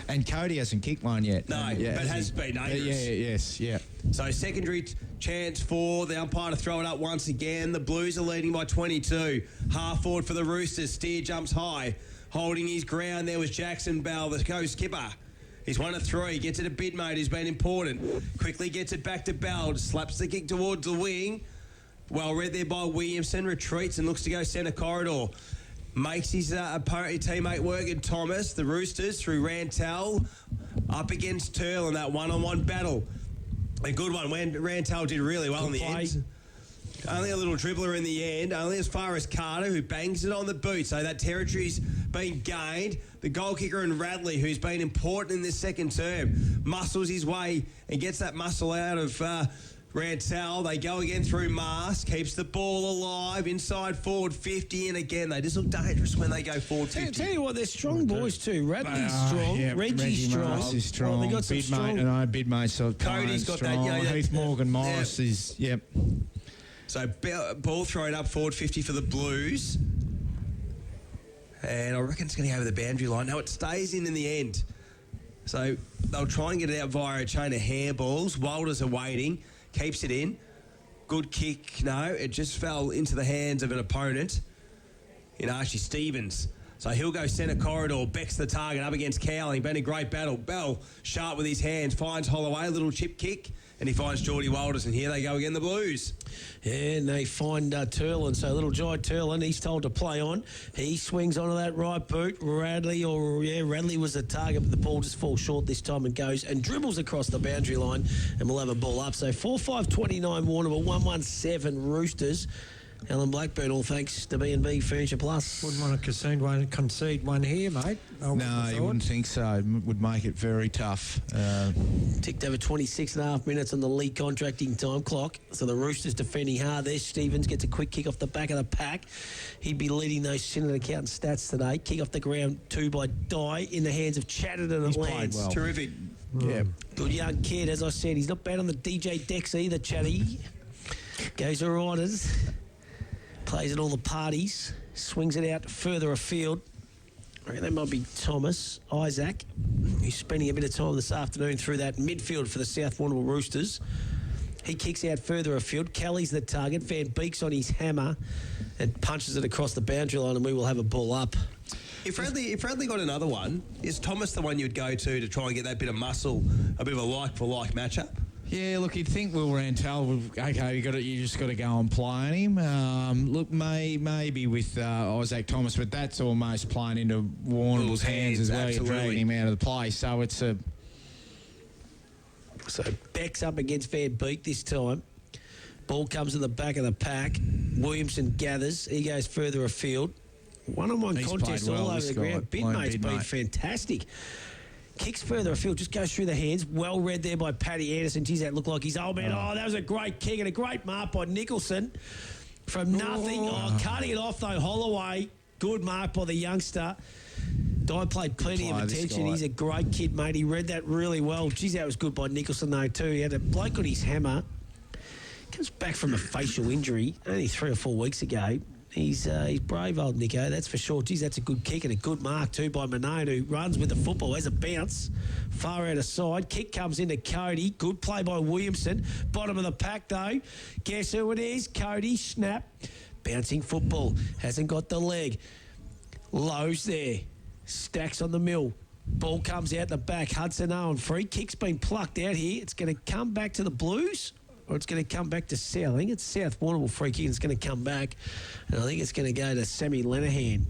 [SPEAKER 2] And Cody hasn't kicked one yet.
[SPEAKER 4] No, but has been dangerous.
[SPEAKER 2] Yeah.
[SPEAKER 4] So secondary chance for the umpire to throw it up once again. The Blues are leading by 22. Half forward for the Roosters. Steer jumps high. Holding his ground there was Jackson Bell, the co-skipper. He's 1 of 3. Gets it to Bidmate, who's been important. Quickly gets it back to Bell. Slaps the kick towards the wing. Well read there by Williamson. Retreats and looks to go centre corridor. Makes his teammate work in Thomas. The Roosters through Rantel. Up against Turl in that one-on-one battle. A good one. Rantel did really well in the end. Only a little dribbler in the end, only as far as Carter, who bangs it on the boot. So that territory's been gained. The goal kicker in Radley, who's been important in this second term, muscles his way and gets that muscle out of Rantel. They go again through Mars, keeps the ball alive, inside forward 50, and again, they just look dangerous when they go forward 50.
[SPEAKER 3] Tell you what, they're strong boys too. Radley's strong, Reggie's strong.
[SPEAKER 2] Morris is strong.
[SPEAKER 3] Well, they got some strong.
[SPEAKER 2] Bidmate's
[SPEAKER 4] Cody's got
[SPEAKER 2] strong.
[SPEAKER 4] that.
[SPEAKER 2] Heath Morgan Morris is,
[SPEAKER 4] So ball thrown up forward 50 for the Blues. And I reckon it's going to go over the boundary line. No, it stays in the end. So they'll try and get it out via a chain of handballs. Walters are waiting. Keeps it in. Good kick. No, it just fell into the hands of an opponent in Archie Stevens. So he'll go centre corridor, Beck's the target up against Cowling. Been a great battle. Bell sharp with his hands, finds Holloway, little chip kick, and he finds Geordie Walters, and here they go again, the Blues.
[SPEAKER 3] Yeah, and they find Turlin. So little Jai Turlin, he's told to play on. He swings onto that right boot. Radley was the target, but the ball just falls short this time and goes and dribbles across the boundary line, and we'll have a ball up. So 4-5-29 Warrnambool, 1-1-7 Roosters. Alan Blackburn, all thanks to B&B Furniture Plus.
[SPEAKER 5] Wouldn't want to concede one here, mate.
[SPEAKER 2] No, you wouldn't think so. Would make it very tough.
[SPEAKER 3] Ticked over 26.5 minutes on the league contracting time clock. So the Roosters defending hard there. Stevens gets a quick kick off the back of the pack. He'd be leading those Senate accountant stats today. Kick off the ground 2 by Dye in the hands of Chatterton.
[SPEAKER 2] He's played well.
[SPEAKER 4] Terrific.
[SPEAKER 2] Yeah.
[SPEAKER 3] Good young kid, as I said. He's not bad on the DJ decks either, Chatty. Goes to Riders. Plays at all the parties, swings it out further afield. I reckon that might be Thomas Isaac, who's spending a bit of time this afternoon through that midfield for the South Warrnambool Roosters. He kicks out further afield. Kelly's the target. Van Beek's on his hammer and punches it across the boundary line, and we will have a ball up.
[SPEAKER 4] If Radley got another one, is Thomas the one you'd go to try and get that bit of muscle, a bit of a like-for-like matchup?
[SPEAKER 2] Yeah, look, you'd think Will Rantel, okay, you just got to go and play on him. Look, maybe with Isaac Thomas, but that's almost playing into Warrnambool's hands as well. You're dragging him out of the play, so it's a...
[SPEAKER 3] So Beck's up against Van Beek this time. Ball comes to the back of the pack. Williamson gathers. He goes further afield. One-on-one contest all over the ground. Bidmate's been fantastic. Kicks further afield, just goes through the hands. Well read there by Paddy Anderson. Geez, that looked like his old man. Oh, that was a great kick and a great mark by Nicholson from nothing. Cutting it off, though, Holloway. Good mark by the youngster. Dye played plenty of attention. He's a great kid, mate. He read that really well. Geez, that was good by Nicholson, though, too. He had a bloke on his hammer. Comes back from a facial injury only 3 or 4 weeks ago. He's brave, old Nico, that's for sure. Geez, that's a good kick and a good mark too by Manone, who runs with the football, has a bounce. Far out of side. Kick comes into Cody. Good play by Williamson. Bottom of the pack, though. Guess who it is? Cody. Snap. Bouncing football. Hasn't got the leg. Lowe's there. Stacks on the mill. Ball comes out the back. Hudson Owen. Free kick's been plucked out here. It's going to come back to the Blues. or it's going to come back to South. I think it's South Warrnambool free kick. It's going to come back, and I think it's going to go to Sammy Lenahan.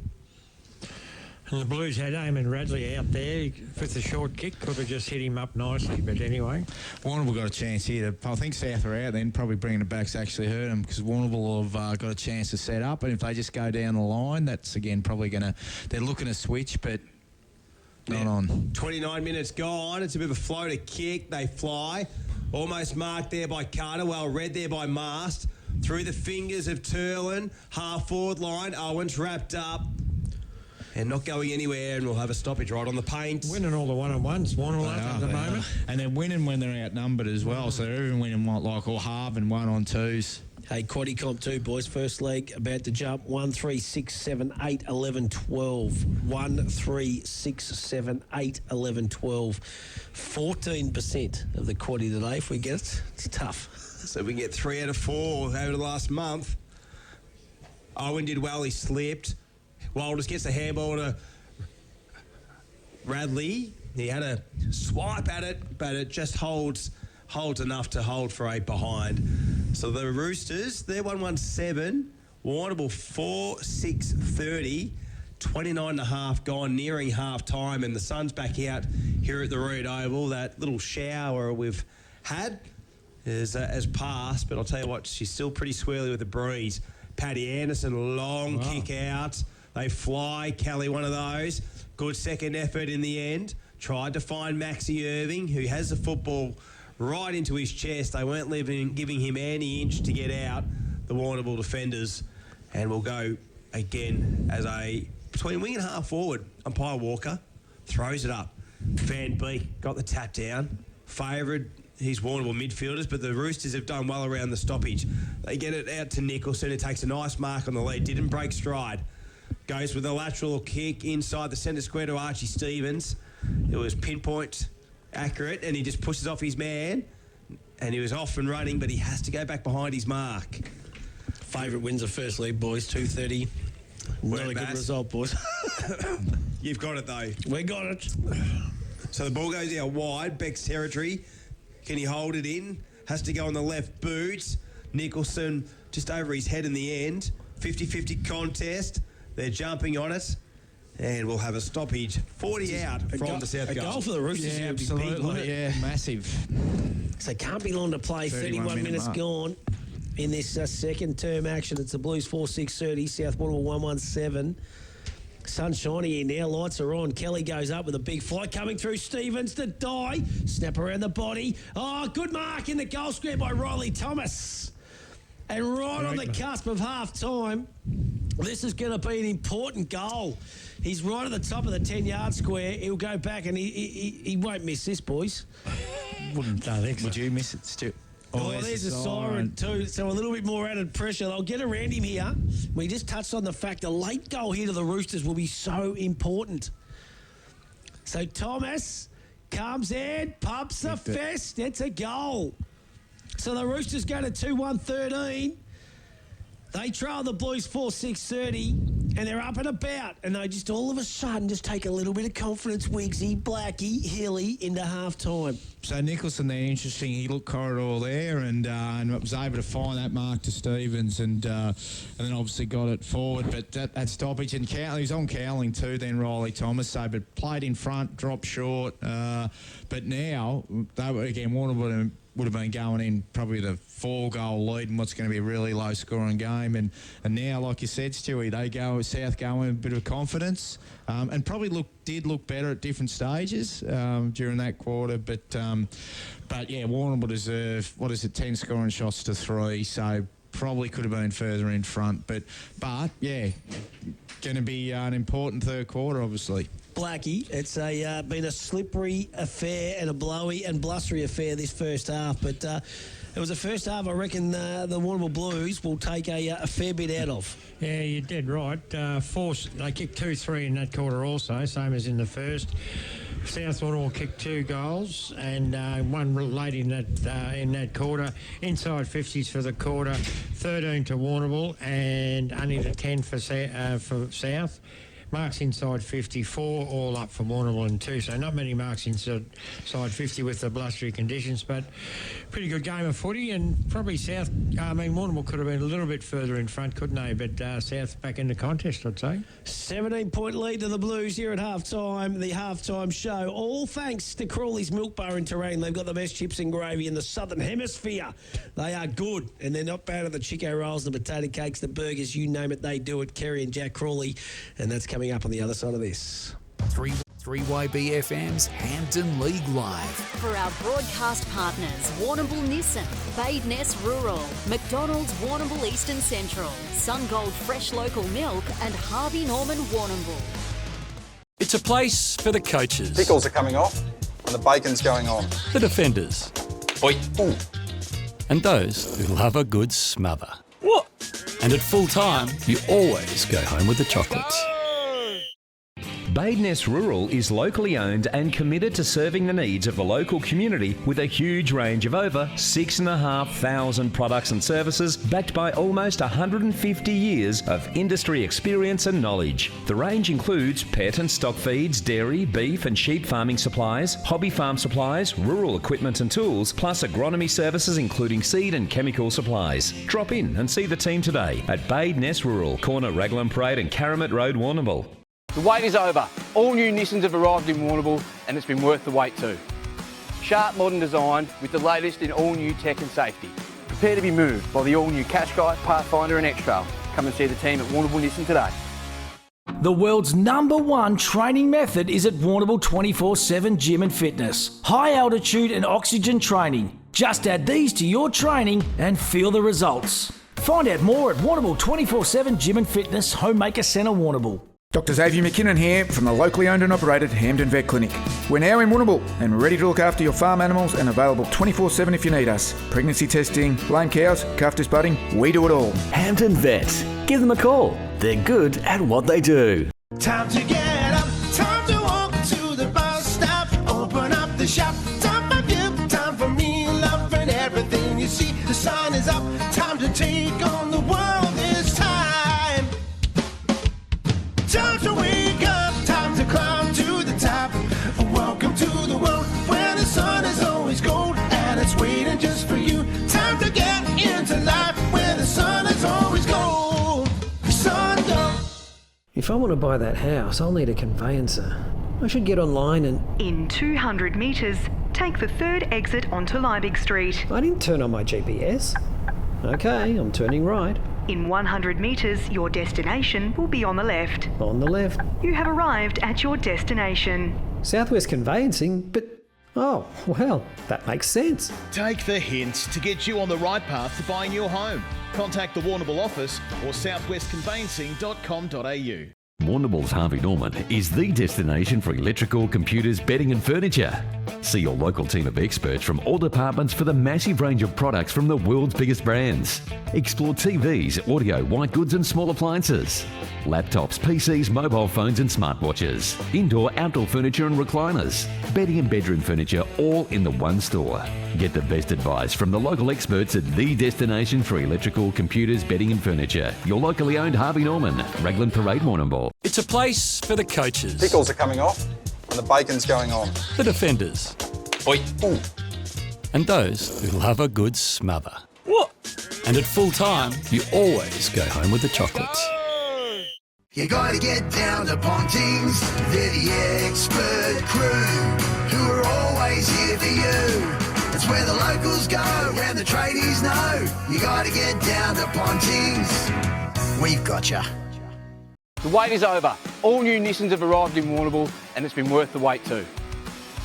[SPEAKER 5] And the Blues had Eamon Radley out there with the short kick. Could have just hit him up nicely, but anyway.
[SPEAKER 2] Warrnambool got a chance here. I think South are out then. Probably bringing it back's actually hurt them because Warrnambool have got a chance to set up. And if they just go down the line, that's, again, probably going to... They're looking to switch, but not on.
[SPEAKER 4] 29 minutes gone. It's a bit of a floater kick. They fly. Almost marked there by Carter. Well read there by Mast. Through the fingers of Turlin. Half-forward line. Owens wrapped up. And not going anywhere, and we'll have a stoppage right on the paint.
[SPEAKER 5] Winning all the one-on-ones, Warrnambool at the moment.
[SPEAKER 2] And they're winning when they're outnumbered as well, so they're even winning or halving 1-on-2s.
[SPEAKER 3] Hey, Quaddy Comp 2, boys. First leg about to jump. 1, 3, 6, 7, 8, 11, 12. 1, 3, 6, 7, 8, 11, 12. 14% of the Quaddy today. If we get it, it's tough.
[SPEAKER 4] So we can get 3 out of 4 over the last month. Owen did well. He slipped. Walters gets the handball to Radley. He had a swipe at it, but it just holds enough to hold for 8 behind. So the Roosters, they're 117. Warrnambool 4-6-30. 29.5 gone, nearing half time, and the sun's back out here at the Reed Oval. That little shower we've had has passed, but I'll tell you what, she's still pretty swirly with the breeze. Paddy Anderson, long kick out. They fly. Kelly, one of those. Good second effort in the end. Tried to find Maxie Irving, who has the football right into his chest. They weren't giving him any inch to get out, the Warrnambool defenders. And we'll go again as between wing and half forward. Umpire Walker throws it up. Van Beek got the tap down. Favoured his Warrnambool midfielders, but the Roosters have done well around the stoppage. They get it out to Nicholson, who takes a nice mark on the lead. Didn't break stride. Goes with a lateral kick inside the centre square to Archie Stevens. It was pinpoint accurate, and he just pushes off his man. And he was off and running, but he has to go back behind his mark.
[SPEAKER 3] Favourite wins the first league, boys. 2:30. Not a good result, boys.
[SPEAKER 4] You've got it, though.
[SPEAKER 3] We got it.
[SPEAKER 4] So the ball goes out wide. Beck's territory. Can he hold it in? Has to go on the left boot. Nicholson just over his head in the end. 50-50 contest. They're jumping on it. And we'll have a stoppage. 40 out from the South
[SPEAKER 3] A goal for the Roosters.
[SPEAKER 2] Yeah,
[SPEAKER 3] would be
[SPEAKER 2] absolutely.
[SPEAKER 3] big,
[SPEAKER 2] Yeah, massive.
[SPEAKER 3] So can't be long to play. 31 minutes
[SPEAKER 2] mark.
[SPEAKER 3] gone in this second term action. It's the Blues 4-6-30. South Warrnambool 1-1-7. Sun shining here now. Lights are on. Kelly goes up with a big fly coming through. Stevens to die. Snap around the body. Oh, good mark in the goal square by Riley Thomas. And right on the cusp of half time, this is going to be an important goal. He's right at the top of the 10-yard square. He'll go back and he won't miss this, boys.
[SPEAKER 2] Don't think so. Would you miss it, Stu?
[SPEAKER 3] Oh, there's a siren too, so a little bit more added pressure. They'll get around him here. We just touched on the fact a late goal here to the Roosters will be so important. So Thomas comes in, pumps the fist. It's a goal. So the Roosters go to 2-1-13. They trail the Blues 4-6-30, and they're up and about. And they just all of a sudden just take a little bit of confidence, Wiggsy, Blackie, Hilly, into half-time.
[SPEAKER 2] So Nicholson there, interesting. He looked corridor there and was able to find that mark to Stevens and then obviously got it forward. But that stoppage, and Cowling, he was on Cowling too then, Riley Thomas. So, but played in front, dropped short. But now, they were, again, Warrnambool would have been going in probably the 4-goal lead in what's going to be a really low-scoring game. And now, like you said, Stewie, South go in a bit of confidence and probably did look better at different stages during that quarter. But yeah, Warrnambool deserve, 10 scoring shots to 3, so probably could have been further in front. But yeah, going to be an important third quarter, obviously.
[SPEAKER 3] Blackie, it's been a slippery affair and a blowy and blustery affair this first half, but it was a first half I reckon the Warrnambool Blues will take a fair bit out of.
[SPEAKER 5] Yeah, you did right. They kicked 2-3 in that quarter also, same as in the first. South Warrnambool kicked 2 goals and one late in that quarter. Inside 50s for the quarter, 13 to Warrnambool and only to 10 for South. Marks inside 54, all up for Warrnambool and 2. So not many marks inside 50 with the blustery conditions, but pretty good game of footy. And probably Warrnambool could have been a little bit further in front, couldn't they? But South back in the contest, I'd say.
[SPEAKER 3] 17-point lead to the Blues here at halftime. The halftime show, all thanks to Crawley's Milk Bar in Terrain. They've got the best chips and gravy in the Southern Hemisphere. They are good, and they're not bad at the Chico rolls, the potato cakes, the burgers, you name it, they do it. Kerry and Jack Crawley, and that's coming up on the other side of this.
[SPEAKER 7] 3YBFM's Hampton League Live.
[SPEAKER 8] For our broadcast partners, Warrnambool Nissan, Badeness Rural, McDonald's Warrnambool Eastern Central, Sungold Fresh Local Milk, and Harvey Norman Warrnambool.
[SPEAKER 11] It's a place for the coaches.
[SPEAKER 12] Pickles are coming off and the bacon's going on.
[SPEAKER 11] The defenders.
[SPEAKER 12] Oi. Ooh.
[SPEAKER 11] And those who love a good smother.
[SPEAKER 12] What?
[SPEAKER 11] And at full time, you always go home with the chocolates.
[SPEAKER 9] Badeness Rural is locally owned and committed to serving the needs of the local community with a huge range of over 6,500 products and services backed by almost 150 years of industry experience and knowledge. The range includes pet and stock feeds, dairy, beef and sheep farming supplies, hobby farm supplies, rural equipment and tools, plus agronomy services including seed and chemical supplies. Drop in and see the team today at Badeness Rural, corner Raglan Parade and Karamat Road, Warrnambool.
[SPEAKER 18] The wait is over. All new Nissans have arrived in Warrnambool and it's been worth the wait too. Sharp modern design with the latest in all new tech and safety. Prepare to be moved by the all new Qashqai, Pathfinder and X-Trail. Come and see the team at Warrnambool Nissan today.
[SPEAKER 15] The world's #1 training method is at Warrnambool 24/7 Gym and Fitness. High altitude and oxygen training. Just add these to your training and feel the results. Find out more at Warrnambool 24/7 Gym and Fitness, Homemaker Centre, Warrnambool.
[SPEAKER 19] Dr. Xavier McKinnon here from the locally owned and operated Hampden Vet Clinic. We're now in Warrnambool and we're ready to look after your farm animals and available 24/7 if you need us. Pregnancy testing, lame cows, calf disbudding, we do it all.
[SPEAKER 20] Hampden Vet. Give them a call. They're good at what they do.
[SPEAKER 16] Time to get up, time to walk to the bus stop, open up the shop, time for you, time for me, love and everything you see. The sun is up, time to take on the world this time. Time to wake up, time to climb to the top. Welcome to the world where the sun is always gold and it's waiting just for you. Time to get into life where the sun is always gold. Sungold.
[SPEAKER 21] If I want to buy that house, I'll need a conveyancer. I should get online and...
[SPEAKER 22] In 200 metres, take the third exit onto Liebig Street.
[SPEAKER 21] I didn't turn on my GPS. Okay, I'm turning right.
[SPEAKER 22] In 100 metres, your destination will be on the left.
[SPEAKER 21] On the left.
[SPEAKER 22] You have arrived at your destination.
[SPEAKER 21] Southwest Conveyancing, but... Oh, well, that makes sense.
[SPEAKER 23] Take the hints to get you on the right path to buying your home. Contact the Warrnambool office or southwestconveyancing.com.au.
[SPEAKER 24] Warrnambool's Harvey Norman is the destination for electrical, computers, bedding and furniture. See your local team of experts from all departments for the massive range of products from the world's biggest brands. Explore TVs, audio, white goods and small appliances. Laptops, PCs, mobile phones and smartwatches. Indoor, outdoor furniture and recliners. Bedding and bedroom furniture all in the one store. Get the best advice from the local experts at the destination for electrical, computers, bedding and furniture. Your locally owned Harvey Norman, Raglan Parade, Warrnambool.
[SPEAKER 11] It's a place for the coaches.
[SPEAKER 12] Pickles are coming off and the bacon's going on.
[SPEAKER 11] The defenders.
[SPEAKER 12] Oi. Ooh.
[SPEAKER 11] And those who love a good smother.
[SPEAKER 12] What?
[SPEAKER 11] And at full time, you always go home with the chocolates.
[SPEAKER 16] You gotta get down to Pontings, they're the expert crew, who are always here for you. It's where the locals go, where the tradies know. You gotta get down to Pontings, we've got ya.
[SPEAKER 18] The wait is over. All new Nissans have arrived in Warrnambool and it's been worth the wait too.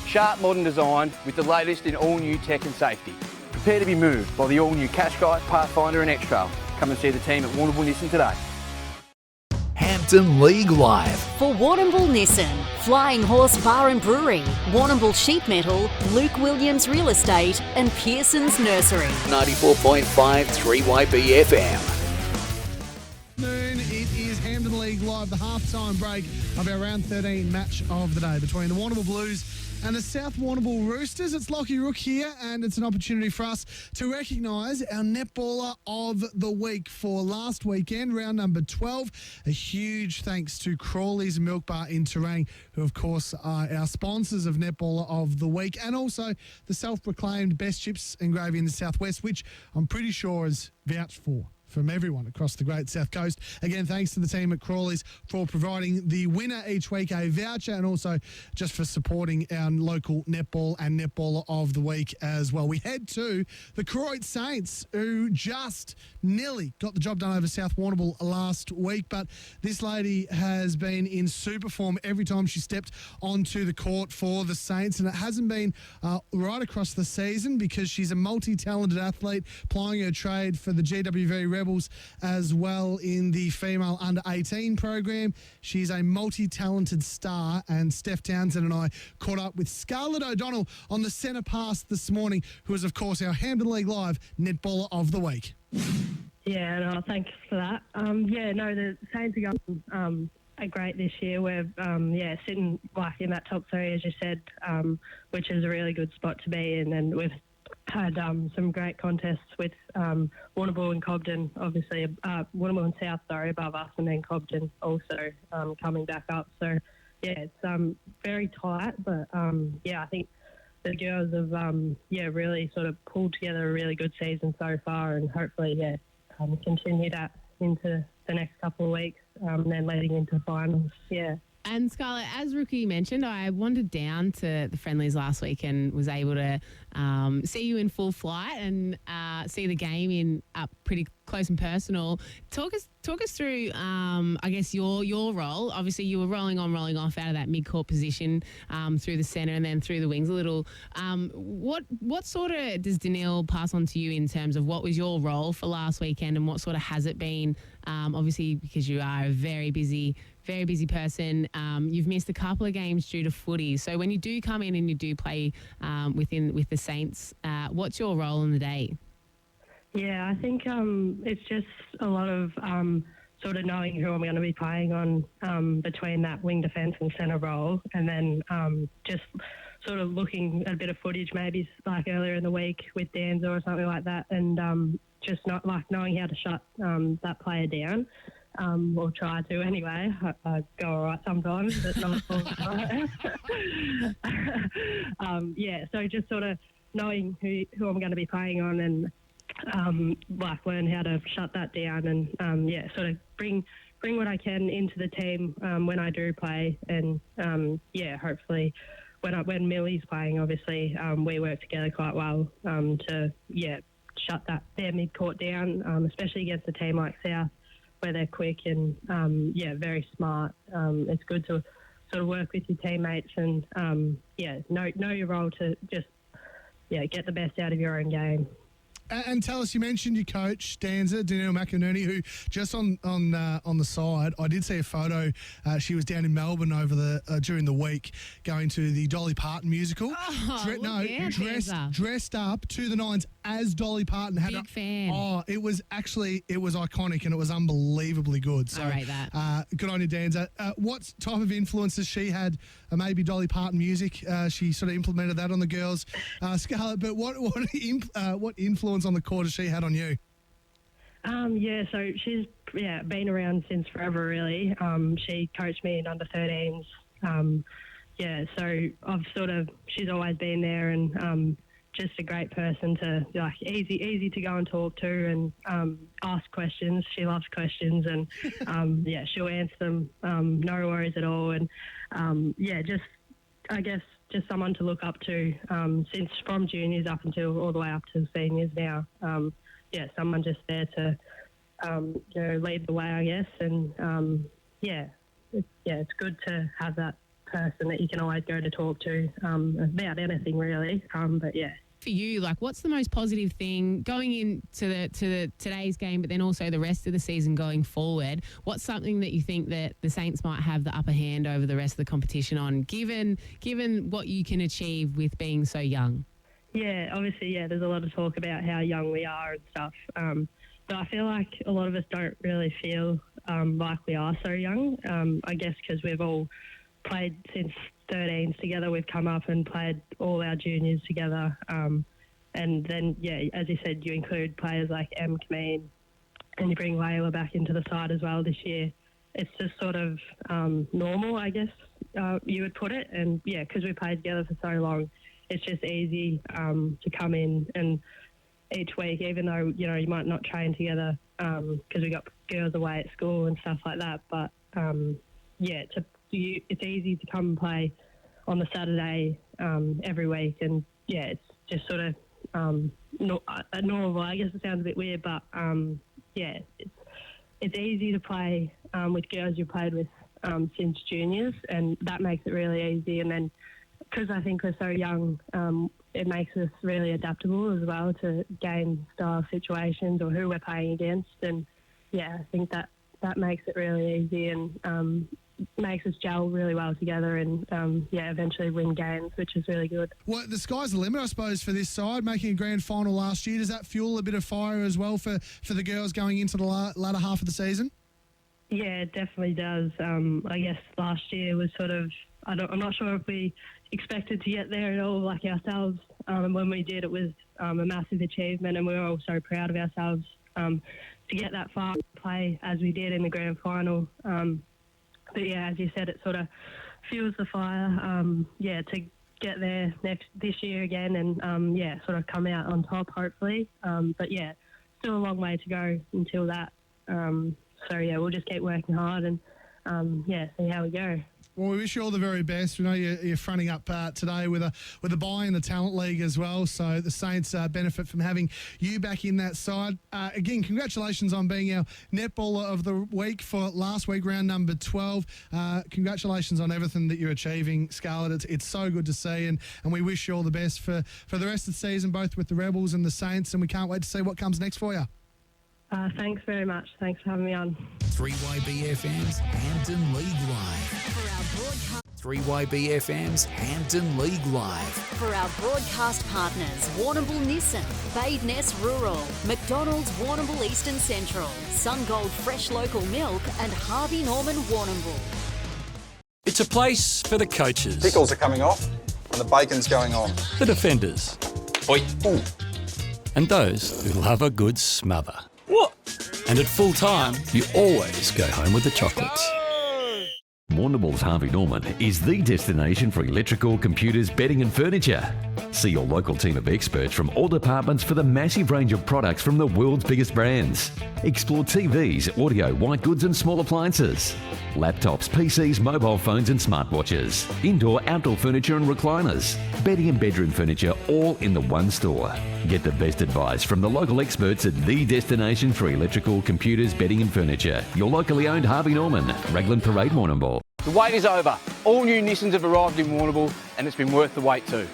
[SPEAKER 18] Sharp modern design with the latest in all new tech and safety. Prepare to be moved by the all new Qashqai, Pathfinder and X-Trail. Come and see the team at Warrnambool Nissan today.
[SPEAKER 7] Hampton League Live.
[SPEAKER 8] For Warrnambool Nissan, Flying Horse Bar and Brewery, Warrnambool Sheep Metal, Luke Williams Real Estate and Pearson's Nursery.
[SPEAKER 7] 94.5 3YB FM.
[SPEAKER 25] It is Hampton League Live
[SPEAKER 1] the halftime break of our round 13 match of the day between the Warrnambool Blues and the South Warrnambool Roosters. It's Lockie Rook here, and it's an opportunity for us to recognise our netballer of the week for last weekend, round number 12. A huge thanks to Crawley's Milk Bar in Terang, who of course are our sponsors of netballer of the week, and also the self-proclaimed best chips and gravy in the Southwest, which I'm pretty sure is vouched for from everyone across the great South Coast. Again, thanks to the team at Crawley's for providing the winner each week a voucher, and also just for supporting our local netball and netballer of the week as well. We head to the Croydon Saints, who just nearly got the job done over South Warrnambool last week, but this lady has been in super form every time she stepped onto the court for the Saints, and it hasn't been right across the season because she's a multi-talented athlete plying her trade for the GWV Rebels as well in the female under-18 program. She's a multi-talented star, and Steph Townsend and I caught up with Scarlett O'Donnell on the centre pass this morning, who is, of course, our Hampden League Live netballer of the week.
[SPEAKER 10] Yeah, no, thanks for that. The Saints are going great this year. We're, sitting like in that top three, as you said, which is a really good spot to be in, and we've had some great contests with Warrnambool and Cobden, obviously Warrnambool and South, above us, and then Cobden also coming back up. So, it's very tight, but, I think the girls have, really sort of pulled together a really good season so far, and hopefully, continue that into the next couple of weeks, and then leading into finals,
[SPEAKER 13] And Scarlett, as Rookie mentioned, I wandered down to the friendlies last week and was able to see you in full flight and see the game in up pretty close and personal. Talk us through, I guess, your role. Obviously, you were rolling off out of that mid-court position through the centre and then through the wings a little. What sort of does Danielle pass on to you in terms of what was your role for last weekend, and what sort of has it been? Obviously, because you are a very busy person, you've missed a couple of games due to footy. So when you do come in and you do play with the Saints, what's your role in the day?
[SPEAKER 10] Yeah, I think it's just a lot of sort of knowing who I'm going to be playing on between that wing defence and centre role, and then just sort of looking at a bit of footage maybe like earlier in the week with Danza or something like that, and just not like knowing how to shut that player down. Or try to anyway. I go all right sometimes, but not all the time. So just sort of knowing who I'm going to be playing on, and learn how to shut that down, and sort of bring what I can into the team when I do play, and hopefully when Millie's playing, obviously we work together quite well to shut their mid-court down, especially against a team like South, where they're quick and, very smart. It's good to sort of work with your teammates and, know your role to just, get the best out of your own game.
[SPEAKER 1] And tell us, you mentioned your coach, Danza, Danielle McInerney, who just on the side, I did see a photo. She was down in Melbourne during the week going to the Dolly Parton musical. Dressed up to the nines as Dolly Parton.
[SPEAKER 13] Big fan.
[SPEAKER 1] Oh, it was iconic, and it was unbelievably good. So,
[SPEAKER 13] I rate that.
[SPEAKER 1] Good on you, Danza. What type of influences she had? Maybe Dolly Parton music. She sort of implemented that on the girls. Scarlett, but what influence on the court has she had on you?
[SPEAKER 10] So she's been around since forever, really. She coached me in under 13s. So she's always been there, and just a great person to easy to go and talk to, and ask questions. She loves questions, and she'll answer them. No worries at all, and just someone to look up to since from juniors up until all the way up to seniors now. Someone just there to lead the way, I guess, and it's good to have that person that you can always go to talk to about anything, really.
[SPEAKER 13] For you, what's the most positive thing going into today's game, but then also the rest of the season going forward? What's something that you think that the Saints might have the upper hand over the rest of the competition on, given what you can achieve with being so young?
[SPEAKER 10] Yeah, obviously, there's a lot of talk about how young we are and stuff. But I feel like a lot of us don't really feel like we are so young. I guess because we've all played since 13s together. We've come up and played all our juniors together. And then, yeah, as you said, you include players like M. Kameen, and you bring Layla back into the side as well this year. It's just sort of normal, I guess you would put it. And, yeah, because we played together for so long, it's just easy to come in and each week, even though, you know, you might not train together because we got girls away at school and stuff like that. But, yeah, it's easy to come and play on the Saturday every week. And, yeah, it's just sort of normal. I guess it sounds a bit weird, but, yeah, it's easy to play with girls you played with since juniors, and that makes it really easy. And then because I think we're so young, it makes us really adaptable as well to game style situations or who we're playing against. And, yeah, I think that makes it really easy and makes us gel really well together and, yeah, eventually win games, which is really good.
[SPEAKER 1] Well, the sky's the limit, I suppose, for this side, making a grand final last year. Does that fuel a bit of fire as well for the girls going into the latter half of the season?
[SPEAKER 10] Yeah, it definitely does. I guess last year was sort of, I'm not sure if we expected to get there at all like ourselves. And when we did, it was a massive achievement, and we were all so proud of ourselves to get that far and play as we did in the grand final. But yeah, as you said, it sort of fuels the fire, yeah, to get there this year again and, yeah, sort of come out on top, hopefully. But yeah, still a long way to go until that. So yeah, we'll just keep working hard and, yeah, see how we go.
[SPEAKER 1] Well, we wish you all the very best. We know you're fronting up today with a bye in the Talent League as well, so the Saints benefit from having you back in that side. Again, congratulations on being our netballer of the week for last week, round number 12. Congratulations on everything that you're achieving, Scarlett. It's so good to see, and we wish you all the best for the rest of the season, both with the Rebels and the Saints, and we can't wait to see what comes next for you.
[SPEAKER 10] Thanks very much. Thanks for having me on.
[SPEAKER 7] 3YBFM's Hampton League Live. 3YBFM's Hampton League Live.
[SPEAKER 8] For our broadcast partners, Warrnambool Nissan, Badeness Rural, McDonald's Warrnambool Eastern Central, Sungold Fresh Local Milk, and Harvey Norman Warrnambool.
[SPEAKER 11] It's a place for the coaches.
[SPEAKER 12] Pickles are coming off and the bacon's going on.
[SPEAKER 11] The defenders.
[SPEAKER 12] Oi. Ooh.
[SPEAKER 11] And those who love a good smother. What? And at full time, you always go home with the chocolates.
[SPEAKER 24] Warrnambool's Harvey Norman is the destination for electrical, computers, bedding and furniture. See your local team of experts from all departments for the massive range of products from the world's biggest brands. Explore TVs, audio, white goods and small appliances. Laptops, PCs, mobile phones and smartwatches. Indoor, outdoor furniture and recliners. Bedding and bedroom furniture all in the one store. Get the best advice from the local experts at the destination for electrical, computers, bedding and furniture. Your locally owned Harvey Norman, Raglan Parade, Warrnambool.
[SPEAKER 18] The wait is over. All new Nissans have arrived in Warrnambool and it's been worth the wait too.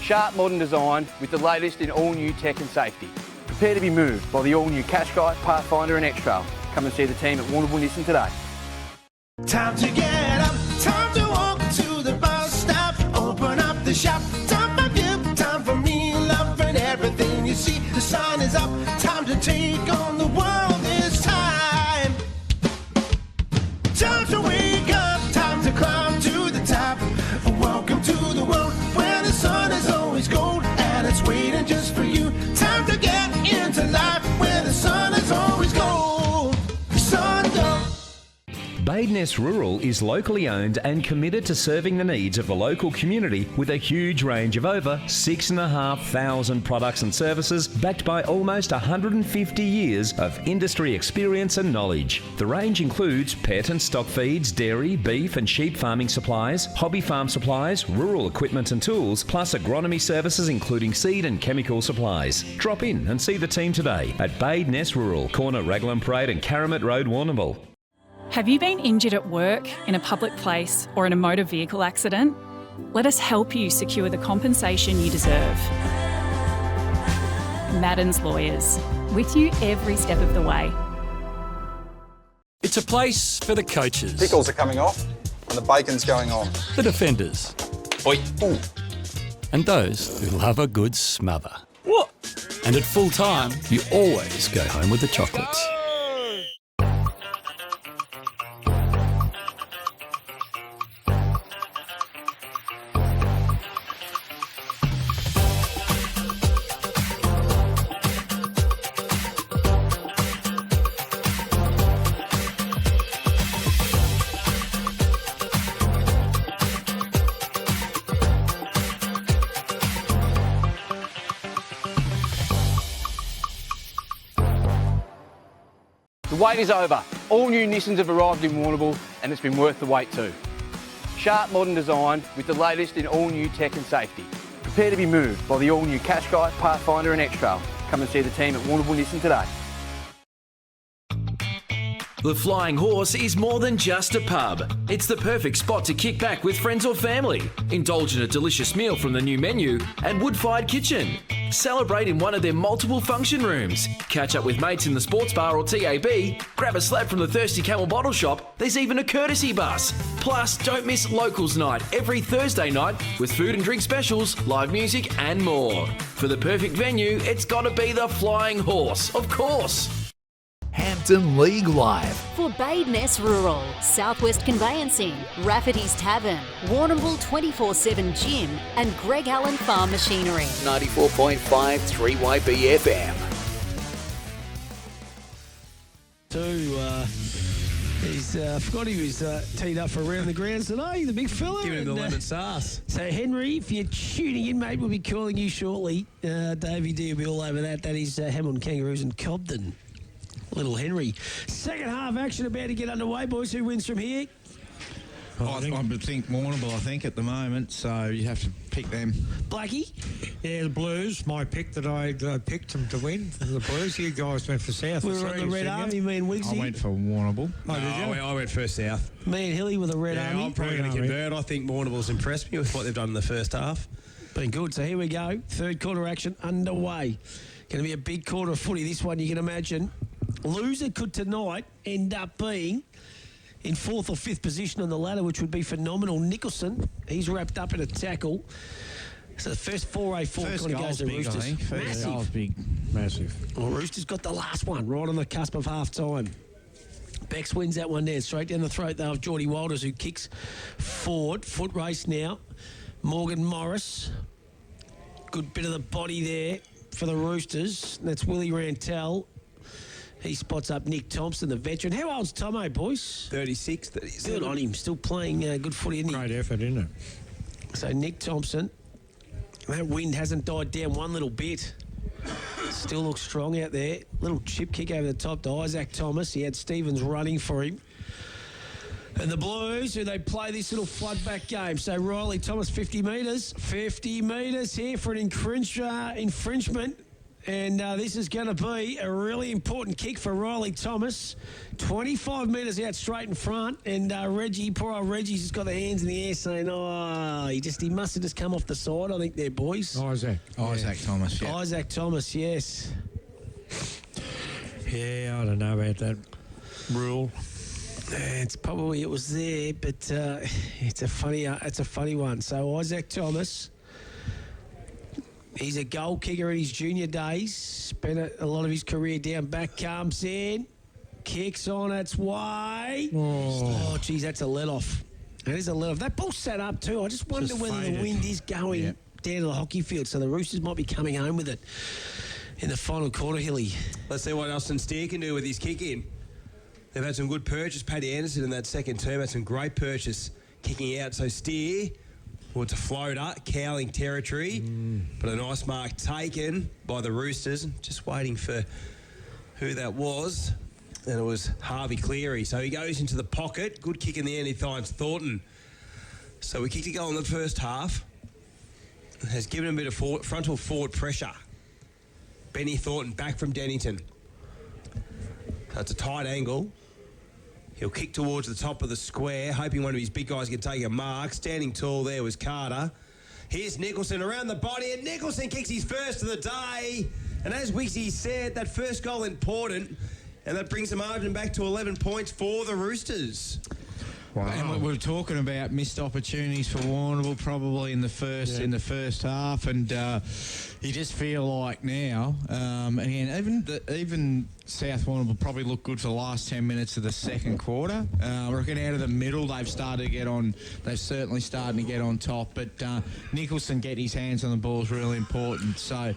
[SPEAKER 18] Sharp modern design with the latest in all new tech and safety. Prepare to be moved by the all new Qashqai, Pathfinder and X-Trail. Come and see the team at Warrnambool Nissan today.
[SPEAKER 16] Time to get up, time to walk to the bus stop, open up the shop, time for you, time for me, love and everything you see. The sun is up, time to take on the world this time. Time to wake up, time to climb to the top. Welcome to the world where the sun is always gold and it's waiting just for you. Time to get into life where the sun is always gold. Sungold.
[SPEAKER 9] Badeness Rural is locally owned and committed to serving the needs of the local community with a huge range of over 6,500 products and services backed by almost 150 years of industry experience and knowledge. The range includes pet and stock feeds, dairy, beef and sheep farming supplies, hobby farm supplies, rural equipment and tools, plus agronomy services including seed and chemical supplies. Drop in and see the team today at Badeness Rural, corner Raglan Parade and Caramit Road, Warrnambool.
[SPEAKER 4] Have you been injured at work, in a public place or in a motor vehicle accident? Let us help you secure the compensation you deserve. Madden's Lawyers, with you every step of the way.
[SPEAKER 11] It's a place for the coaches.
[SPEAKER 12] Pickles are coming off and the bacon's going on.
[SPEAKER 11] The defenders.
[SPEAKER 12] Oi. Ooh.
[SPEAKER 11] And those who love a good smother. What? And at full time, you always go home with the chocolates.
[SPEAKER 18] wait is over. All new Nissans have arrived in Warrnambool and it's been worth the wait too. Sharp modern design with the latest in all new tech and safety. Prepare to be moved by the all new Qashqai, Pathfinder and X-Trail. Come and see the team at Warrnambool Nissan today.
[SPEAKER 24] The Flying Horse is more than just a pub. It's the perfect spot to kick back with friends or family, indulge in a delicious meal from the new menu and wood-fired kitchen. Celebrate in one of their multiple function rooms. Catch up with mates in the sports bar or TAB. Grab a slab from the Thirsty Camel bottle shop. There's even a courtesy bus. Plus, don't miss Locals Night every Thursday night with food and drink specials, live music and more. For the perfect venue, it's got to be the Flying Horse, of course.
[SPEAKER 7] Hampton League Live.
[SPEAKER 8] For Badeness Rural, Southwest Conveyancing, Rafferty's Tavern, Warrnambool 24/7 Gym and Greg Allen Farm Machinery.
[SPEAKER 7] 94.5 3YB FM.
[SPEAKER 3] I forgot he was teed up for around the grounds today, the big fella.
[SPEAKER 2] Giving him the lemon sauce.
[SPEAKER 3] So, Henry, if you're tuning in, mate, we'll be calling you shortly. Davey D will be all over that. That is Hamilton Kangaroos and Cobden. Little Henry. Second half action about to get underway, boys. Who wins from here?
[SPEAKER 2] I think Warrnambool, at the moment, so you have to pick them.
[SPEAKER 3] Blackie?
[SPEAKER 5] Yeah, the Blues. My pick that I picked them to win. The Blues. You guys went for South.
[SPEAKER 3] We were on the Red Army, me and Wiggsy.
[SPEAKER 2] I went for Warrnambool.
[SPEAKER 5] I
[SPEAKER 2] went for South.
[SPEAKER 3] Me and Hilly with the Red Army.
[SPEAKER 2] I'm probably going to convert. I think Warrnambool's impressed me with what they've done in the first half.
[SPEAKER 3] Been good. So here we go. Third quarter action underway. Going to be a big quarter of footy. This one you can imagine. Loser could tonight end up being in fourth or fifth position on the ladder, which would be phenomenal. Nicholson, he's wrapped up in a tackle. So the first 4A4 kind of goes to
[SPEAKER 2] big,
[SPEAKER 3] Roosters.
[SPEAKER 2] First goal's big. Massive.
[SPEAKER 3] Well, Roosters got the last one right on the cusp of half-time. Bex wins that one there, straight down the throat though of Geordie Walters, who kicks forward. Foot race now. Morgan Morris. Good bit of the body there for the Roosters. That's Willie Rantel. He spots up Nick Thompson, the veteran. How old's Tomo, boys?
[SPEAKER 2] 36.
[SPEAKER 3] Good on him. Still playing good footy, isn't he?
[SPEAKER 5] Great effort, isn't it?
[SPEAKER 3] So Nick Thompson, that wind hasn't died down one little bit. Still looks strong out there. Little chip kick over the top to Isaac Thomas. He had Stevens running for him. And the Blues, who they play this little flood back game. So Riley Thomas, 50 metres. 50 metres here for an infringement. And this is going to be a really important kick for Riley Thomas. 25 metres out straight in front. And Reggie, poor old Reggie's just got the hands in the air saying, he must have just come off the side, I think, there, boys.
[SPEAKER 2] Isaac Thomas, yeah.
[SPEAKER 3] Isaac Thomas, yes.
[SPEAKER 5] Yeah, I don't know about that rule.
[SPEAKER 3] It was there, but it's a funny one. So Isaac Thomas, he's a goal kicker in his junior days. Spent a lot of his career down back. Comes in, kicks on its way. Oh, geez, that's a let-off. That is a let-off. That ball sat up too. I just wonder whether the wind is going down to the hockey field. So the Roosters might be coming home with it in the final quarter, Hilly.
[SPEAKER 2] Let's see what Austin Steer can do with his kick-in. They've had some good purchase. Paddy Anderson in that second term had some great purchase kicking out. So Steer, it's a floater, cowling territory, but a nice mark taken by the Roosters. Just waiting for who that was. And it was Harvey Cleary. So he goes into the pocket. Good kick in the end. He finds Thornton. So we kicked a goal in the first half. Has given him a bit of frontal forward pressure. Benny Thornton back from Dennington. That's a tight angle. He'll kick towards the top of the square, hoping one of his big guys can take a mark. Standing tall there was Carter. Here's Nicholson around the body, and Nicholson kicks his first of the day. And as Wixie said, that first goal important, and that brings the margin back to 11 points for the Roosters. Wow. And we're talking about missed opportunities for Warrnambool probably in the first half, and you just feel like now, again, even South Warrnambool probably looked good for the last 10 minutes of the second quarter. I reckon out of the middle they've certainly started to get on top, but Nicholson getting his hands on the ball is really important. So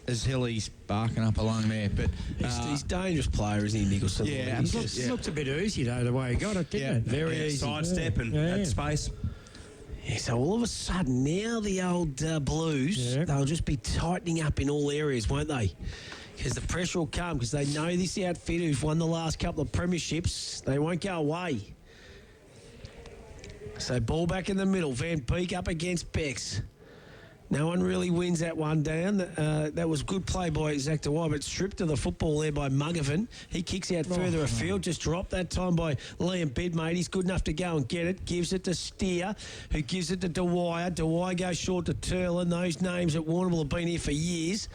[SPEAKER 2] as Hilly's barking up along there, but
[SPEAKER 3] he's a dangerous player, isn't he, Nicholson?
[SPEAKER 5] Yeah, it looked a bit easy though the way he got it, didn't it?
[SPEAKER 3] Very easy.
[SPEAKER 2] Sidestep and that space.
[SPEAKER 3] Yeah, so all of a sudden now the old Blues, they'll just be tightening up in all areas, won't they? Because the pressure will come, because they know this outfit who've won the last couple of premierships, they won't go away. So ball back in the middle. Van Beek up against Bex. No one really wins that one down. That was good play by Zach Dewey, but stripped of the football there by Mugovan. He kicks out further afield, just dropped that time by Liam Bedmate. He's good enough to go and get it. Gives it to Steer, who gives it to Dewey. Dewey goes short to Turlin. Those names at Warrnambool have been here for years.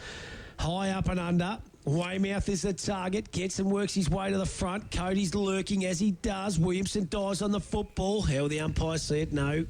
[SPEAKER 3] High up and under. Weymouth is the target. Gets and works his way to the front. Cody's lurking as he does. Williamson dies on the football. How the umpire said no.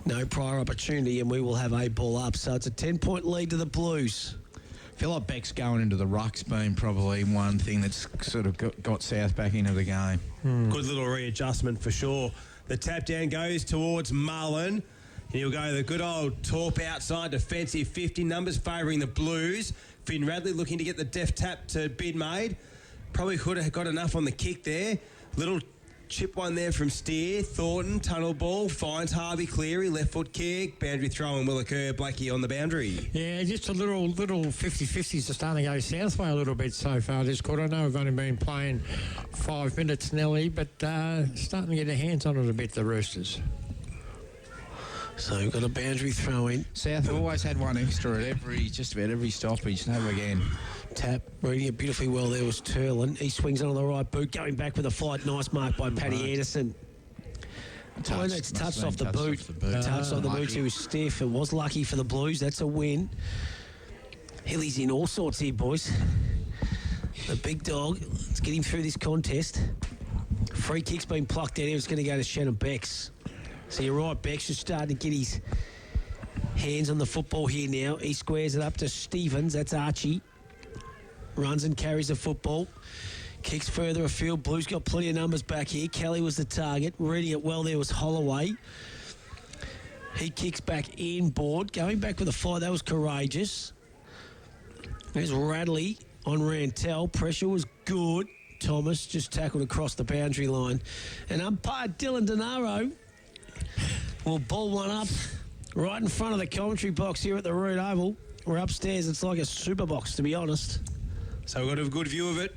[SPEAKER 3] No prior opportunity, and we will have a ball up. So it's a 10-point lead to the Blues.
[SPEAKER 6] I feel like Beck's going into the ruck's been probably one thing that's sort of got South back into the game.
[SPEAKER 2] Good little readjustment for sure. The tap down goes towards Mullen. And he'll go the good old Torp outside defensive 50 numbers favouring the Blues. Finn Radley looking to get the deft tap to Bedmade. Probably could have got enough on the kick there. Little chip one there from Steer. Thornton, tunnel ball, finds Harvey Cleary, left foot kick. Boundary throw and will occur. Blakey on the boundary.
[SPEAKER 5] Yeah, just a little 50-50s are starting to go south way a little bit so far this quarter. I know we've only been playing 5 minutes, Nelly, but starting to get their hands on it a bit, the Roosters.
[SPEAKER 3] So we've got a boundary throw in.
[SPEAKER 6] South have always had one extra at just about every stoppage. Never again.
[SPEAKER 3] Tap, reading it beautifully well there was Turlin. He swings on the right boot, going back with a flight. Nice mark by Paddy Anderson. It's touched off the boot. Touched off the boot. He was stiff. It was lucky for the Blues. That's a win. Hilly's in all sorts here, boys. The big dog. Let's get him through this contest. Free kick's been plucked out here. It's going to go to Shannon Becks. So you're right, Becks is starting to get his hands on the football here now. He squares it up to Stevens. That's Archie. Runs and carries the football. Kicks further afield. Blues got plenty of numbers back here. Kelly was the target. Reading it well there was Holloway. He kicks back inboard. Going back with a fly. That was courageous. There's Radley on Rantel. Pressure was good. Thomas just tackled across the boundary line. And umpire Dylan Denaro will ball one up right in front of the commentary box here at the Root Oval. We're upstairs. It's like a super box, to be honest.
[SPEAKER 2] So we've got a good view of it.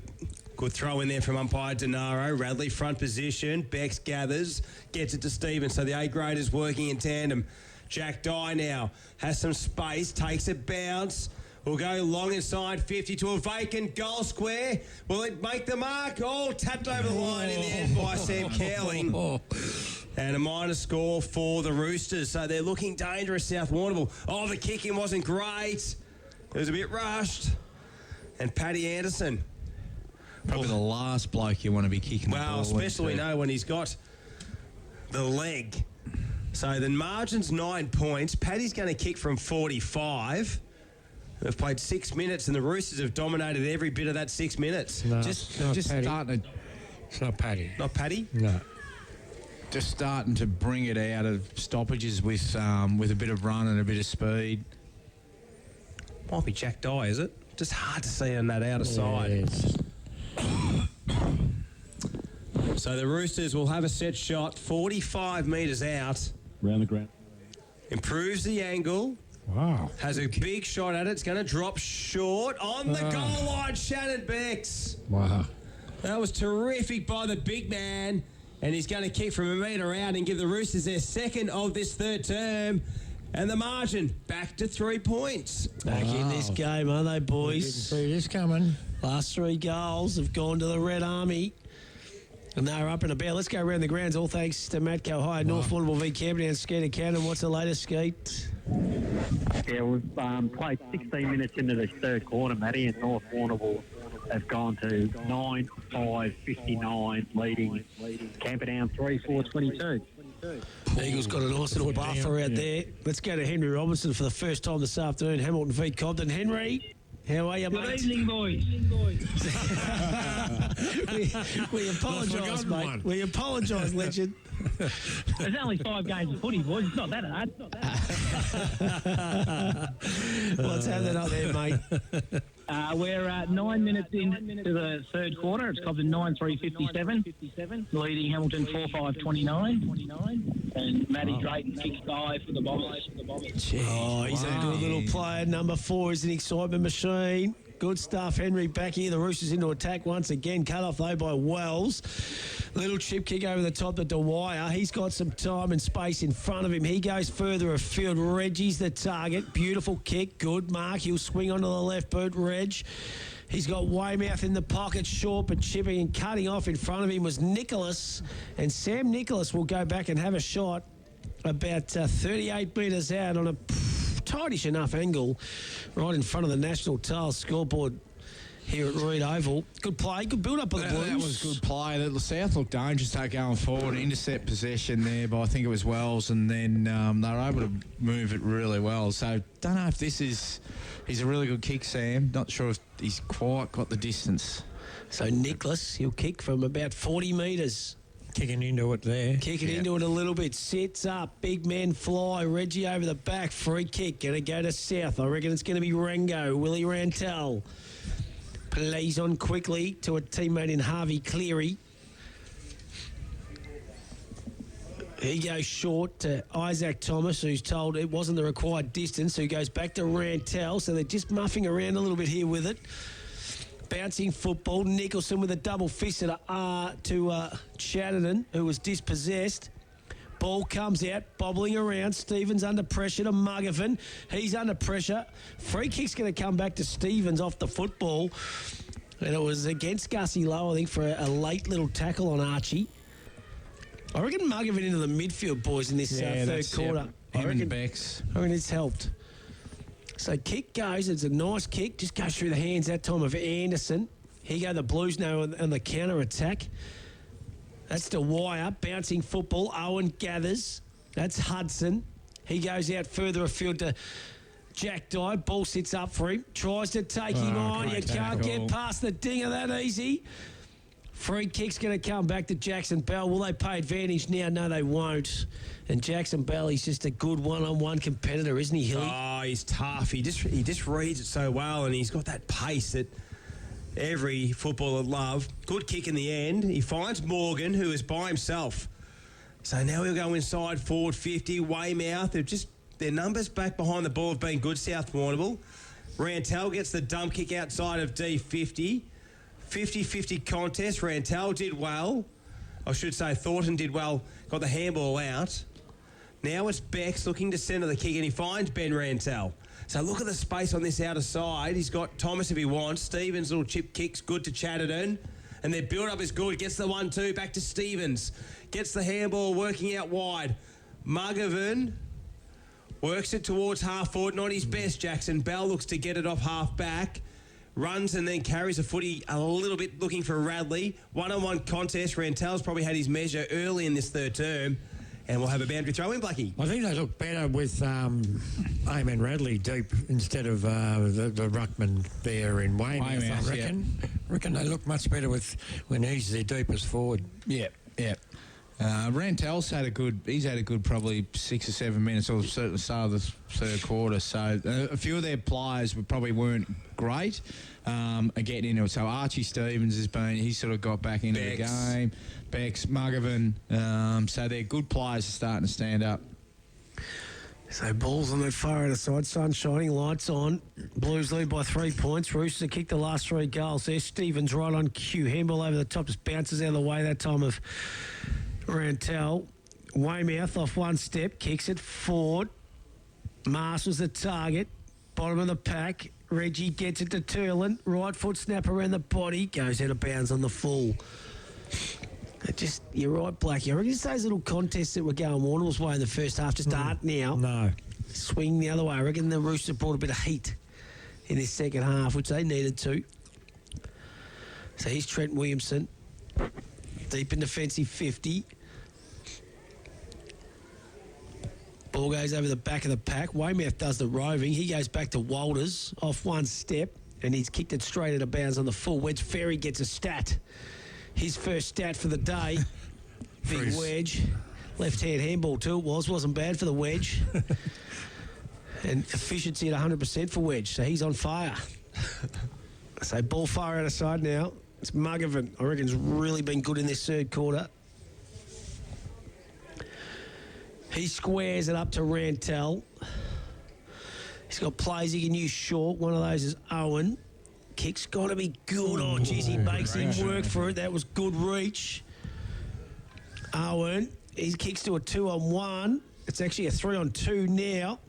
[SPEAKER 2] Good throw in there from umpire Denaro. Radley front position. Becks gathers. Gets it to Stevens. So the A-graders working in tandem. Jack Dye now has some space. Takes a bounce. Will go long inside 50 to a vacant goal square. Will it make the mark? Oh, tapped over the line in the end by Sam Cowling. And a minor score for the Roosters. So they're looking dangerous, South Warrnambool. Oh, the kicking wasn't great. It was a bit rushed. And Paddy Anderson.
[SPEAKER 6] Probably the last bloke you want to be kicking the ball.
[SPEAKER 2] Well, especially we know when he's got the leg. So the margin's 9 points. Paddy's going to kick from 45. They've played 6 minutes and the Roosters have dominated every bit of that 6 minutes.
[SPEAKER 5] No,
[SPEAKER 6] just
[SPEAKER 5] Paddy.
[SPEAKER 6] starting to...
[SPEAKER 5] It's not Paddy.
[SPEAKER 2] Not Paddy?
[SPEAKER 5] No.
[SPEAKER 6] Just starting to bring it out of stoppages with a bit of run and a bit of speed.
[SPEAKER 2] Might be Jack Dye, is it? Just hard to see on that outer side. So the Roosters will have a set shot 45 metres out.
[SPEAKER 14] Round the ground.
[SPEAKER 2] Improves the angle.
[SPEAKER 5] Wow.
[SPEAKER 2] Has a big shot at it. It's going to drop short on the goal line. Shannon Becks.
[SPEAKER 5] Wow.
[SPEAKER 2] That was terrific by the big man. And he's going to kick from a metre out and give the Roosters their second of this third term. And the margin back to 3 points.
[SPEAKER 3] Back in this game, are they, boys?
[SPEAKER 5] Didn't see this coming.
[SPEAKER 3] Last 3 goals have gone to the Red Army. And they're up and about. Let's go around the grounds. All thanks to Matco High, North Warrnambool v Camperdown, Skeeter Cannon. What's the latest, Skeet?
[SPEAKER 15] Yeah, we've played 16 minutes into the third quarter, Matty, and North Warrnambool have gone to 9-5-59, leading Camperdown 3-4-22.
[SPEAKER 3] Eagles got a nice little buffer out there. Let's go to Henry Robinson for the first time this afternoon. Hamilton v Cobden. Henry, how are you, mate?
[SPEAKER 17] Good evening, boys.
[SPEAKER 3] we apologise, mate. We apologise, legend.
[SPEAKER 17] There's only 5 games of footy, boys. It's not that hard.
[SPEAKER 3] What's happening up there, mate?
[SPEAKER 17] We're 9 minutes into the third quarter. It's Cobden 9-3-57, leading Hamilton 4-5-29. And Matty Drayton kicks by for the Bombers.
[SPEAKER 3] Oh, he's a good little player. Number 4 is an excitement machine. Good stuff. Henry back here. The Roosters into attack once again. Cut off, though, by Wells. Little chip kick over the top to Dwyer. He's got some time and space in front of him. He goes further afield. Reggie's the target. Beautiful kick. Good mark. He'll swing onto the left boot, Reg. He's got Weymouth in the pocket, short but chipping, and cutting off in front of him was Nicholas. And Sam Nicholas will go back and have a shot about 38 metres out on a tightish enough angle right in front of the National Tiles scoreboard here at Reed Oval. Good play, good build-up of the Blues.
[SPEAKER 6] That was good play. The South looked dangerous going forward. Intercept possession there by, I think it was Wells, and then they were able to move it really well. So, don't know if this is... He's a really good kick, Sam. Not sure if he's quite got the distance.
[SPEAKER 3] So, Nicholas, he'll kick from about 40 metres.
[SPEAKER 5] Kicking into it there.
[SPEAKER 3] Kicking into it a little bit. Sits up. Big man fly. Reggie over the back. Free kick. Going to go to South. I reckon it's going to be Rango. Willie Rantel. Plays on quickly to a teammate in Harvey Cleary. He goes short to Isaac Thomas, who's told it wasn't the required distance, who goes back to Rantel. So they're just muffing around a little bit here with it. Bouncing football. Nicholson with a double fist to Chatterton, who was dispossessed. Ball comes out, bobbling around. Stevens under pressure to Mugovan. He's under pressure. Free kick's going to come back to Stevens off the football. And it was against Gussie Lowe, I think, for a late little tackle on Archie. I reckon Mugovan into the midfield, boys, in this third quarter.
[SPEAKER 6] Him and Becks.
[SPEAKER 3] I reckon it's helped. So kick goes. It's a nice kick. Just goes through the hands that time of Anderson. Here go the Blues now on the counter-attack. That's Dwyer. Bouncing football. Owen gathers. That's Hudson. He goes out further afield to Jack Dye. Ball sits up for him. Tries to take him on. You can't get past the dinger that easy. Free kick's going to come back to Jackson Bell. Will they pay advantage now? No, they won't. And Jackson Bell, he's just a good one-on-one competitor, isn't he, Hilly?
[SPEAKER 2] Oh, he's tough. He just reads it so well, and he's got that pace that every footballer love. Good kick in the end. He finds Morgan, who is by himself. So now he'll go inside, forward 50, Weymouth. Their numbers back behind the ball have been good, South Warrnambool. Rantel gets the dump kick outside of D50. 50-50 contest. Rantel did well. I should say Thornton did well. Got the handball out. Now it's Becks looking to centre the kick, and he finds Ben Rantel. So look at the space on this outer side. He's got Thomas if he wants. Stevens' little chip kick's good to Chatterton. And their build-up is good. Gets the 1-2 back to Stevens. Gets the handball working out wide. Mugovan works it towards half forward. Not his best, Jackson Bell looks to get it off half back. Runs and then carries a footy a little bit looking for Radley. One-on-one contest. Rantel's probably had his measure early in this third term. And we'll have a boundary throw in, Blackie.
[SPEAKER 5] I think they look better with Eamon Radley deep instead of the ruckman there in Weymouth, I reckon. I reckon they look much better when he's the deepest forward.
[SPEAKER 6] Yeah. Rantel's had a good probably 6 or 7 minutes, or certainly start of the third quarter. So a few of their players probably weren't great at getting into it. So Archie Stevens he's sort of got back into the game. Becks, Mugovan. So they're good players are starting to stand up.
[SPEAKER 3] So balls on that far outer side, sun shining, lights on. Blues lead by 3 points. Roosters kick the last 3 goals there. Stevens right on cue. Handball over the top, just bounces out of the way that time of Rantel. Weymouth off one step, kicks it forward. Marshall's the target. Bottom of the pack. Reggie gets it to Turlin. Right foot snap around the body. Goes out of bounds on the full. You're right, Blackie. I reckon it's those little contests that were going Warrnambool's way in the first half just aren't now.
[SPEAKER 5] No.
[SPEAKER 3] Swing the other way. I reckon the Roosters brought a bit of heat in this second half, which they needed to. So here's Trent Williamson. Deep in defensive 50. Ball goes over the back of the pack. Weymouth does the roving. He goes back to Walters off one step, and he's kicked it straight out of bounds on the full. Wedge Ferry gets a stat. His first stat for the day. Big wedge. Left-hand handball too. Wasn't bad for the wedge. And efficiency at 100% for wedge. So he's on fire. So ball fire out of side now. It's Mugovan. I reckon has really been good in this third quarter. He squares it up to Rantel. He's got plays he can use short. One of those is Owen. Kick's got to be good. Oh, geez, he makes him work for it. That was good reach. Owen, he kicks to a 2-on-1. It's actually a 3-on-2 now.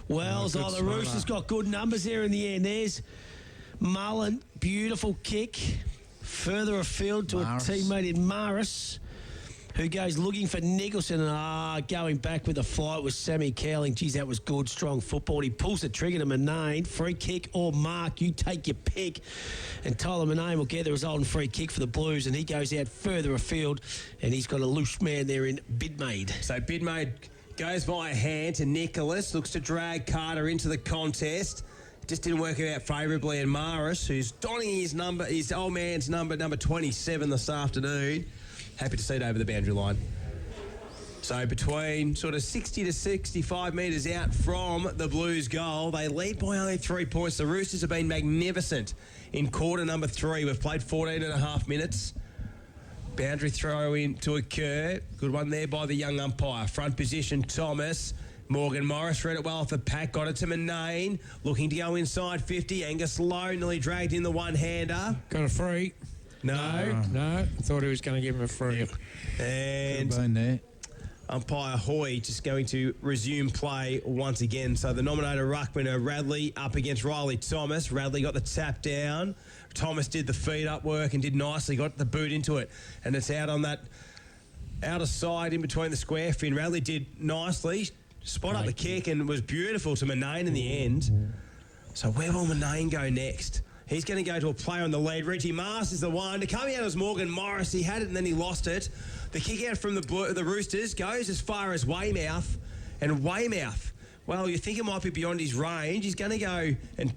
[SPEAKER 3] Wells, the Roosters got good numbers there in the end. There's Mullen, beautiful kick. Further afield to a teammate in Maris, who goes looking for Nicholson. And going back with the fight was Sammy Cowling. Geez, that was good, strong football. He pulls the trigger to Manane. Free kick or mark, you take your pick. And Tyler Manane will get the result and free kick for the Blues. And he goes out further afield, and he's got a loose man there in Bidmaid.
[SPEAKER 2] So Bidmaid goes by a hand to Nicholas, looks to drag Carter into the contest. Just didn't work out favourably. And Maris, who's donning his old man's number 27 this afternoon. Happy to see it over the boundary line. So between sort of 60 to 65 metres out from the Blues goal, they lead by only 3 points. The Roosters have been magnificent in quarter number 3. We've played 14 and a half minutes. Boundary throw in to occur. Good one there by the young umpire. Front position, Thomas. Morgan Morris read it well off the pack. Got it to Manane. Looking to go inside 50. Angus Lowe nearly dragged in the one-hander.
[SPEAKER 5] Got a free.
[SPEAKER 2] No.
[SPEAKER 5] No. I thought he was going to give him a free.
[SPEAKER 2] And
[SPEAKER 6] been there.
[SPEAKER 2] umpire Hoy just going to resume play once again. So the nominator ruckman Radley up against Riley Thomas. Radley got the tap down. Thomas did the feed up work and did nicely. Got the boot into it. And it's out on that outer side in between the square fin. Radley did nicely. Spot up the kick and was beautiful to Manane in the end. So where will Manane go next? He's going to go to a player on the lead. Reggie Mars is the one. To come out was Morgan Morris. He had it and then he lost it. The kick out from the Roosters goes as far as Weymouth. And Weymouth, well, you think it might be beyond his range. He's going to go and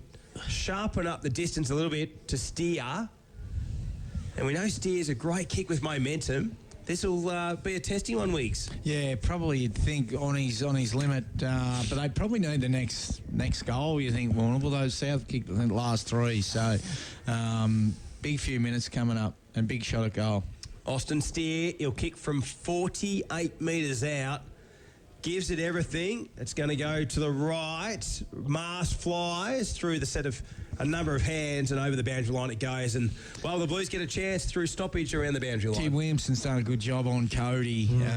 [SPEAKER 2] sharpen up the distance a little bit to Steer. And we know Steer's a great kick with momentum. This will be a testing one, Weeks.
[SPEAKER 6] Yeah, probably you'd think on his limit, but they probably need the next goal. You think Warrnambool, those South kicked the last 3, so big few minutes coming up and big shot at goal.
[SPEAKER 2] Austin Steer, he'll kick from 48 metres out. Gives it everything. It's going to go to the right. Mars flies through the set of a number of hands and over the boundary line it goes. And, well, the Blues get a chance through stoppage around the boundary line.
[SPEAKER 6] Tim Williamson's done a good job on Cody. You'd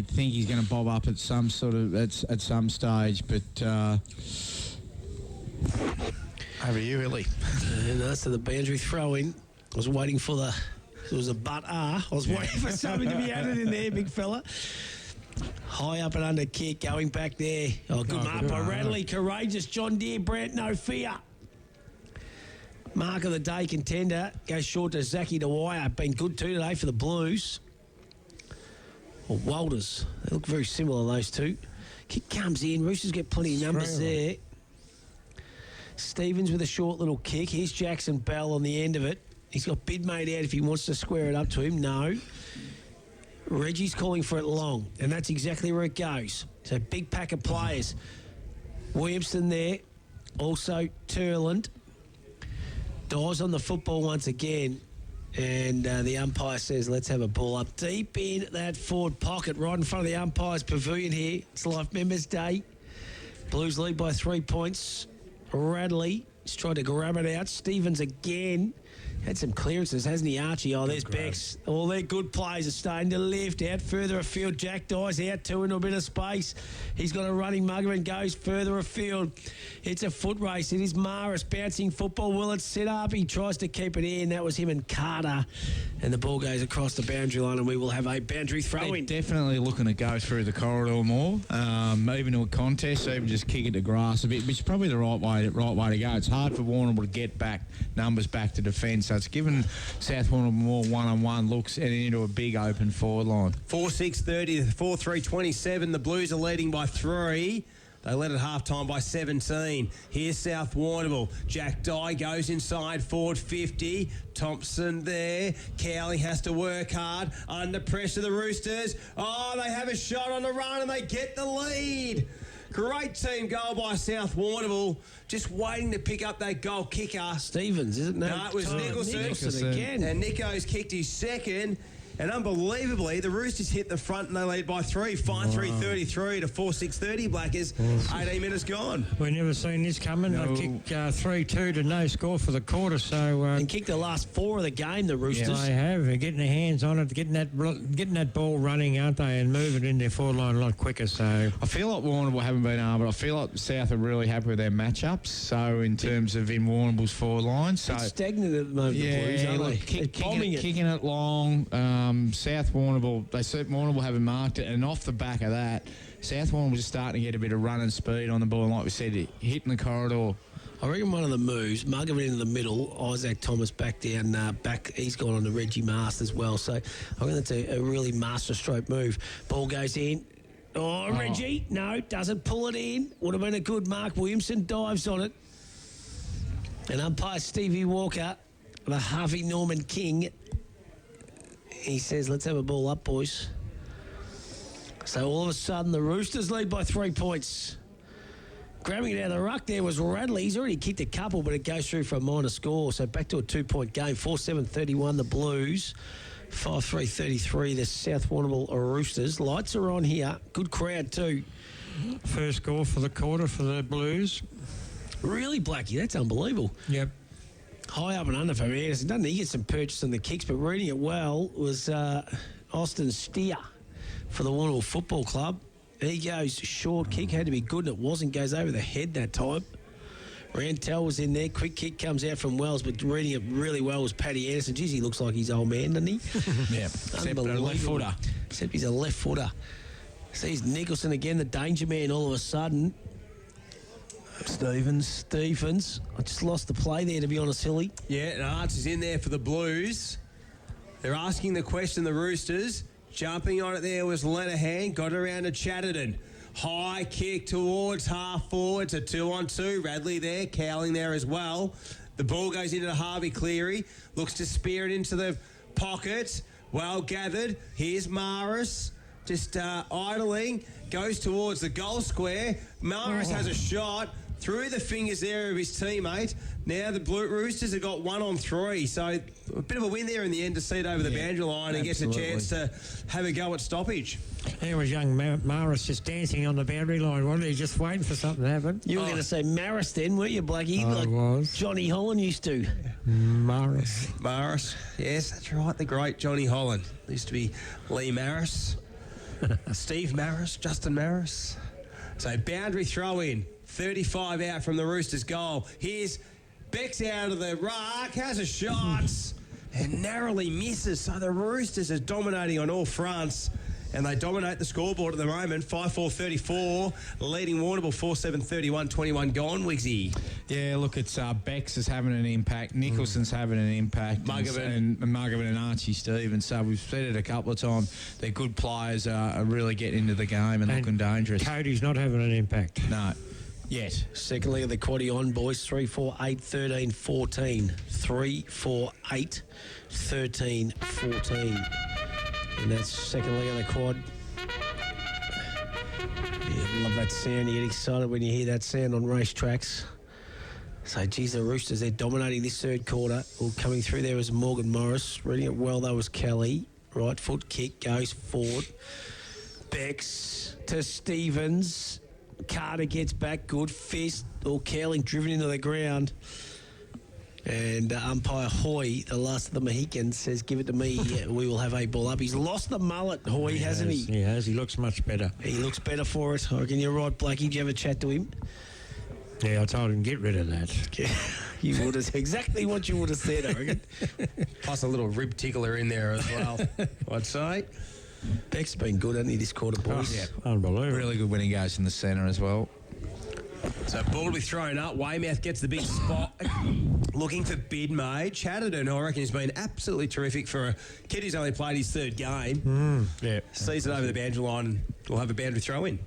[SPEAKER 6] think he's going to bob up at some stage, but over you, Ellie.
[SPEAKER 3] And that's the boundary throw-in. I was waiting for it was a I was waiting for something to be added in there, big fella. High up and under kick, going back there. Oh, good mark by Radley. Courageous John Deere, Brent, no fear. Mark of the day contender. Goes short to Zachy Dwyer. Been good too today for the Blues. Or Walters. They look very similar, those two. Kick comes in. Roosters get plenty of numbers there. Stevens with a short little kick. Here's Jackson Bell on the end of it. He's got Bidmaid out if he wants to square it up to him. No. Reggie's calling for it long, and that's exactly where it goes. So big pack of players. Williamson there. Also Turland. Dawes on the football once again. And the umpire says, let's have a ball up deep in that forward pocket right in front of the umpire's pavilion here. It's Life Members Day. Blues lead by 3 points. Radley has tried to grab it out. Stevens again. Had some clearances, hasn't he, Archie? Oh, there's Bex. All their good players are starting to lift out further afield. Jack Dye's out two into a bit of space. He's got a running mugger and goes further afield. It's a foot race. It is Maris bouncing football. Will it sit up? He tries to keep it in. That was him and Carter. And the ball goes across the boundary line and we will have a boundary throw-in.
[SPEAKER 6] Definitely looking to go through the corridor more, even to a contest, or even just kick it to grass a bit, which is probably the right way to go. It's hard for Warrnambool to get numbers back to defence, so it's given South Warrnambool more one-on-one looks and into a big open forward line.
[SPEAKER 2] 4-6-30, 4-3-27. The Blues are leading by 3. They led at half-time by 17. Here's South Warrnambool. Jack Dye goes inside, forward 50. Thompson there. Cowley has to work hard. Under pressure, the Roosters. Oh, they have a shot on the run and they get the lead. Great team goal by South Warrnambool. Just waiting to pick up that goal kicker.
[SPEAKER 3] Stevens, isn't it?
[SPEAKER 2] No, it was Nicholson
[SPEAKER 3] again.
[SPEAKER 2] And Nico's kicked his second. And unbelievably, the Roosters hit the front and they lead by 3. 5-3-33 to 4-6-30, Blackers. 18 minutes gone.
[SPEAKER 5] We've never seen this coming.
[SPEAKER 2] No.
[SPEAKER 5] They kicked 3-2 to no score for the quarter. So
[SPEAKER 3] and kicked the last 4 of the game, the Roosters.
[SPEAKER 5] Yeah, they have. They're getting their hands on it, getting that ball running, aren't they, and moving in their forward line a lot quicker. So
[SPEAKER 6] I feel like Warrnambool haven't been able, but I feel like South are really happy with their matchups. So in terms of in Warrnambool's forward line, so
[SPEAKER 3] it's stagnant at the moment.
[SPEAKER 6] Yeah,
[SPEAKER 3] the Blues, aren't they?
[SPEAKER 6] kicking it long. South Warrnambool, they said Warrnambool haven't marked it, and off the back of that, South Warrnambool just starting to get a bit of run and speed on the ball, and like we said, hitting the corridor.
[SPEAKER 3] I reckon one of the moves, Mugger into the middle, Isaac Thomas back down, he's gone on to Reggie Mast as well. So I think that's a really master stroke move. Ball goes in. Oh, Reggie, no, doesn't pull it in. Would have been a good mark. Williamson dives on it. And umpire Stevie Walker, the Harvey Norman King, he says, let's have a ball up, boys. So all of a sudden, the Roosters lead by 3 points. Grabbing it out of the ruck there was Radley. He's already kicked a couple, but it goes through for a minor score. So back to a 2-point game. 4-7-31, the Blues. 5-3-33, the South Warrnambool Roosters. Lights are on here. Good crowd too.
[SPEAKER 5] First score for the quarter for the Blues.
[SPEAKER 3] Really, Blackie? That's unbelievable.
[SPEAKER 5] Yep.
[SPEAKER 3] High up and under for Anderson. Doesn't he get some purchase on the kicks, but reading it well was Austin Steer for the Warrnambool Football Club. He goes short kick, had to be good, and it wasn't. Goes over the head that time. Rantel was in there. Quick kick comes out from Wells, but reading it really well was Paddy Anderson. Geez, he looks like his old man, doesn't he?
[SPEAKER 6] Yeah, except a left footer.
[SPEAKER 3] Except he's a left footer. Sees Nicholson again, the danger man all of a sudden. Stephens. I just lost the play there, to be honest, Hilly.
[SPEAKER 2] Yeah, and Arts is in there for the Blues. They're asking the question, the Roosters. Jumping on it there was Lenahan. Got around to Chatterton. High kick towards half forward. It's a 2-on-2. Radley there, Cowling there as well. The ball goes into Harvey Cleary. Looks to spear it into the pocket. Well gathered. Here's Maris. Just idling. Goes towards the goal square. Maris has a shot. Through the fingers there of his teammate. Now the Blue Roosters have got 1-on-3. So a bit of a win there in the end to see it over the boundary line and gets a chance to have a go at stoppage.
[SPEAKER 5] There was young Maris just dancing on the boundary line, wasn't he? Just waiting for something to happen.
[SPEAKER 3] You were going to say Maris then, weren't you, Blackie?
[SPEAKER 5] I was.
[SPEAKER 3] Johnny Holland used to.
[SPEAKER 5] Maris.
[SPEAKER 2] Yes, that's right. The great Johnny Holland. Used to be Lee Maris, Steve Maris, Justin Maris. So boundary throw in. 35 out from the Roosters' goal. Here's Beck's out of the ruck, has a shot, and narrowly misses. So the Roosters are dominating on all fronts, and they dominate the scoreboard at the moment. 5-4-34, leading Warrnambool 4-7-31, 21 gone, Wigsy.
[SPEAKER 6] Yeah, look, it's Beck's is having an impact. Nicholson's having an impact.
[SPEAKER 2] Muggerman.
[SPEAKER 6] Muggerman and Archie Stevens. So we've said it a couple of times. They're good players, are really getting into the game and looking dangerous.
[SPEAKER 5] Cody's not having an impact.
[SPEAKER 6] No. Yet.
[SPEAKER 3] Second leg of the quaddie on, boys. 3-4-8-13-14. 3-4-8-13-14. And that's second leg of the quad. Yeah, love that sound. You get excited when you hear that sound on racetracks. So, geez, the Roosters, they're dominating this third quarter. Well, coming through there was Morgan Morris. Reading it well, though, was Kelly. Right foot kick goes forward. Becks to Stevens. Carter gets back, good fist. All Cowling driven into the ground. And umpire Hoy, the last of the Mohicans, says, give it to me. We will have a ball up. He's lost the mullet, Hoy, hasn't he?
[SPEAKER 5] He has. He looks much better.
[SPEAKER 3] He looks better for it. I reckon you're right, Blackie. Did you ever chat to him?
[SPEAKER 5] Yeah, I told him, get rid of that.
[SPEAKER 3] You would have exactly what you would have said, I reckon.
[SPEAKER 2] Plus a little rib tickler in there as well, I'd say.
[SPEAKER 3] Beck's been good, hasn't he, this quarter, boys?
[SPEAKER 6] Yeah,
[SPEAKER 5] unbelievable.
[SPEAKER 6] Really good when he goes in the centre as well.
[SPEAKER 2] So ball to be thrown up. Weymouth gets the big spot. Looking for bid made. Chatterton, I reckon, has been absolutely terrific for a kid who's only played his third game.
[SPEAKER 6] Yeah.
[SPEAKER 2] Sees it over the boundary line. We'll have a boundary throw in.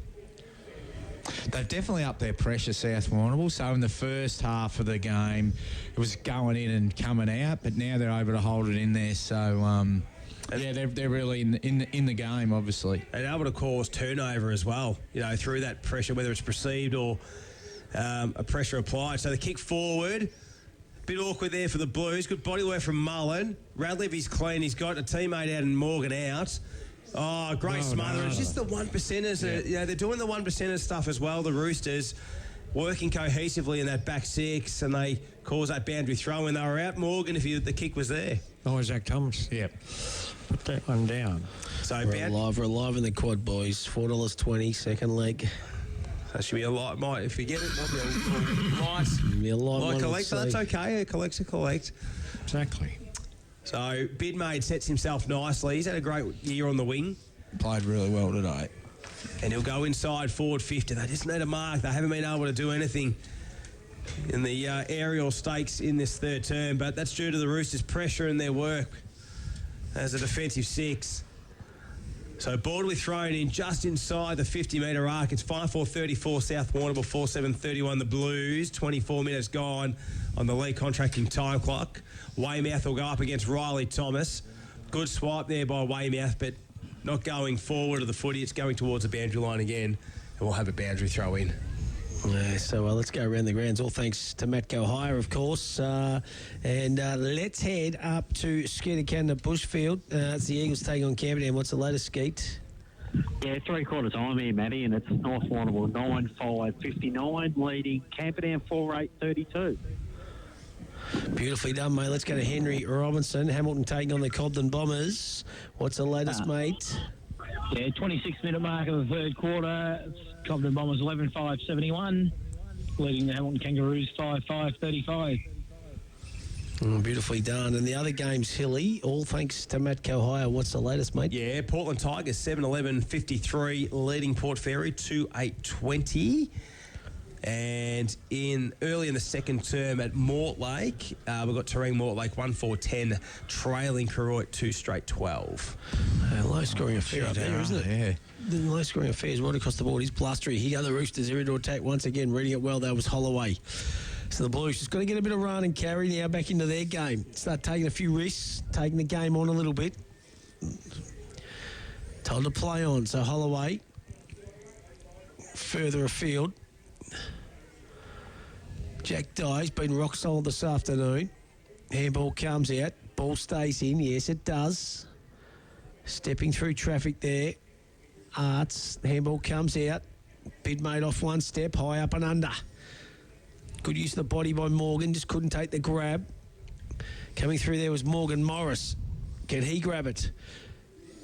[SPEAKER 6] They've definitely upped their pressure, South Warrnambool. So in the first half of the game, it was going in and coming out, but now they're able to hold it in there. So, yeah, they're really in the game, obviously.
[SPEAKER 2] And able to cause turnover as well, through that pressure, whether it's perceived or a pressure applied. So the kick forward, Bit awkward there for the Blues. Good body work from Mullen. Radley's clean. He's got a teammate out and Morgan out. Oh, great smother. It's just the 1%ers. They're doing the 1%er stuff as well, the Roosters, working cohesively in that back six, and they cause that boundary throw when they were out. Morgan, if the kick was there.
[SPEAKER 5] Isaac Thomas. Yep. Put that one down.
[SPEAKER 2] So
[SPEAKER 3] We're alive in the quad, boys. $4.20, second leg.
[SPEAKER 2] That should be a lot. If you get it, might be a nice.
[SPEAKER 3] Be a light
[SPEAKER 2] collect, but that's okay. A collect's a collect.
[SPEAKER 5] Exactly.
[SPEAKER 2] So Bidmaid sets himself nicely. He's had a great year on the wing.
[SPEAKER 6] Played really well today.
[SPEAKER 2] And he'll go inside forward 50. They just need a mark. They haven't been able to do anything in the aerial stakes in this third term, but that's due to the Roosters' pressure and their work as a defensive six. So ball will be thrown in just inside the 50-metre arc. It's 5-4-34 South Warrnambool, 4-7-31 the Blues. 24 minutes gone on the league contracting time clock. Weymouth will go up against Riley Thomas. Good swipe there by Weymouth, but not going forward of the footy. It's going towards the boundary line again, and we'll have a boundary throw in.
[SPEAKER 3] Yeah, so let's go around the grounds. All thanks to Matt Gohire, of course. And let's head up to Skeeter Canada Bushfield. It's the Eagles taking on Camperdown. What's the latest, Skeet?
[SPEAKER 15] Yeah, 3/4 time here, Matty, and it's North Warrnambool 9-5-59, leading Camperdown 4-8-32.
[SPEAKER 3] Beautifully done, mate. Let's go to Henry Robinson. Hamilton taking on the Cobden Bombers. What's the latest, mate?
[SPEAKER 17] Yeah, 26-minute mark of the third quarter. Cobden Bombers 11-5-71, leading the Hamilton Kangaroos 5-5-35.
[SPEAKER 3] Beautifully done. And the other game's hilly, all thanks to Matt Gohire. What's the latest, mate?
[SPEAKER 2] Yeah, Portland Tigers 7-11-53, leading Port Fairy 2-8-20. And early in the second term at Mortlake, we've got Terrene Mortlake 1-4-10, trailing Karoo at 2 straight 12.
[SPEAKER 3] Low scoring affair up there, isn't it?
[SPEAKER 6] Yeah.
[SPEAKER 3] The low scoring affairs right across the board. He's blustery. Here go the Roosters. They're into attack once again. Reading it well. That was Holloway. So the Blues just got to get a bit of run and carry now back into their game. Start taking a few risks, taking the game on a little bit. Time to play on. So Holloway further afield. Jack Dye's been rock solid this afternoon. Handball comes out. Ball stays in. Yes, it does. Stepping through traffic there. Arts. Handball comes out. Bid made off one step. High up and under. Good use of the body by Morgan. Just couldn't take the grab. Coming through there was Morgan Morris. Can he grab it?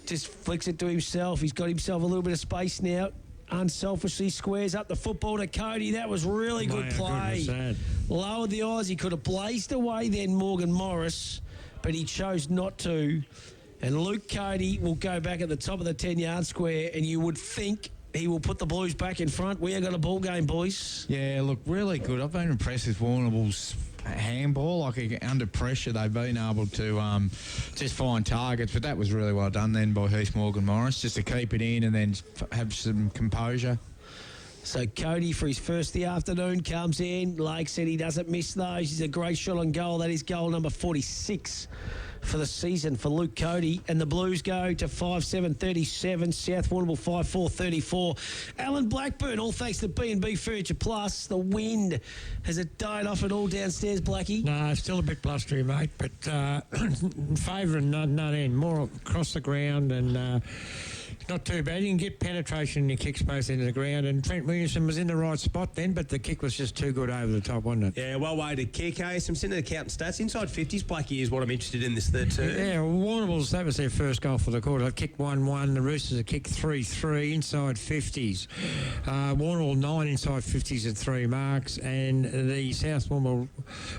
[SPEAKER 3] Just flicks it to himself. He's got himself a little bit of space now. Unselfishly squares up the football to Cody. That was really good play. Lowered the eyes. He could have blazed away then, Morgan Morris, but he chose not to. And Luke Cody will go back at the top of the 10-yard square, and you would think he will put the Blues back in front. We have got a ball game, boys.
[SPEAKER 6] Yeah, look, really good. I've been impressed with Warrnambool's handball. Like, under pressure, they've been able to just find targets, but that was really well done then by Heath Morgan Morris, just to keep it in and then have some composure.
[SPEAKER 3] So Cody, for his first of the afternoon, comes in. Lake said he doesn't miss those. He's a great shot on goal. That is goal number 46 for the season for Luke Cody. And the Blues go to 5-7-37. South Warrnambool 5-4-34. Alan Blackburn, all thanks to B&B Furniture Plus. The wind, has it died off at all downstairs, Blackie?
[SPEAKER 5] No, still a bit blustery, mate, but in favour of none end. More across the ground and... not too bad. You can get penetration in your kicks both into the ground, and Trent Williamson was in the right spot then, but the kick was just too good over the top, wasn't it?
[SPEAKER 2] Yeah, well-weighted kick, eh? Some centre counting stats. Inside 50s, Blackie, is what I'm interested in this third term.
[SPEAKER 5] Yeah, Warrnambool's, that was their first goal for the quarter. They kicked 1-1. The Roosters have kicked 3-3 inside 50s. Warrnambool 9 inside 50s at 3 marks, and the South Warrnambool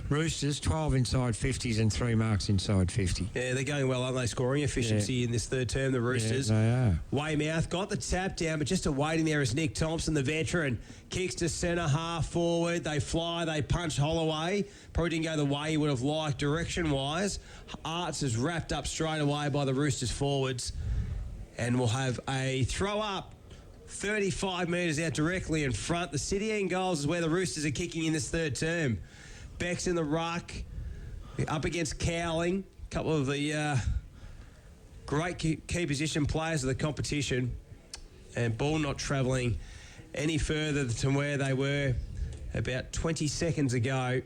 [SPEAKER 5] Roosters 12 inside 50s and 3 marks inside 50.
[SPEAKER 2] Yeah, they're going well, aren't they? Scoring efficiency in this third term, the Roosters.
[SPEAKER 5] Yeah, they are.
[SPEAKER 2] Weymouth got the tap down, but just awaiting there is Nick Thompson, the veteran. Kicks to centre, half forward. They fly, they punch Holloway. Probably didn't go the way he would have liked direction-wise. Arts is wrapped up straight away by the Roosters forwards. And we'll have a throw-up 35 metres out directly in front. The City end goals is where the Roosters are kicking in this third term. Beck's in the ruck, up against Cowling. A couple of the... great key position players of the competition, and ball not travelling any further than where they were about 20 seconds ago.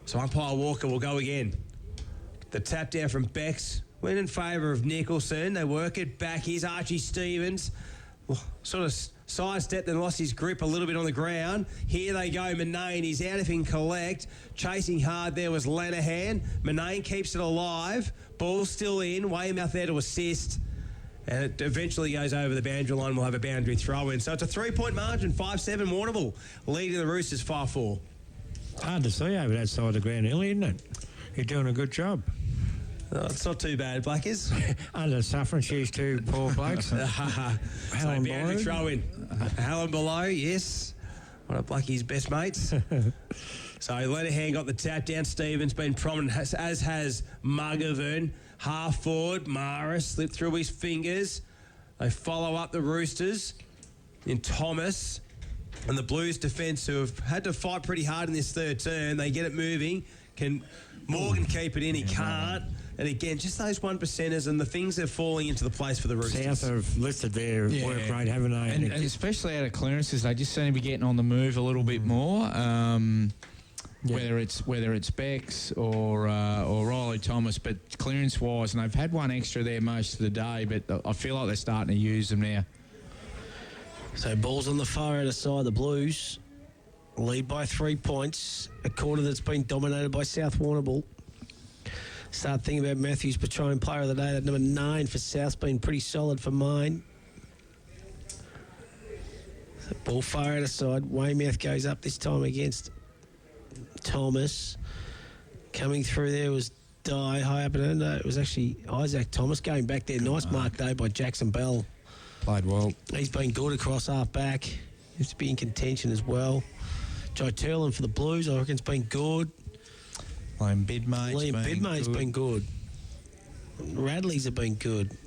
[SPEAKER 2] So umpire Walker will go again. The tap down from Bex went in favour of Nicholson. They work it back. Here's Archie Stevens. Sort of sidestepped and lost his grip a little bit on the ground. Here they go, Manane. He's out if he can collect. Chasing hard there was Lenihan. Manane keeps it alive. Ball still in. Weymouth there to assist. And it eventually goes over the boundary line. We'll have a boundary throw in. So it's a 3-point margin, 5-7 Warrnambool. Leading the Roosters 5-4.
[SPEAKER 5] It's hard to see over that side of the ground, Ellie, isn't it? You're doing a good job.
[SPEAKER 2] Oh, it's not too bad, Blackers.
[SPEAKER 5] Under suffering, she's two poor blokes.
[SPEAKER 2] Helen below. Throw in. Helen below, yes. One of Blackie's best mates. So Lenihan got the tap down. Stevens been prominent, as has Muggervan. Half forward, Mara slipped through his fingers. They follow up the Roosters in Thomas. And the Blues defence, who have had to fight pretty hard in this third term, they get it moving. Can Morgan keep it in? He can't. And again, just those 1%ers and the things that are falling into the place for the Roosters.
[SPEAKER 5] South have listed their work rate, haven't they?
[SPEAKER 6] And especially out of clearances, they just seem to be getting on the move a little bit more. Whether it's Bex or Riley Thomas, but clearance wise, and they've had one extra there most of the day, but I feel like they're starting to use them now.
[SPEAKER 3] So ball's on the far outer side. The Blues lead by 3 points. A quarter that's been dominated by South Warrnambool. Start thinking about Matthews, Petroleum Player of the Day. That number 9 for South's been pretty solid for mine. So ball far outer side. Weymouth goes up this time against Thomas. Coming through there was Dye high up and under. It was actually Isaac Thomas going back there. Nice mark though by Jackson Bell.
[SPEAKER 6] Played well.
[SPEAKER 3] He's been good across half back. Used to be in contention as well. Joe Turlin for the Blues, I reckon, has been good.
[SPEAKER 6] Liam Bidmay's
[SPEAKER 3] been good. Radley's have been good.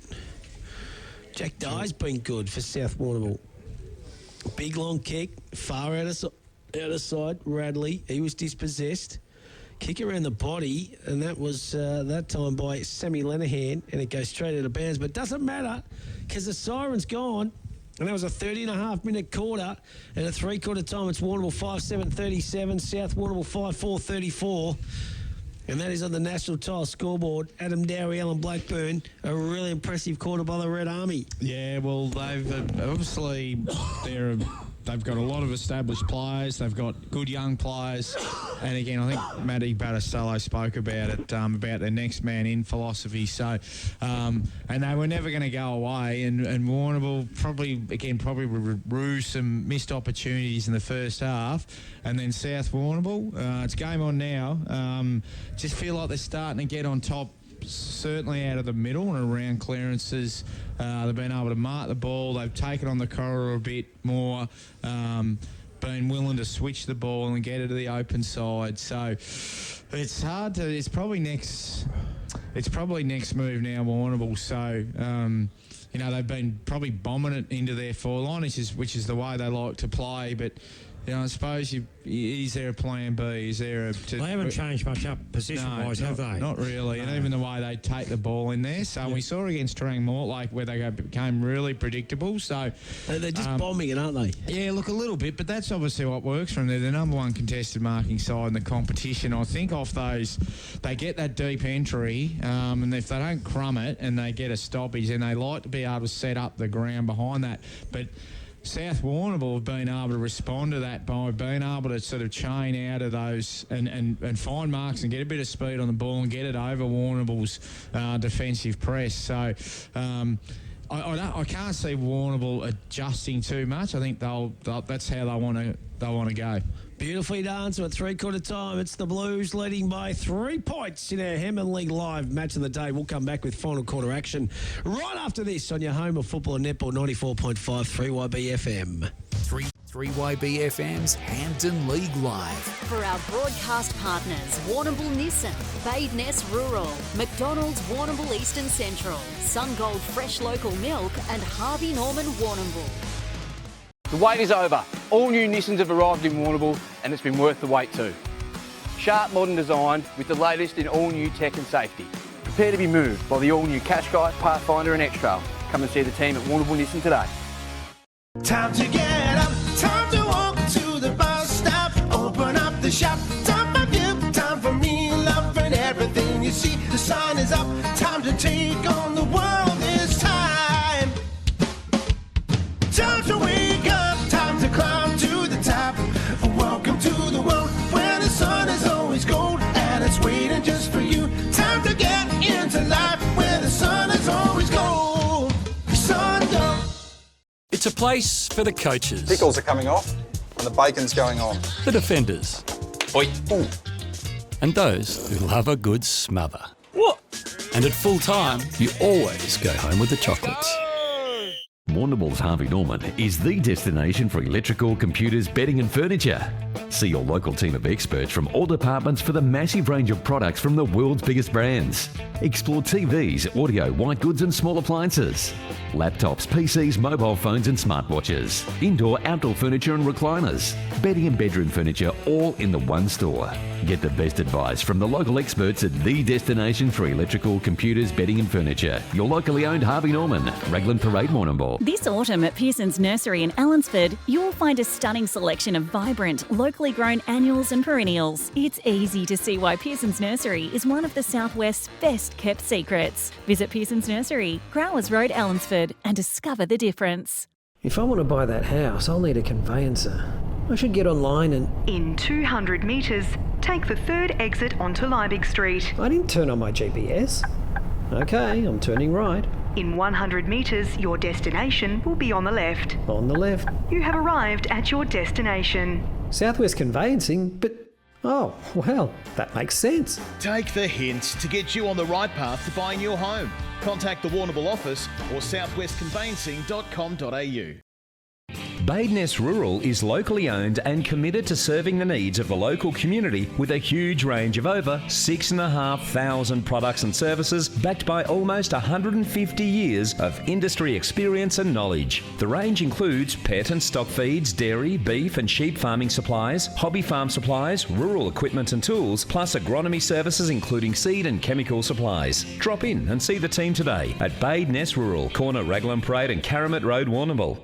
[SPEAKER 3] Jack Dye's been good for South Warrnambool. Big long kick, far out of side. Radley, he was dispossessed. Kick around the body, and that was that time by Sammy Lenihan, and it goes straight out of bounds. But it doesn't matter because the siren's gone, and that was a 30.5-minute quarter, and at 3/4 time it's Warrnambool 5-7-37, South Warrnambool 5-4-34. And that is on the National Tile scoreboard. Adam Dowie, Alan Blackburn, a really impressive quarter by the Red Army.
[SPEAKER 6] Yeah, well, they've obviously they've got a lot of established players. They've got good young players. And again, I think Matty Battistello spoke about it, about the next man in philosophy. So, and they were never going to go away. And Warrnambool probably rue some missed opportunities in the first half. And then South Warrnambool, it's game on now. Just feel like they're starting to get on top, certainly out of the middle and around clearances. They've been able to mark the ball. They've taken on the corridor a bit more, been willing to switch the ball and get it to the open side. So it's hard to. It's probably next move now, Warrnambool. So they've been probably bombing it into their foreline, which is the way they like to play, but. I suppose is there a plan B? Is there a...
[SPEAKER 5] They haven't changed much up position-wise, have they?
[SPEAKER 6] Not really, and even the way they take the ball in there. So we saw against Terang Mortlake where they became really predictable. So
[SPEAKER 3] they're just bombing it, aren't they?
[SPEAKER 6] Yeah, look, a little bit, but that's obviously what works for them. They're the number one contested marking side in the competition. I think off those, they get that deep entry, and if they don't crumb it and they get a stoppage, then they like to be able to set up the ground behind that. But South Warrnambool have been able to respond to that by being able to sort of chain out of those and find marks and get a bit of speed on the ball and get it over Warrnambool's defensive press. So I can't see Warrnambool adjusting too much. I think that's how they want to go.
[SPEAKER 3] Beautifully done. So at 3/4 time, it's the Blues leading by 3 points in our Hammond League Live match of the day. We'll come back with final quarter action right after this on your home of football and netball 94.5 3YB FM.
[SPEAKER 7] 3YB FM's Hampton League Live.
[SPEAKER 8] For our broadcast partners, Warrnambool Nissan, Badeness Rural, McDonald's Warrnambool Eastern Central, Sungold Fresh Local Milk and Harvey Norman Warrnambool.
[SPEAKER 18] The wait is over. All new Nissans have arrived in Warrnambool and it's been worth the wait too. Sharp modern design with the latest in all new tech and safety. Prepare to be moved by the all new Qashqai, Pathfinder and X-Trail. Come and see the team at Warrnambool Nissan today.
[SPEAKER 16] Time to get up, time to walk to the bus stop, open up the shop, time for you, time for me. to take on the world this time. Time to wake up, time to climb to the top. Welcome to the world where the sun is always gold and it's waiting just for you. Time to get into life where the sun is always gold. Sungold.
[SPEAKER 11] It's a place for the coaches,
[SPEAKER 12] Pickles are coming off and the bacon's going on.
[SPEAKER 11] the defenders,
[SPEAKER 12] Oi. Ooh.
[SPEAKER 11] and those who love a good smother. What? And at full time, you always go home with the chocolates.
[SPEAKER 24] Warrnambool's Harvey Norman is the destination for electrical, computers, bedding and furniture. See your local team of experts from all departments for the massive range of products from the world's biggest brands. Explore TVs, audio, white goods and small appliances. Laptops, PCs, mobile phones and smartwatches. Indoor, outdoor furniture and recliners. Bedding and bedroom furniture all in the one store. Get the best advice from the local experts at the destination for electrical, computers, bedding and furniture. Your locally owned Harvey Norman, Raglan Parade, Warrnambool.
[SPEAKER 4] This autumn at Pearson's Nursery in Allensford, you'll find a stunning selection of vibrant, locally grown annuals and perennials. It's easy to see why Pearson's Nursery is one of the Southwest's best kept secrets. Visit Pearson's Nursery, Growers Road, Allensford, and discover the difference.
[SPEAKER 21] If I want to buy that house, I'll need a conveyancer. I should get online and...
[SPEAKER 14] In 200 metres, take the third exit onto Liebig Street.
[SPEAKER 21] I didn't turn on my GPS. Okay, I'm turning right.
[SPEAKER 14] In 100 metres, your destination will be on the left.
[SPEAKER 21] On the left.
[SPEAKER 14] You have arrived at your destination.
[SPEAKER 21] Southwest Conveyancing, but... Oh, well, that makes sense.
[SPEAKER 23] Take the hints to get you on the right path to buying your home. Contact the Warrnambool office or southwestconveyancing.com.au.
[SPEAKER 9] Badeness Rural is locally owned and committed to serving the needs of the local community with a huge range of over 6,500 products and services backed by almost 150 years of industry experience and knowledge. The range includes pet and stock feeds, dairy, beef and sheep farming supplies, hobby farm supplies, rural equipment and tools, plus agronomy services including seed and chemical supplies. Drop in and see the team today at Badeness Rural, corner Raglan Parade and Caramit Road, Warrnambool.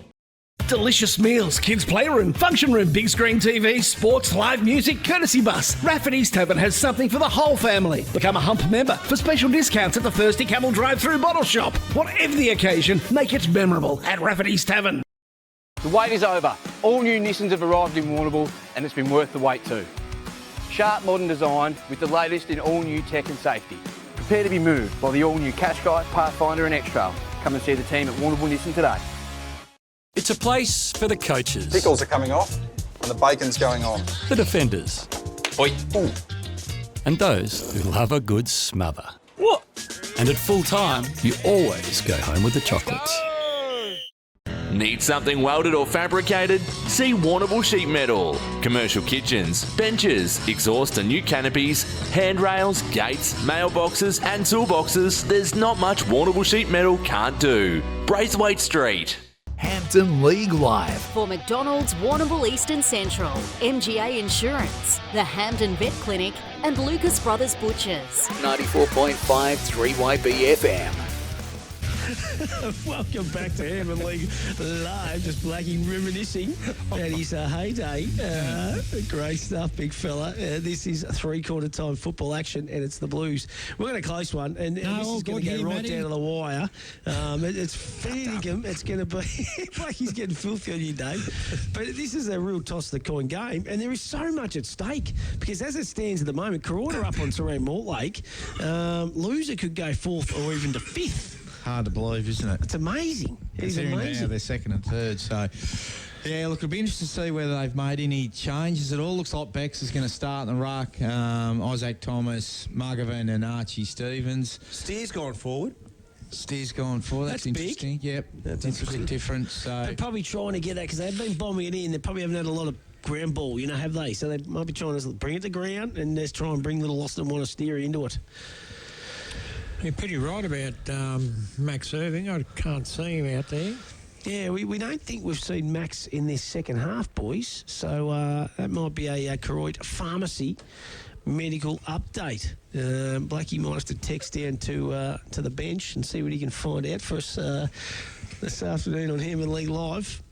[SPEAKER 19] Delicious meals, kids' playroom, function room, big screen TV, sports, live music, courtesy bus. Rafford East Tavern has something for the whole family. Become a Hump member for special discounts at the Thirsty Camel drive-through bottle shop. Whatever the occasion, make it memorable at Rafford East Tavern.
[SPEAKER 18] The wait is over. All new Nissans have arrived in Warrnambool and it's been worth the wait too. Sharp modern design with the latest in all new tech and safety. Prepare to be moved by the all new Qashqai, Pathfinder and X-Trail. Come and see the team at Warrnambool Nissan today.
[SPEAKER 11] It's a place for the coaches,
[SPEAKER 12] Pickles are coming off and the bacon's going on.
[SPEAKER 11] the defenders,
[SPEAKER 12] Oi. Ooh.
[SPEAKER 11] and those who love a good smother. What? And at full time, you always go home with the chocolates.
[SPEAKER 20] Need something welded or fabricated? See Warrnambool Sheet Metal. Commercial kitchens, benches, exhaust and new canopies, handrails, gates, mailboxes and toolboxes. There's not much Warrnambool Sheet Metal can't do. Braithwaite Street.
[SPEAKER 7] Hampton League Live.
[SPEAKER 8] For McDonald's, Warrnambool Eastern Central, MGA Insurance, the Hampden Vet Clinic, and Lucas Brothers Butchers.
[SPEAKER 7] 94.5 3YB FM.
[SPEAKER 3] Welcome back to Hampton League Live. Just Blackie reminiscing about his heyday. Great stuff, big fella. This is a three-quarter time football action, and it's the Blues. We're going to close one, and this is going to go right down to the wire. It's Fairningham. It's going to be Blackie's getting filthy on you, Dave. But this is a real toss-the-coin game, and there is so much at stake because as it stands at the moment, Corona up on Terrain Mortlake. Loser could go fourth or even to fifth.
[SPEAKER 6] Hard to believe, isn't it?
[SPEAKER 3] It's amazing. It's amazing.
[SPEAKER 6] Now they're second and third, so yeah, look, it'll be interesting to see whether they've made any changes at all. Looks like Bex is going to start in the ruck. Isaac Thomas, Margovin and Archie Stevens.
[SPEAKER 2] Steer's gone forward.
[SPEAKER 6] Steer's gone forward. That's interesting.
[SPEAKER 3] Big.
[SPEAKER 6] Yep, that's interesting. Different. So
[SPEAKER 3] they're probably trying to get that because they've been bombing it in. They probably haven't had a lot of ground ball, have they? So they might be trying to bring it to ground and just try and bring little Austin Wanna-Steer into it.
[SPEAKER 5] You're pretty right about Max Irving. I can't see him out there.
[SPEAKER 3] Yeah, we don't think we've seen Max in this second half, boys. So that might be a Koroit Pharmacy medical update. Blackie might have to text down to the bench and see what he can find out for us this afternoon on Hampton League Live.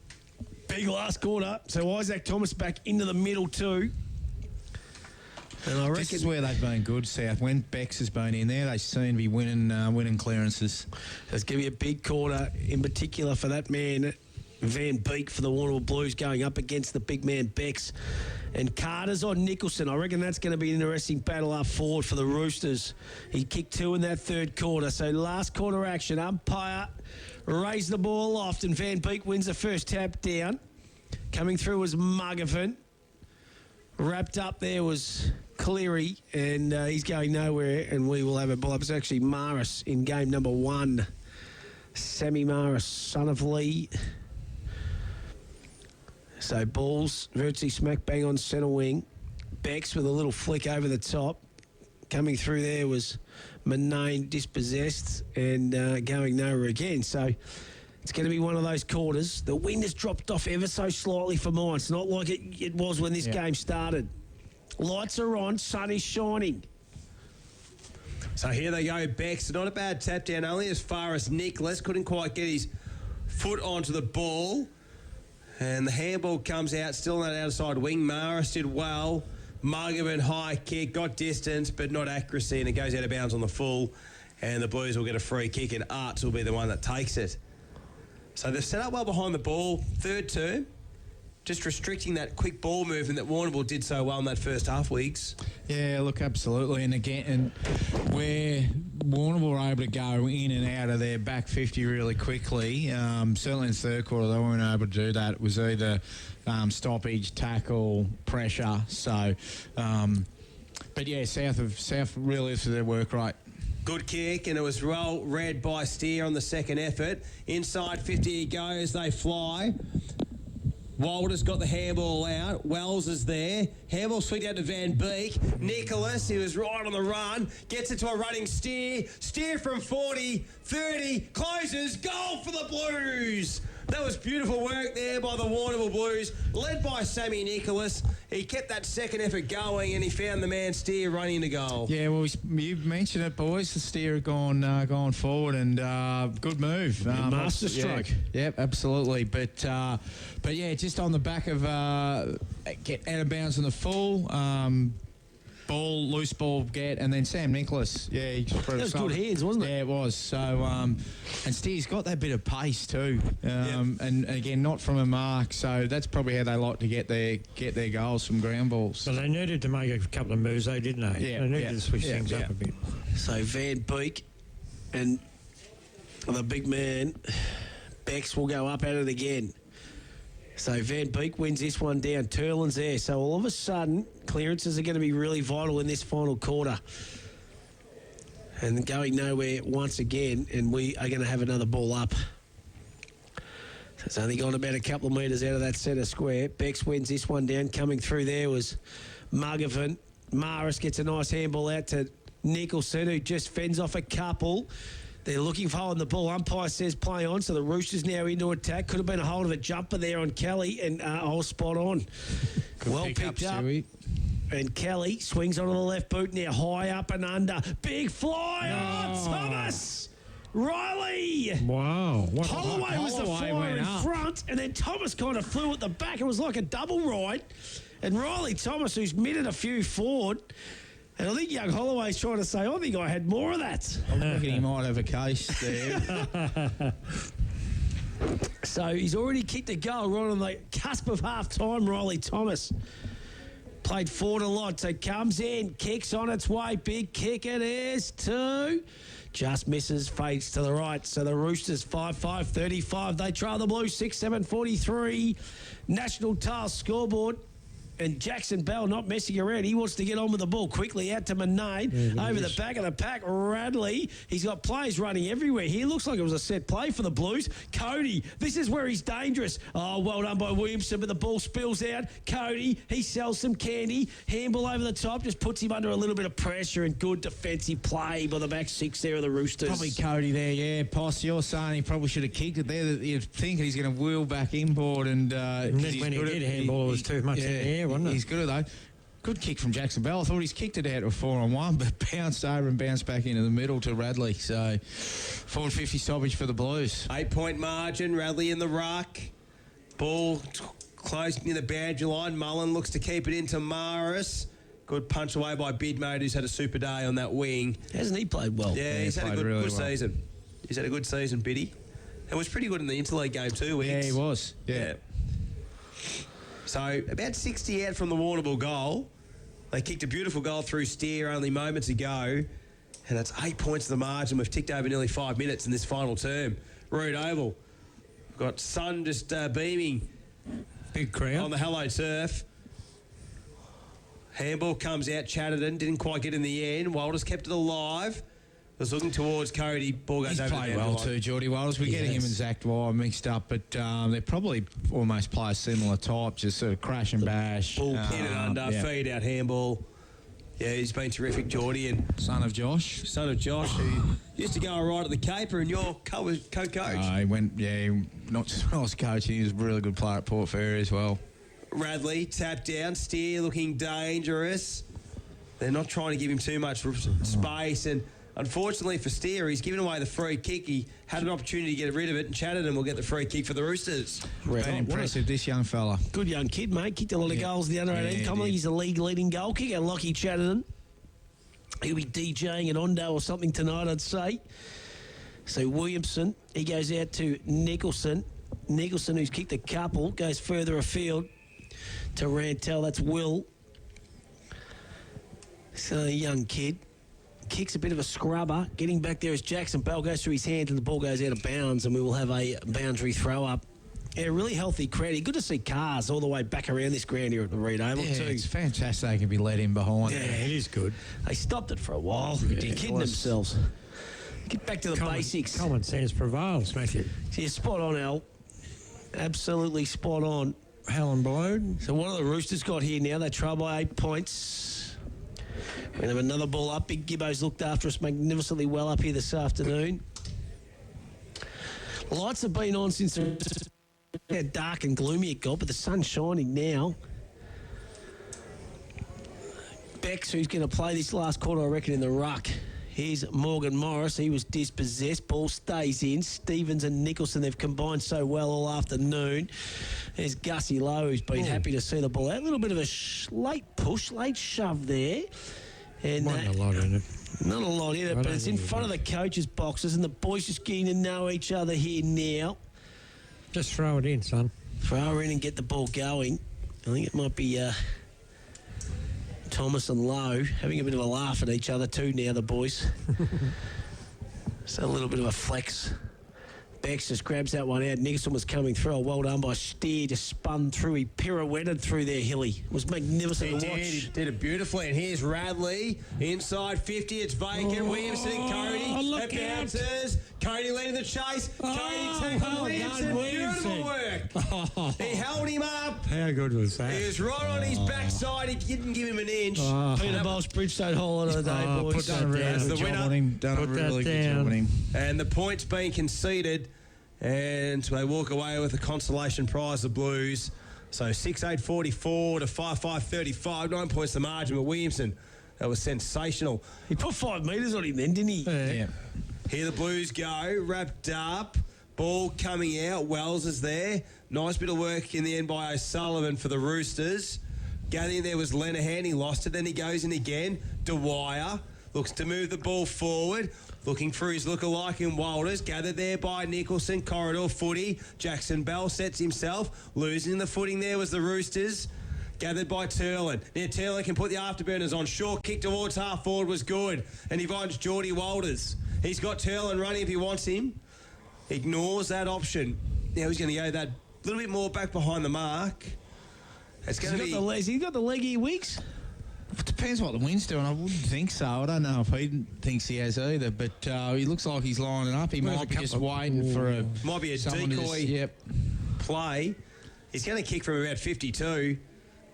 [SPEAKER 3] Big last quarter. So Isaac Thomas back into the middle too. And I reckon
[SPEAKER 6] this is where they've been good, South. When Bex has been in there, they seem to be winning clearances.
[SPEAKER 3] There's going to be a big quarter, in particular for that man, Van Beek, for the Warrnambool Blues, going up against the big man Bex. And Carter's on Nicholson. I reckon that's going to be an interesting battle up forward for the Roosters. He kicked 2 in that third quarter. So last quarter action, umpire raised the ball aloft and Van Beek wins the first tap down. Coming through was Muggervan. Wrapped up there was Cleary, and he's going nowhere, and we will have a ball up. It's actually Maris in game number 1. Sammy Maris, son of Lee. So balls virtually smack bang on centre wing. Bex with a little flick over the top. Coming through there was Manane dispossessed and going nowhere again. So it's going to be one of those quarters. The wind has dropped off ever so slightly for mine. It's not like it was when this game started. Lights are on, sun is shining.
[SPEAKER 2] So here they go, Bex. Not a bad tap down, only as far as Nicholas. Couldn't quite get his foot onto the ball. And the handball comes out, still on that outside wing. Maris did well. Muggerman high kick, got distance, but not accuracy, and it goes out of bounds on the full. And the Blues will get a free kick, and Arts will be the one that takes it. So they've set up well behind the ball. Third term, just restricting that quick ball movement that Warrnambool did so well in that first half, Weeks.
[SPEAKER 6] Yeah, look, absolutely. And again, where Warrnambool were able to go in and out of their back 50 really quickly, certainly in the third quarter, they weren't able to do that. It was either stoppage, tackle, pressure. So, but yeah, South really lifted their work right.
[SPEAKER 2] Good kick, and it was well read by Steer on the second effort. Inside 50 he goes, they fly. Walder's got the handball out. Wells is there. Handball sweet out to Van Beek. Nicholas, he was right on the run. Gets it to a running Steer. Steer from 40, 30, closes. Goal for the Blues. That was beautiful work there by the Warrnambool Blues, led by Sammy Nicholas. He kept that second effort going, and he found the man Steer running to goal.
[SPEAKER 6] Yeah, well, you mentioned it, boys. The Steer had gone forward, and good move.
[SPEAKER 3] Master stroke.
[SPEAKER 6] Yep, absolutely. But yeah, just on the back of get out of bounds on the full. Loose ball get, and then Sam Nicholas. Yeah, he just
[SPEAKER 3] that was good hands, wasn't it?
[SPEAKER 6] Yeah, it was. So, and Steer's got that bit of pace too. And again, not from a mark. So that's probably how they like to get their goals from ground balls.
[SPEAKER 5] So they needed to make a couple of moves, though, didn't they?
[SPEAKER 6] Yeah,
[SPEAKER 5] they needed to switch things up a bit.
[SPEAKER 3] So Van Beek and the big man Bex will go up at it again. So Van Beek wins this one down. Turlin's there. So all of a sudden, clearances are going to be really vital in this final quarter. And going nowhere once again, and we are going to have another ball up. So it's only gone about a couple of metres out of that centre square. Bex wins this one down. Coming through there was Muggervan. Maris gets a nice handball out to Nicholson, who just fends off a couple. They're looking for holding the ball. Umpire says play on, so the Roosters now into attack. Could have been a hold of a jumper there on Kelly, and all spot on. Well picked up. And Kelly swings onto the left boot now, high up and under. Big fly. Oh, Thomas! Riley!
[SPEAKER 5] Wow.
[SPEAKER 3] Holloway was the flyer in front, and then Thomas kind of flew at the back. It was like a double ride. And Riley Thomas, who's mitted a few forward, and I think young Holloway's trying to say, I think I had more of that.
[SPEAKER 6] I reckon he might have a case there.
[SPEAKER 3] So he's already kicked a goal right on the cusp of half-time, Riley Thomas. Played forward a lot, so comes in, kicks on its way, big kick it is, 2. Just misses, fades to the right. So the Roosters 5-5-35. They trail the Blues 6-7-43. National Tiles scoreboard. And Jackson Bell not messing around. He wants to get on with the ball quickly out to Manane. Over the back of the pack, Radley. He's got players running everywhere. He looks like it was a set play for the Blues. Cody, this is where he's dangerous. Oh, well done by Williamson, but the ball spills out. Cody, he sells some candy. Handball over the top, just puts him under a little bit of pressure, and good defensive play by the back 6 there of the Roosters.
[SPEAKER 6] Probably Cody there, yeah. Poss, you're saying he probably should have kicked it there. You'd think he's going to wheel back inboard. And
[SPEAKER 5] when he did handball, it was too much in the air.
[SPEAKER 6] He's good at that. Good kick from Jackson Bell. I thought he's kicked it out to a 4-on-1, but bounced over and bounced back into the middle to Radley. So 450 stoppage for the Blues.
[SPEAKER 2] 8-point margin. Radley in the ruck. Ball close near the boundary line. Mullen looks to keep it into Maris. Good punch away by Bidmate, who's had a super day on that wing.
[SPEAKER 3] Hasn't he played well?
[SPEAKER 2] Yeah, he's had a good season. He's had a good season, Biddy. And was pretty good in the interleague game too, Wicks.
[SPEAKER 6] Yeah, he was. Yeah.
[SPEAKER 2] So about 60 out from the Warrnambool goal. They kicked a beautiful goal through Steer only moments ago. And that's 8 points to the margin. We've ticked over nearly 5 minutes in this final term. Root Oval. We've got sun just beaming.
[SPEAKER 5] Big crowd.
[SPEAKER 2] On the Hello Turf. Handball comes out. Chatterton didn't quite get in the end. Walters kept it alive. Was looking towards Cody. Ball goes
[SPEAKER 6] He's
[SPEAKER 2] over
[SPEAKER 6] played
[SPEAKER 2] the
[SPEAKER 6] well
[SPEAKER 2] line.
[SPEAKER 6] too, Geordie Walters. We're getting him and Zach Dwyer mixed up, but they probably almost play a similar type, just sort of crash and bash.
[SPEAKER 2] Ball pin and under, feed out handball. Yeah, he's been terrific, Geordie. And
[SPEAKER 6] son of Josh,
[SPEAKER 2] who used to go all right at the Caper, and you're co-coach.
[SPEAKER 6] He went, not just when I was coaching, he was a really good player at Port Fairy as well.
[SPEAKER 2] Radley tapped down, Steer looking dangerous. They're not trying to give him too much space, and unfortunately for Steer, he's given away the free kick. He had an opportunity to get rid of it, and Chatterton will get the free kick for the Roosters.
[SPEAKER 6] Been impressive, this young fella.
[SPEAKER 3] Good young kid, mate. Kicked a lot of goals in the under-18 commonly. He's a league-leading goal kicker. Lockie Chatterton. He'll be DJing at Ondo or something tonight, I'd say. So Williamson, he goes out to Nicholson. Nicholson, who's kicked a couple, goes further afield to Rantel. That's Will. So a young kid. Kicks a bit of a scrubber. Getting back there as Jackson Bell goes through his hands and the ball goes out of bounds, and we will have a boundary throw-up. Yeah, really healthy crowd. Good to see cars all the way back around this ground here at the Reed Oval too.
[SPEAKER 6] It's fantastic they can be let in behind.
[SPEAKER 3] Yeah, it is good. They stopped it for a while. They're kidding themselves. Get back to the basics.
[SPEAKER 5] Common sense prevails, Matthew.
[SPEAKER 3] Yeah, spot on, Al. Absolutely spot on.
[SPEAKER 5] Helen Balloon.
[SPEAKER 3] So what have the Roosters got here now? They trail by 8 points. We're going to have another ball up. Big Gibbo's looked after us magnificently well up here this afternoon. Lights have been on since how dark and gloomy it got, but the sun's shining now. Bex, who's going to play this last quarter, I reckon, in the ruck. Here's Morgan Morris. He was dispossessed. Ball stays in. Stevens and Nicholson, they've combined so well all afternoon. There's Gussie Lowe, who's been happy to see the ball out. A little bit of a late push, late shove there. And
[SPEAKER 5] not a lot in it.
[SPEAKER 3] Not a lot in it, but it's in front of the coaches' boxes, and the boys just getting to know each other here now.
[SPEAKER 5] Just throw it in, son.
[SPEAKER 3] Throw her in and get the ball going. I think it might be Thomas and Lowe having a bit of a laugh at each other too now, the boys. So a little bit of a flex. Bex just grabs that one out. Nicholson was coming through. Oh, well done by Steer. Just spun through. He pirouetted through there, Hilly. It was magnificent to watch.
[SPEAKER 2] He did it beautifully. And here's Radley. Inside 50. It's vacant. Williamson, Cody.
[SPEAKER 5] Look
[SPEAKER 2] it bounces. Cody leading the chase. Cody taking Williamson. Beautiful work. He held him up.
[SPEAKER 5] How good was that?
[SPEAKER 2] He was right on his backside. He didn't give him an inch.
[SPEAKER 3] Peter Bosch, Bridgestone Hall of the day, boys.
[SPEAKER 6] Put that down.
[SPEAKER 2] That's the winner.
[SPEAKER 6] Done a really good job on him.
[SPEAKER 2] And the points being conceded. And they walk away with a consolation prize, the Blues. So 6-8-44 to 5-5-35. 9 points the margin. But Williamson, that was sensational.
[SPEAKER 3] He put 5 metres on him then, didn't he?
[SPEAKER 6] Yeah.
[SPEAKER 2] Here the Blues go. Wrapped up. Ball coming out. Wells is there. Nice bit of work in the end by O'Sullivan for the Roosters. Gathering there was Lenahan. He lost it. Then he goes in again. Dwyer looks to move the ball forward. Looking for his lookalike in Walters. Gathered there by Nicholson. Corridor footy. Jackson Bell sets himself. Losing the footing there was the Roosters. Gathered by Turlin. Now Turlin can put the afterburners on. Short kick towards half forward was good. And he finds Geordie Walters. He's got Turlin running if he wants him. Ignores that option. Now he's going to go that little bit more back behind the mark. It's going to be...
[SPEAKER 3] Has he got the leg here, Wicks?
[SPEAKER 6] It depends what the wind's doing. I wouldn't think so. I don't know if he thinks he has either, but he looks like he's lining up. He might be just waiting for a...
[SPEAKER 2] Might be a decoy play. He's going to kick from about 52.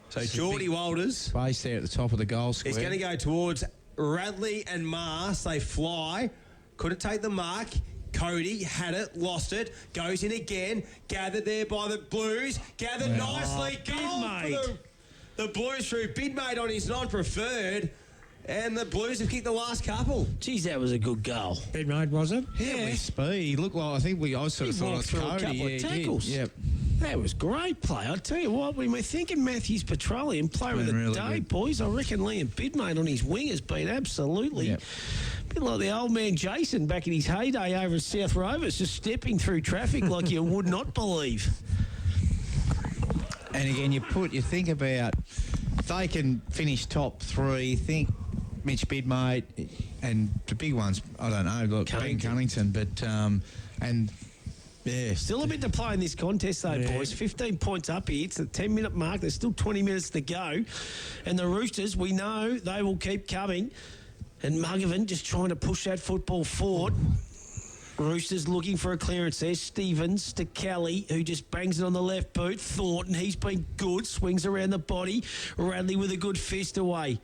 [SPEAKER 2] So Geordie Walters...
[SPEAKER 6] Space there at the top of the goal square.
[SPEAKER 2] He's going to go towards Radley and Mars. They fly. Couldn't take the mark. Cody had it, lost it, goes in again. Gathered there by the Blues. Gathered nicely. Goal for the Blues through Bidmate on his non-preferred. And the Blues have kicked the last couple.
[SPEAKER 3] Geez, that was a good goal.
[SPEAKER 5] Bidmate, was it?
[SPEAKER 6] Yeah, with speed. He looked like, I think I sort of thought it was Cody.
[SPEAKER 3] A couple of tackles.
[SPEAKER 6] Yep.
[SPEAKER 3] That was great play. I tell you what, when we're thinking Matthews Petroleum, player of the
[SPEAKER 6] Really
[SPEAKER 3] day,
[SPEAKER 6] good.
[SPEAKER 3] boys, I reckon Liam Bidmate on his wing has been absolutely a bit like the old man Jason back in his heyday over at South Rovers, just stepping through traffic like you would not believe.
[SPEAKER 6] And again, you think about if they can finish top three. Think Mitch Bidmate and the big ones. I don't know. Look, Ben Cunnington, but and. Yeah.
[SPEAKER 3] Still a bit to play in this contest, though, boys. 15 points up here. It's the 10-minute mark. There's still 20 minutes to go. And the Roosters, we know they will keep coming. And Muggavan just trying to push that football forward. Roosters looking for a clearance there. Stevens to Kelly, who just bangs it on the left boot. Thornton, he's been good. Swings around the body. Radley with a good fist away.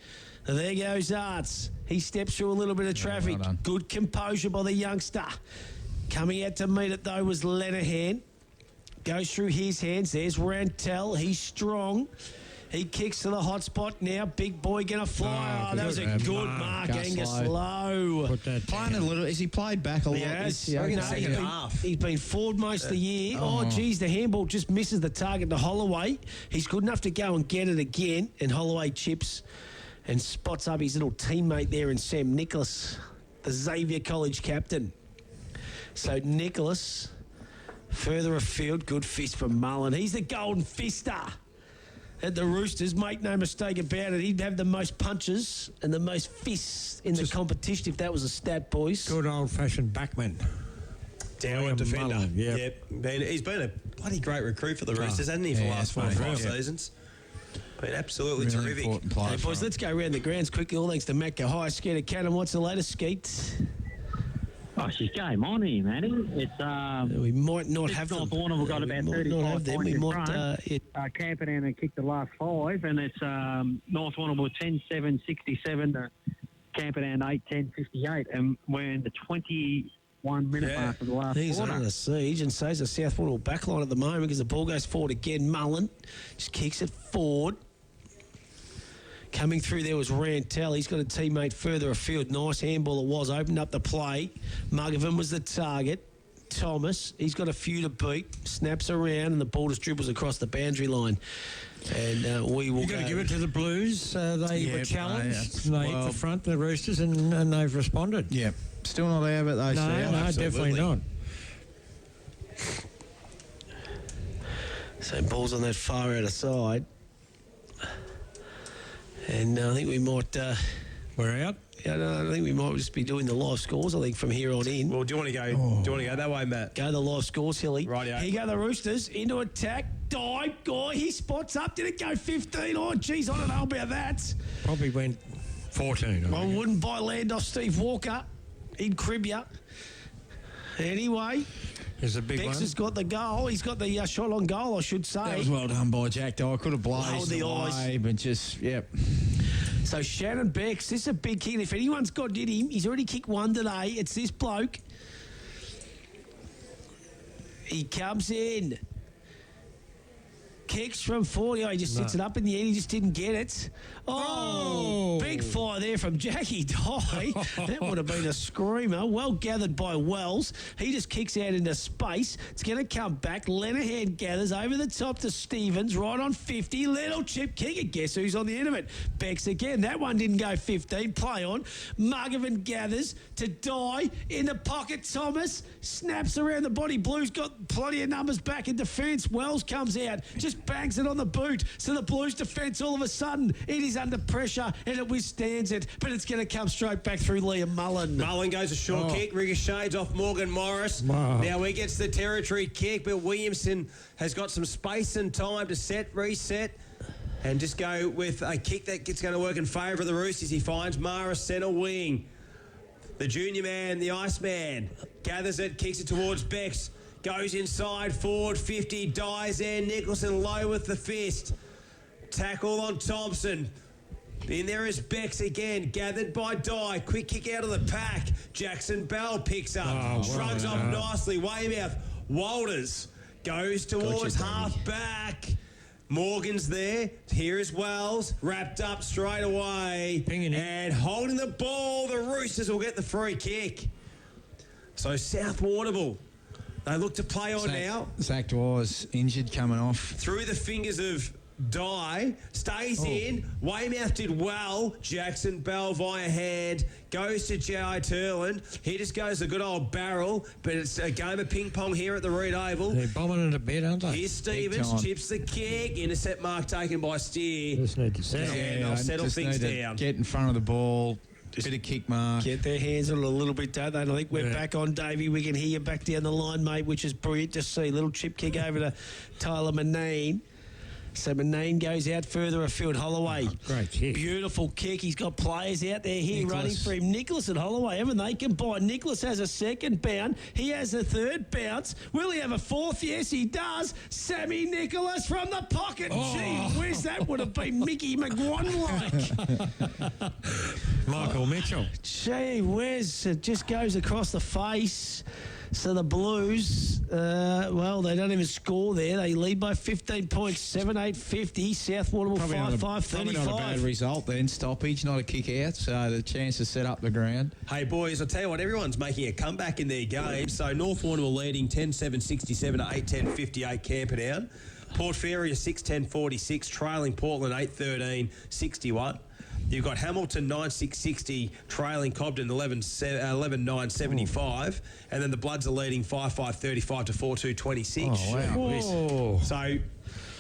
[SPEAKER 3] There goes Arts. He steps through a little bit of traffic.
[SPEAKER 6] well
[SPEAKER 3] Good composure by the youngster. Coming out to meet it, though, was Lenihan. Goes through his hands. There's Rantel. He's strong. He kicks to the hot spot now. Big boy going to fly. Oh, that was a good mark, Angus Lowe.
[SPEAKER 6] Playing a little. Has he played back a lot?
[SPEAKER 3] Yes.
[SPEAKER 6] Second
[SPEAKER 3] half. He's been forward most of the year. Oh, geez, the handball just misses the target to Holloway. He's good enough to go and get it again. And Holloway chips and spots up his little teammate there in Sam Nicholas, the Xavier College captain. So Nicholas, further afield, good fist from Mullen. He's the golden fister at the Roosters. Make no mistake about it. He'd have the most punches and the most fists in the competition if that was a stat, boys.
[SPEAKER 5] Good old-fashioned backman.
[SPEAKER 2] Downward defender.
[SPEAKER 5] Mullen,
[SPEAKER 2] Yep. He's been a bloody great recruit for the Roosters, hasn't he, for the last 4 or 5 seasons? Been absolutely terrific.
[SPEAKER 3] Hey, boys, let's go around the grounds quickly. All thanks to Matt High. Skeeter Cannon, what's the latest, Skeet?
[SPEAKER 17] Oh, she's game on here, Matty. It's
[SPEAKER 3] we might not have
[SPEAKER 17] North
[SPEAKER 3] them.
[SPEAKER 17] Warrnambool got about 35 points
[SPEAKER 3] We
[SPEAKER 17] in
[SPEAKER 3] might.
[SPEAKER 17] front. Camperdown and kicked the last 5, and it's North Warrnambool 10-7-67 to Camperdown 8-10-58, and we're in the 21-minute mark of the last
[SPEAKER 3] He's
[SPEAKER 17] quarter.
[SPEAKER 3] under siege, and so's the South Warrnambool backline at the moment because the ball goes forward again. Mullen just kicks it forward. Coming through there was Rantel. He's got a teammate further afield. Nice handball it was. Opened up the play. Muggavan was the target. Thomas, he's got a few to beat. Snaps around and the ball just dribbles across the boundary line. And we will
[SPEAKER 5] You've got to give it to the Blues. They were challenged. They hit the front, the Roosters, and they've responded.
[SPEAKER 6] Yeah. Still not out of it, though,
[SPEAKER 5] No, definitely not.
[SPEAKER 3] So ball's on that far outer side. And I think we might...
[SPEAKER 5] we're out?
[SPEAKER 3] Yeah, no, I think we might just be doing the live scores, I think, from here on in.
[SPEAKER 2] Well, do you want to go? Do you want to go that way, Matt?
[SPEAKER 3] Go the live scores, Hilly.
[SPEAKER 2] Rightio.
[SPEAKER 3] Here go the Roosters into attack. Dive, guy. He spots up. Did it go 15? Oh, geez, I don't know about that.
[SPEAKER 5] Probably went 14.
[SPEAKER 3] I wouldn't buy land off Steve Walker. He'd crib you. Anyway...
[SPEAKER 5] There's a big
[SPEAKER 3] Bex
[SPEAKER 5] one.
[SPEAKER 3] has got the goal. He's got the shot on goal, I should say.
[SPEAKER 6] That was well done by Jack, though. I could have blazed
[SPEAKER 3] Lowered the
[SPEAKER 6] away,
[SPEAKER 3] eyes.
[SPEAKER 6] but just, yep.
[SPEAKER 3] So Shannon Bex, this is a big kick. If anyone's got him, he's already kicked one today. It's this bloke. He comes in. Kicks from 40. Oh, he just sits it up in the end. He just didn't get it. Oh, big fire there from Jackie Dye. That would have been a screamer. Well gathered by Wells. He just kicks out into space. It's going to come back. Lenihan gathers over the top to Stevens, right on 50. Little chip kick. And guess who's on the end of it? Bex again. That one didn't go 15. Play on. Muggavan gathers to Dye in the pocket. Thomas snaps around the body. Blues got plenty of numbers back in defence. Wells comes out. Just bangs it on the boot. So the Blues defence all of a sudden, it is under pressure and it withstands it, but it's going to come straight back through Liam Mullen.
[SPEAKER 2] Mullen goes a short kick, ricochets off Morgan Morris. Now he gets the territory kick, but Williamson has got some space and time to reset, and just go with a kick that's going to work in favour of the Roosters. He finds Morris centre wing. The junior man, the Iceman, gathers it, kicks it towards Bex. Goes inside, forward 50, dies there. Nicholson low with the fist. Tackle on Thompson. In there is Bex again, gathered by Dye. Quick kick out of the pack. Jackson Bell picks up, shrugs off nicely. Weymouth, Walters goes towards half back. Morgan's there. Here is Wells, wrapped up straight away. And holding the ball, the Roosters will get the free kick. So South Warrnambool, They look to play on now.
[SPEAKER 6] Zach Dwyer's injured coming off.
[SPEAKER 2] Through the fingers of Dye, stays in. Weymouth did well. Jackson Bell via hand, goes to J.I. Turland. He just goes a good old barrel, but it's a game of ping pong here at the Reed Oval.
[SPEAKER 5] They're bombing it a bit, aren't they?
[SPEAKER 2] Here's Stevens, chips the kick, intercept mark taken by Steer.
[SPEAKER 5] Just need to settle.
[SPEAKER 2] They'll settle things down.
[SPEAKER 6] Get in front of the ball. Bit of kick mark.
[SPEAKER 3] Get their hands on it a little bit, don't they? And I think we're back on, Davey. We can hear you back down the line, mate, which is brilliant to see. Little chip kick over to Tyler Manine. So Manine goes out further afield. Holloway.
[SPEAKER 5] Great kick.
[SPEAKER 3] Beautiful kick. He's got players out there here running for him. Nicholas and Holloway, haven't they combined? Nicholas has a second bound. He has a third bounce. Will he have a fourth? Yes, he does. Sammy Nicholas from the pocket. Gee whiz, that would have been Mickey McGuan-like.
[SPEAKER 5] Michael Mitchell.
[SPEAKER 3] Gee whiz, it just goes across the face. So the Blues, well, they don't even score there. They lead by 15 points, 7-8-50. South Warrnambool 5-5-35.
[SPEAKER 6] Probably not a bad result then. Stoppage, not a kick out, so the chance to set up the ground.
[SPEAKER 2] Hey, boys, I'll tell you what, everyone's making a comeback in their game. So North Warrnambool leading 10-7-67 to 8-10-58 Camperdown. Port Fairy 6-10-46, trailing Portland 8-13-61. You've got Hamilton 9-6-60, trailing Cobden 11-9-75, and then the Bloods are leading 5-5-35 to 4-2-26.
[SPEAKER 6] Oh, wow.
[SPEAKER 2] Whoa. So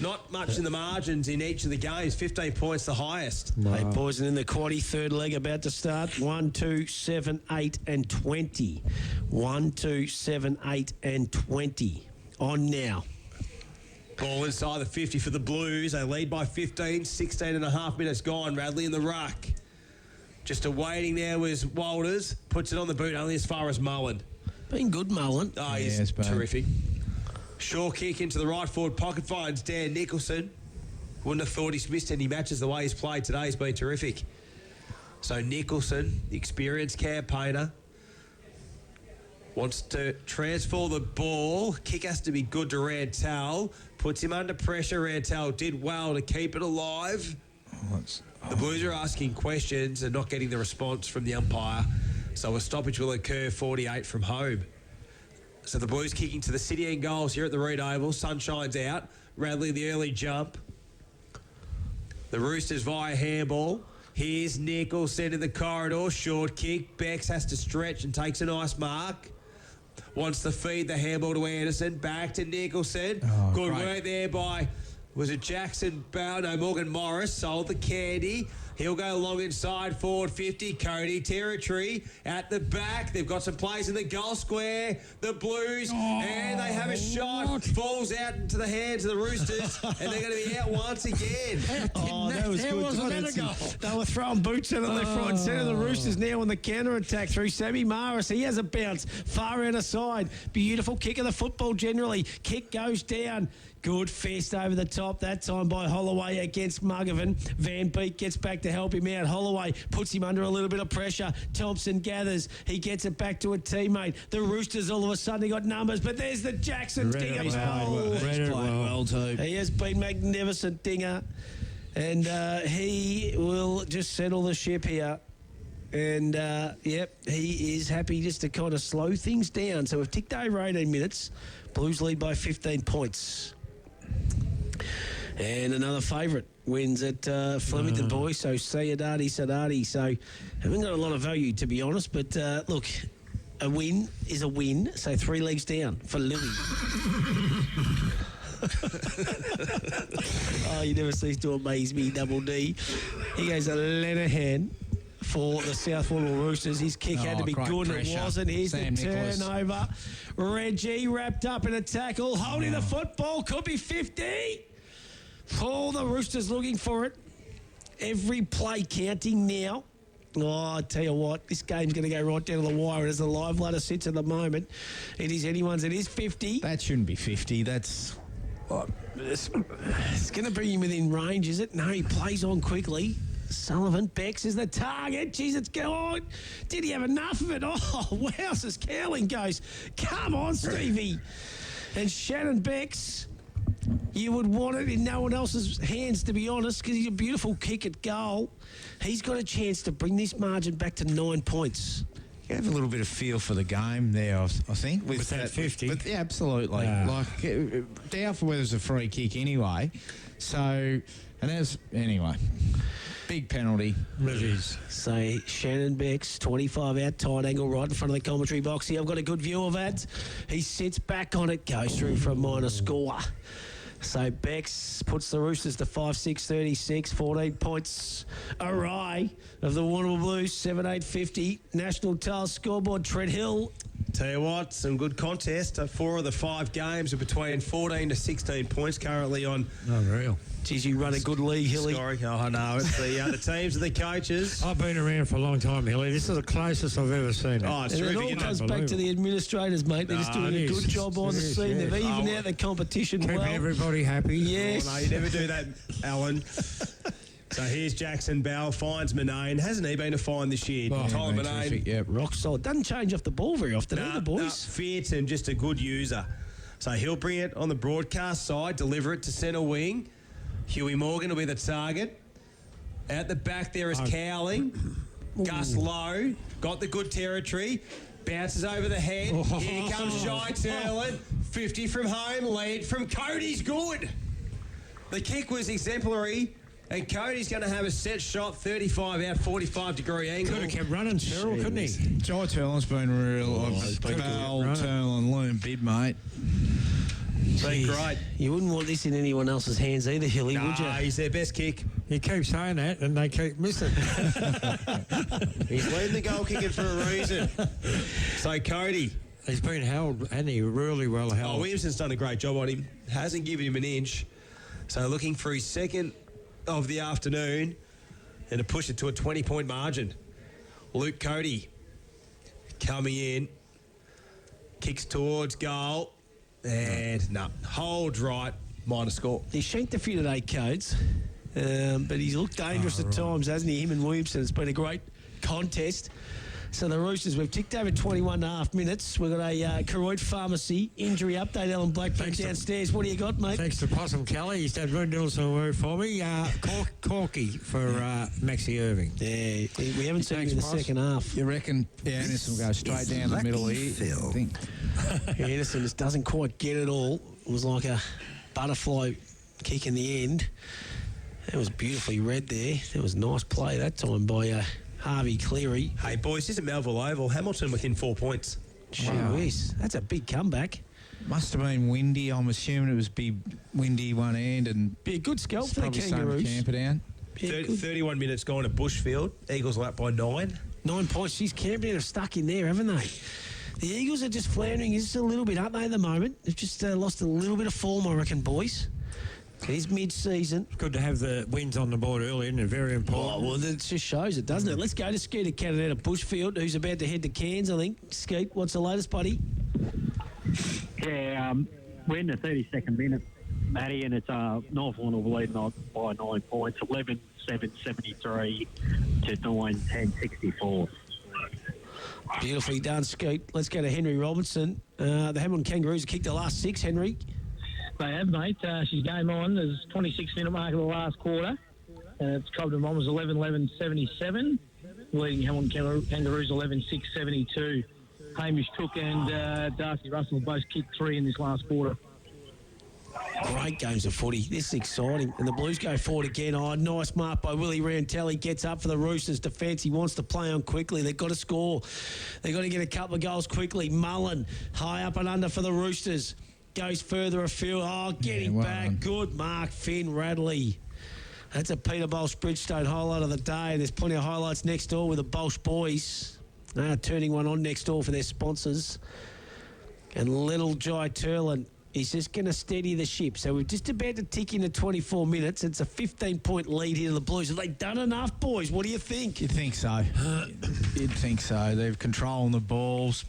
[SPEAKER 2] not much in the margins in each of the games. 15 points the highest.
[SPEAKER 3] Wow. Hey, boys, and in the quaddie, third leg about to start. 1, 2, 7, 8 and 20. 1, 2, 7, 8 and 20. On now.
[SPEAKER 2] Ball inside the 50 for the Blues. They lead by 15, 16 and a half minutes gone. Radley in the ruck. Just awaiting now is Walters. Puts it on the boot only as far as Mullen.
[SPEAKER 3] Been good, Mullen.
[SPEAKER 2] Oh, he's terrific. Short kick into the right forward pocket finds Dan Nicholson. Wouldn't have thought he's missed any matches the way he's played today. He's been terrific. So Nicholson, the experienced campaigner, wants to transfer the ball. Kick has to be good to Rantel. Puts him under pressure. Rantel did well to keep it alive. The Blues are asking questions and not getting the response from the umpire. So a stoppage will occur 48 from home. So the Blues kicking to the city end goals here at the Reed Oval. Sunshine's out. Radley the early jump. The Roosters via handball. Here's Nicholson in the corridor. Short kick. Bex has to stretch and takes a nice mark. Wants to feed the handball to Anderson. Back to Nicholson.
[SPEAKER 6] Oh,
[SPEAKER 2] good
[SPEAKER 6] great.
[SPEAKER 2] work there by, was it Jackson Bow? No, Morgan Morris sold the candy. He'll go long inside, forward 50. Cody territory at the back. They've got some plays in the goal square. The Blues, and they have a shot. Falls out into the hands of the Roosters, and they're going to be out once again.
[SPEAKER 3] That was good. They were throwing boots in it left, right, and centre. The Roosters now on the counter attack through Sammy Maris. He has a bounce far out of side. Beautiful kick of the football generally. Kick goes down. Good fist over the top that time by Holloway against Mugovan. Van Beek gets back to help him out. Holloway puts him under a little bit of pressure. Thompson gathers. He gets it back to a teammate. The Roosters all of a sudden got numbers, but there's the Jackson Dinger. He's played well too. He has been magnificent, Dinger. And he will just settle the ship here. And, he is happy just to kind of slow things down. So we've ticked over 18 minutes. Blues lead by 15 points. And another favourite wins at Flemington, boys. So Sadati. So haven't got a lot of value, to be honest. But, look, a win is a win. So 3 legs down for Louis. Oh, he never ceases to amaze me, Double D. He goes to Lenihan for the South Warrnambool Roosters. His kick had to be good, and it wasn't. Here's the turnover. Reggie wrapped up in a tackle, holding the football. Could be 50. All the Roosters looking for it. Every play counting now. Oh, I tell you what, this game's going to go right down to the wire as the live ladder sits at the moment. It is anyone's. It is 50.
[SPEAKER 6] That shouldn't be 50. That's...
[SPEAKER 3] It's going to bring him within range, is it? No, he plays on quickly. Sullivan, Bex is the target. Jeez, it's going. Did he have enough of it? Oh, wowzers. Cowling goes, come on, Stevie. And Shannon Bex, you would want it in no one else's hands, to be honest, because he's a beautiful kick at goal. He's got a chance to bring this margin back to 9 points.
[SPEAKER 6] you have a little bit of feel for the game there, I think.
[SPEAKER 5] With that 50.
[SPEAKER 6] But yeah, absolutely. Doubt for whether it's a free kick anyway. So, anyway, big penalty.
[SPEAKER 5] It is.
[SPEAKER 3] So Shannon Becks, 25 out, tight angle right in front of the commentary box here. I've got a good view of that. He sits back on it, goes through for a minor score. So Becks puts the Roosters to 5-6-36, 14 points awry of the Warrnambool Blues, 7-8-50. National Tales scoreboard, Trent Hill.
[SPEAKER 2] Tell you what, some good contest. 4 of the 5 games are between 14 to 16 points currently on.
[SPEAKER 5] Unreal.
[SPEAKER 3] Geez, you run a good league, Hilly.
[SPEAKER 2] Sorry. Oh, no, it's the teams and the coaches.
[SPEAKER 5] I've been around for a long time, Hilly. This is the closest I've ever seen it.
[SPEAKER 2] Oh, it's
[SPEAKER 3] and
[SPEAKER 2] terrific.
[SPEAKER 3] it all goes back to the administrators, mate. They're just doing a good job on the scene. They've evened out the competition
[SPEAKER 5] Keep
[SPEAKER 3] well.
[SPEAKER 5] everybody happy.
[SPEAKER 3] Yes.
[SPEAKER 2] Oh, no, you never do that, Alan. So here's Jackson Bell, finds Manane. Hasn't he been a fine this year? Tyler Manane.
[SPEAKER 6] Yeah,
[SPEAKER 3] rock solid. Doesn't change off the ball very often, either, boys.
[SPEAKER 2] Fit and just a good user. So he'll bring it on the broadcast side, deliver it to centre wing. Huey Morgan will be the target. Out the back there is Cowling. Gus Lowe. Got the good territory. Bounces over the head. Here comes Jai Turlin. 50 from home. Lead from Cody's good. The kick was exemplary. And Cody's going to have a set shot, 35 out, 45-degree angle.
[SPEAKER 5] Could have kept running, Cyril, couldn't he?
[SPEAKER 6] Jai Turlin's been real. Bell, Turlin, Loon, bid, mate.
[SPEAKER 2] Been great.
[SPEAKER 3] You wouldn't want this in anyone else's hands either, Hilly, would you?
[SPEAKER 2] No, he's their best kick.
[SPEAKER 5] You keep saying that, and they keep missing.
[SPEAKER 2] He's leading the goal kicking for a reason. So, Cody.
[SPEAKER 5] He's been held, hasn't he? Really well held.
[SPEAKER 2] Oh, Williamson's done a great job on him. Hasn't given him an inch. So, looking for his second of the afternoon and to push it to a 20-point margin. Luke Cody coming in. Kicks towards goal. And, holds right. Minor score.
[SPEAKER 3] He shanked a few today, Codes. But he's looked dangerous at times, hasn't he? Him and Williamson. It's been a great contest. So the Roosters, we've ticked over 21 and a half minutes. We've got a Koroit Pharmacy injury update. Alan Blackburn downstairs. What do you got, mate?
[SPEAKER 5] Thanks to Possum Kelly. He's done very little some work for me. Corky for Maxi Irving.
[SPEAKER 3] Yeah, we haven't seen him in the second half.
[SPEAKER 6] You reckon Anderson will go straight down the middle here? I think.
[SPEAKER 3] Anderson just doesn't quite get it all. It was like a butterfly kick in the end. That was beautifully read there. That was a nice play that time by Harvey Cleary.
[SPEAKER 2] Hey, boys, this is Melville Oval. Hamilton within 4 points.
[SPEAKER 3] Jeez, that's a big comeback.
[SPEAKER 6] Must have been windy. I'm assuming it was big windy one end and
[SPEAKER 3] be a good scalp for the
[SPEAKER 6] probably
[SPEAKER 3] Kangaroos.
[SPEAKER 6] Camper down.
[SPEAKER 2] 31 minutes gone at Bushfield. Eagles are up by 9.
[SPEAKER 3] 9 points. She's Camperdown have stuck in there, haven't they? The Eagles are just floundering just a little bit, aren't they, at the moment? They've just lost a little bit of form, I reckon, boys. It is mid-season.
[SPEAKER 5] It's good to have the wins on the board early, isn't it? Very important.
[SPEAKER 3] Oh, well, it just shows it, doesn't it? Let's go to Skeeter Cannon at Bushfield, who's about to head to Cairns, I think. Skeet, what's the latest, buddy?
[SPEAKER 17] Yeah, we're in the 32nd minute, Matty, and it's North Warrnambool leading by 9 points, 11-7-73 to 9-10-64.
[SPEAKER 3] Beautifully done, Skeet. Let's go to Henry Robinson. The Hamilton Kangaroos have kicked the last 6, Henry.
[SPEAKER 1] They have, mate. She's game on. There's 26-minute mark of the last quarter. And it's Cobden Bombers 11-11-77, leading Hamilton Kangaroos 11-6-72. Hamish Cook and Darcy Russell both kicked 3 in this last quarter.
[SPEAKER 3] Great games of footy. This is exciting. And the Blues go forward again. Oh, nice mark by Willie Rantelli. Gets up for the Roosters' defence. He wants to play on quickly. They've got to score. They've got to get a couple of goals quickly. Mullen, high up and under for the Roosters. Goes further afield. Oh, getting back. Good mark, Finn Radley. That's a Peter Bolsh Bridgestone highlight of the day. There's plenty of highlights next door with the Bolsh boys. Turning one on next door for their sponsors. And little Jai Turlin, he's just going to steady the ship. So we're just about to tick into 24 minutes. It's a 15-point lead here to the Blues. Have they done enough, boys? What do you think?
[SPEAKER 6] You'd think so. You'd think so. They're controlling the balls.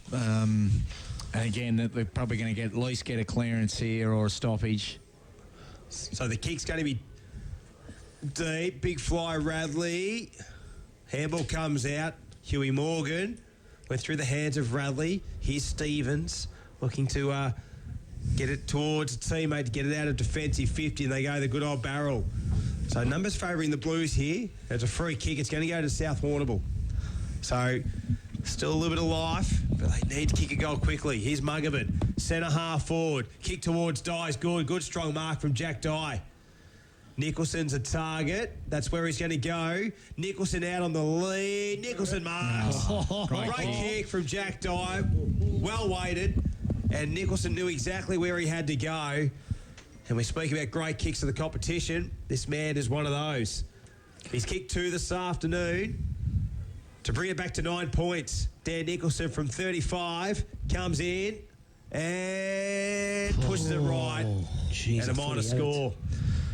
[SPEAKER 6] And again, they're probably going to at least get a clearance here or a stoppage.
[SPEAKER 2] So the kick's going to be deep. Big fly, Radley. Handball comes out. Huey Morgan went through the hands of Radley. Here's Stevens looking to get it towards a teammate to get it out of defensive 50, and they go the good old barrel. So numbers favouring the Blues here. It's a free kick. It's going to go to South Warrnambool. So Still a little bit of life, but they need to kick a goal quickly. Here's Muggerman, centre half forward. Kick towards Dye's good. Good strong mark from Jack Dye. Nicholson's a target. That's where he's going to go. Nicholson out on the lead. Nicholson marks. Great kick from Jack Dye. Well weighted. And Nicholson knew exactly where he had to go. And we speak about great kicks of the competition. This man is one of those. He's kicked 2 this afternoon to bring it back to 9 points. Dan Nicholson from 35 comes in and pushes it right.
[SPEAKER 3] Geez,
[SPEAKER 2] and a minor score.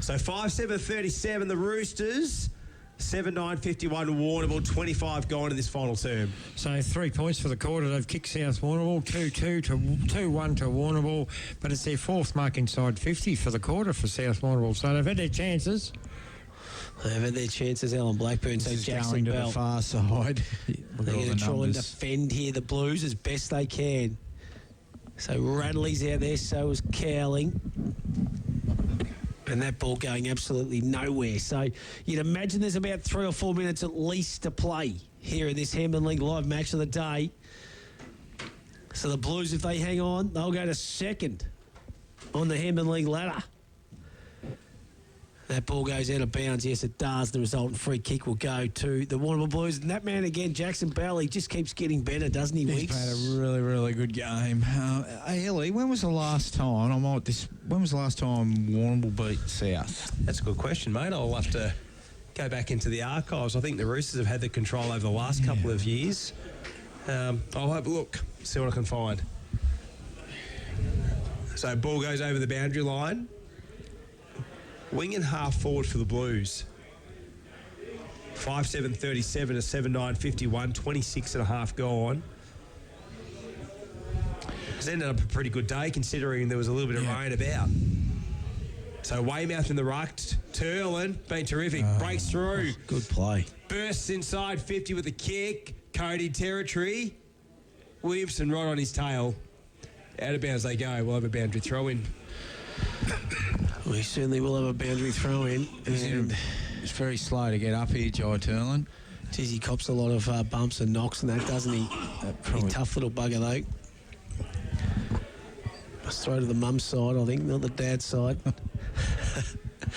[SPEAKER 2] So 5-7-37, the Roosters. 7-9-51 Warrnambool, 25 gone in this final term.
[SPEAKER 5] So 3 points for the quarter. They've kicked South Warrnambool, 2-1 to Warrnambool, but it's their 4th mark inside 50 for the quarter for South Warrnambool. So they've had their chances.
[SPEAKER 3] They've had their chances, Alan Blackburn. So Jackson
[SPEAKER 6] going to
[SPEAKER 3] Bell.
[SPEAKER 6] the far side.
[SPEAKER 3] They're going to try and defend here the Blues as best they can. So Radley's out there, so is Cowling. And that ball going absolutely nowhere. So you'd imagine there's about 3 or 4 minutes at least to play here in this Hampden League Live match of the day. So the Blues, if they hang on, they'll go to second on the Hampden League ladder. That ball goes out of bounds. Yes, it does. The resultant free kick will go to the Warrnambool Blues. And that man again, Jackson Bell, he just keeps getting better, doesn't he,
[SPEAKER 6] He's
[SPEAKER 3] Weeks?
[SPEAKER 6] played a really, really good game. Hey, Ellie, when was the last time? When was the last time Warrnambool beat South?
[SPEAKER 2] That's a good question, mate. I'll have to go back into the archives. I think the Roosters have had the control over the last couple of years. I'll have a look, see what I can find. So ball goes over the boundary line. Wing and half forward for the Blues. 5-7-37 to 7-9-51, 26 and a half gone. It's ended up a pretty good day considering there was a little bit of rain about. So Weymouth in the ruck. Turlin, been terrific. Breaks through.
[SPEAKER 3] Good play.
[SPEAKER 2] Bursts inside 50 with a kick. Cody territory. Williamson right on his tail. Out of bounds they go. We'll have a boundary throw in.
[SPEAKER 3] We certainly will have a boundary throw in. And
[SPEAKER 6] it's very slow to get up here, Jai Turlin.
[SPEAKER 3] Geez, he cops a lot of bumps and knocks and that, doesn't he? Pretty tough little bugger, though. Let's throw to the mum's side, I think, not the dad's side.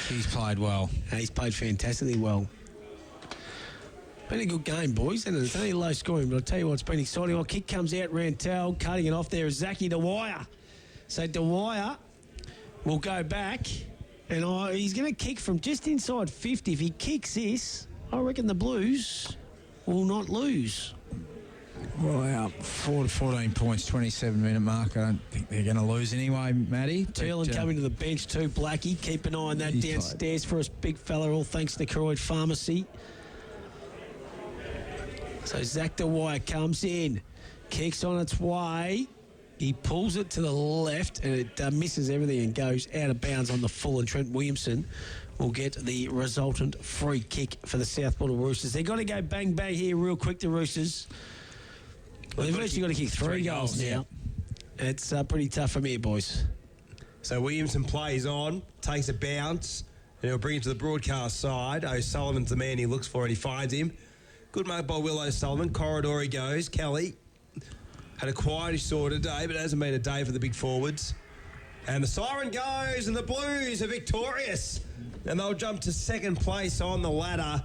[SPEAKER 6] He's played well.
[SPEAKER 3] He's played fantastically well. Been a good game, boys, and it's only low scoring, but I'll tell you what, it's been exciting. Well, kick comes out, Rantel, cutting it off there is Zachy Dwyer. So Dwyer will go back, and he's going to kick from just inside 50. If he kicks this, I reckon the Blues will not lose.
[SPEAKER 6] Well, 14 points, 27-minute mark. I don't think they're going to lose anyway, Matty.
[SPEAKER 3] Turlin coming to the bench too, Blackie. Keep an eye on that downstairs for us, big fella, all thanks to Croyd Pharmacy. So Zach Dwyer comes in, kicks on its way. He pulls it to the left and it misses everything and goes out of bounds on the full, and Trent Williamson will get the resultant free kick for the South Warrnambool Roosters. They've got to go bang bang here real quick, the Roosters. Well, they've actually got to kick 3 goals now. It's pretty tough from here, boys.
[SPEAKER 2] So Williamson plays on, takes a bounce, and he'll bring it to the broadcast side. O'Sullivan's the man he looks for and he finds him. Good mark by Will O'Sullivan. Corridor he goes. Kelly had a quietish sort of day, but it hasn't been a day for the big forwards. And the siren goes, and the Blues are victorious. And they'll jump to second place on the ladder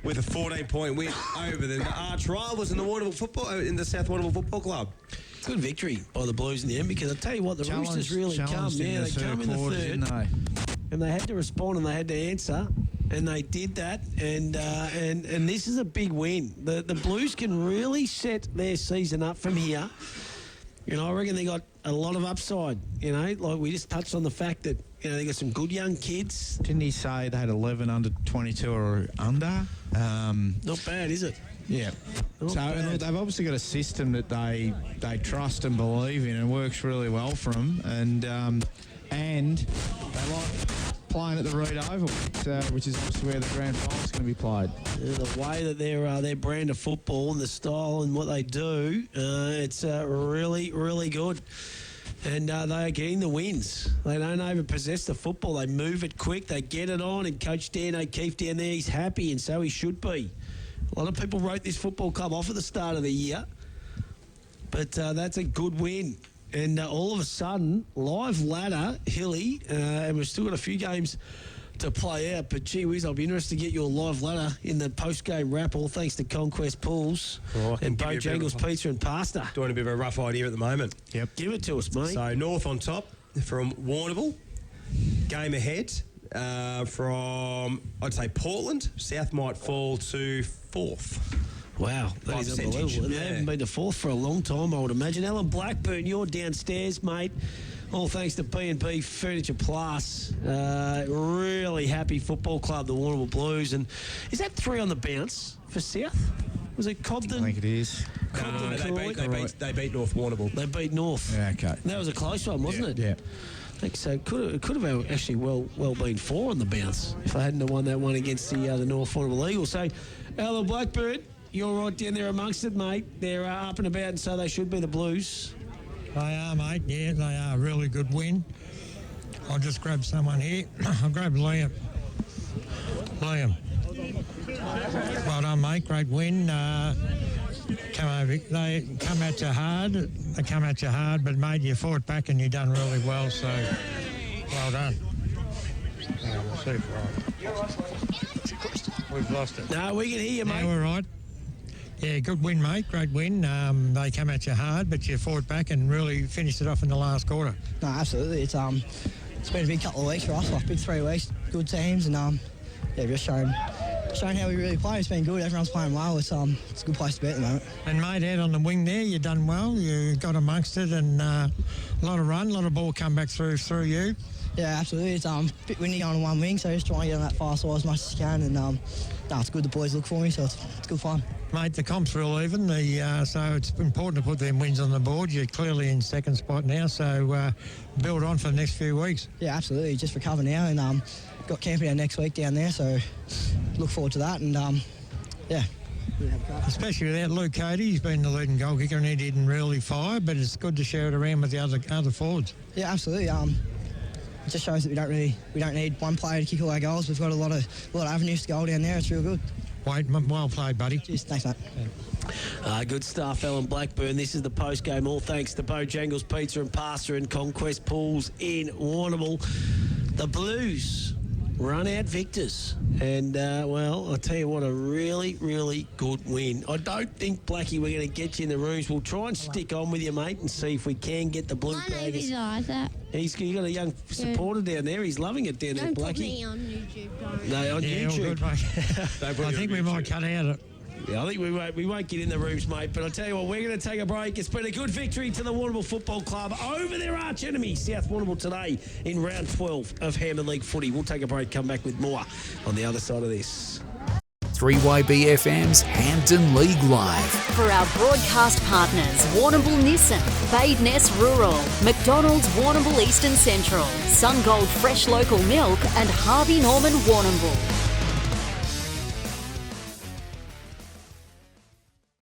[SPEAKER 2] with a 14-point win over the arch rivals in the South Warrnambool Football Club.
[SPEAKER 3] Good victory by the Blues in the end, because I tell you what, the Roosters really come. Yeah, they come in the third, and they had to respond and they had to answer, and they did that. And this is a big win. The Blues can really set their season up from here. You know, I reckon they got a lot of upside. You know, like we just touched on the fact that they got some good young kids.
[SPEAKER 6] Didn't he say they had 11 under 22 or under?
[SPEAKER 3] Not bad, is it?
[SPEAKER 6] Yeah. They've obviously got a system that they trust and believe in, and works really well for them. And they like playing at the Reed Oval, which is obviously where the grand final is going to be played.
[SPEAKER 3] The way that their brand of football and the style and what they do, it's really, really good. And they are getting the wins. They don't overpossess the football. They move it quick. They get it on. And Coach Dan O'Keefe down there, he's happy, and so he should be. A lot of people wrote this football club off at the start of the year, But that's a good win. And all of a sudden, live ladder, Hilly, and we've still got a few games to play out. But gee whiz, I'll be interested to get your live ladder in the post-game wrap, all thanks to Conquest Pools and Bojangles Pizza and Pasta.
[SPEAKER 2] Doing a bit of a rough idea at the moment.
[SPEAKER 6] Yep.
[SPEAKER 3] Give it to us, mate.
[SPEAKER 2] So North on top from Warrnambool. Game ahead from, I'd say, Portland. South might fall to 4th.
[SPEAKER 3] Wow, that is unbelievable. They haven't been to 4th for a long time, I would imagine. Alan Blackburn, you're downstairs, mate. All thanks to B&B Furniture Plus. Really happy football club, the Warrnambool Blues. And is that 3 on the bounce for South? Was it Cobden?
[SPEAKER 6] I think it is.
[SPEAKER 2] They beat North Warrnambool.
[SPEAKER 3] They beat North.
[SPEAKER 6] Yeah, okay.
[SPEAKER 3] That was a close one, wasn't it?
[SPEAKER 6] Yeah.
[SPEAKER 3] I think so. It could have actually well been 4 on the bounce if I hadn't have won that one against the North Warrnambool Eagles. So, Alan Blackburn, you're right down there amongst it, mate. They're up and about, and so they should be the Blues.
[SPEAKER 5] They are, mate. Yeah, they are. A really good win. I'll just grab someone here. I'll grab Liam. Liam. Well done, mate. Great win. They come at you hard. They come at you hard, but, mate, you fought back and you done really well, so well done. We'll see if we've lost it.
[SPEAKER 3] No, we can hear you, mate.
[SPEAKER 5] Yeah, we're right. Yeah, good win, mate. Great win. They come at you hard, but you fought back and really finished it off in the last quarter.
[SPEAKER 10] No, absolutely. It's been a big couple of weeks for us, like big 3 weeks. Good teams, and just showing how we really play. It's been good. Everyone's playing well. It's a good place to be at the moment.
[SPEAKER 5] And mate, out on the wing there, you done well. You got amongst it, and a lot of run, a lot of ball come back through you.
[SPEAKER 10] Yeah, absolutely. It's a bit windy going on one wing, so just trying to get on that far side as much as you can. And it's good. The boys look for me, so it's good fun.
[SPEAKER 5] Mate, the comp's real even, so it's important to put them wins on the board. You're clearly in second spot now, so build on for the next few weeks.
[SPEAKER 10] Yeah, absolutely. Just recover now, and got camping next week down there, so look forward to that. And yeah.
[SPEAKER 5] Especially without Luke Cody, he's been the leading goal kicker and he didn't really fire, but it's good to share it around with the other forwards.
[SPEAKER 10] Yeah, absolutely. It just shows that we don't need one player to kick all our goals. We've got a lot of avenues to goal down there. It's real good.
[SPEAKER 5] Well played, buddy.
[SPEAKER 10] Cheers, thanks, mate.
[SPEAKER 3] Good stuff, Alan Blackburn. This is the post-game, all thanks to Bojangles Pizza and Pasta and Conquest Pools in Warrnambool. The Blues run out victors. And, I'll tell you what, a really, really good win. I don't think, Blackie, we're going to get you in the rooms. We'll try and stick on with you, mate, and see if we can get the Blue
[SPEAKER 13] My name is Isaac.
[SPEAKER 3] You got a young supporter down there. He's loving it down there,
[SPEAKER 13] Don't put
[SPEAKER 3] Blackie.
[SPEAKER 13] me on YouTube, don't.
[SPEAKER 3] No, on YouTube.
[SPEAKER 5] All good, mate. I think we might cut out it.
[SPEAKER 3] Yeah, I think we won't get in the rooms, mate. But I'll tell you what, we're going to take a break. It's been a good victory to the Warrnambool Football Club over their arch enemy, South Warrnambool, today in round 12 of Hammond League footy. We'll take a break, come back with more on the other side of this.
[SPEAKER 7] 3YBFM's Hampton League Live.
[SPEAKER 8] For our broadcast partners, Warrnambool Nissan, Badeness Rural, McDonald's Warrnambool Eastern Central, Sungold Fresh Local Milk and Harvey Norman Warrnambool.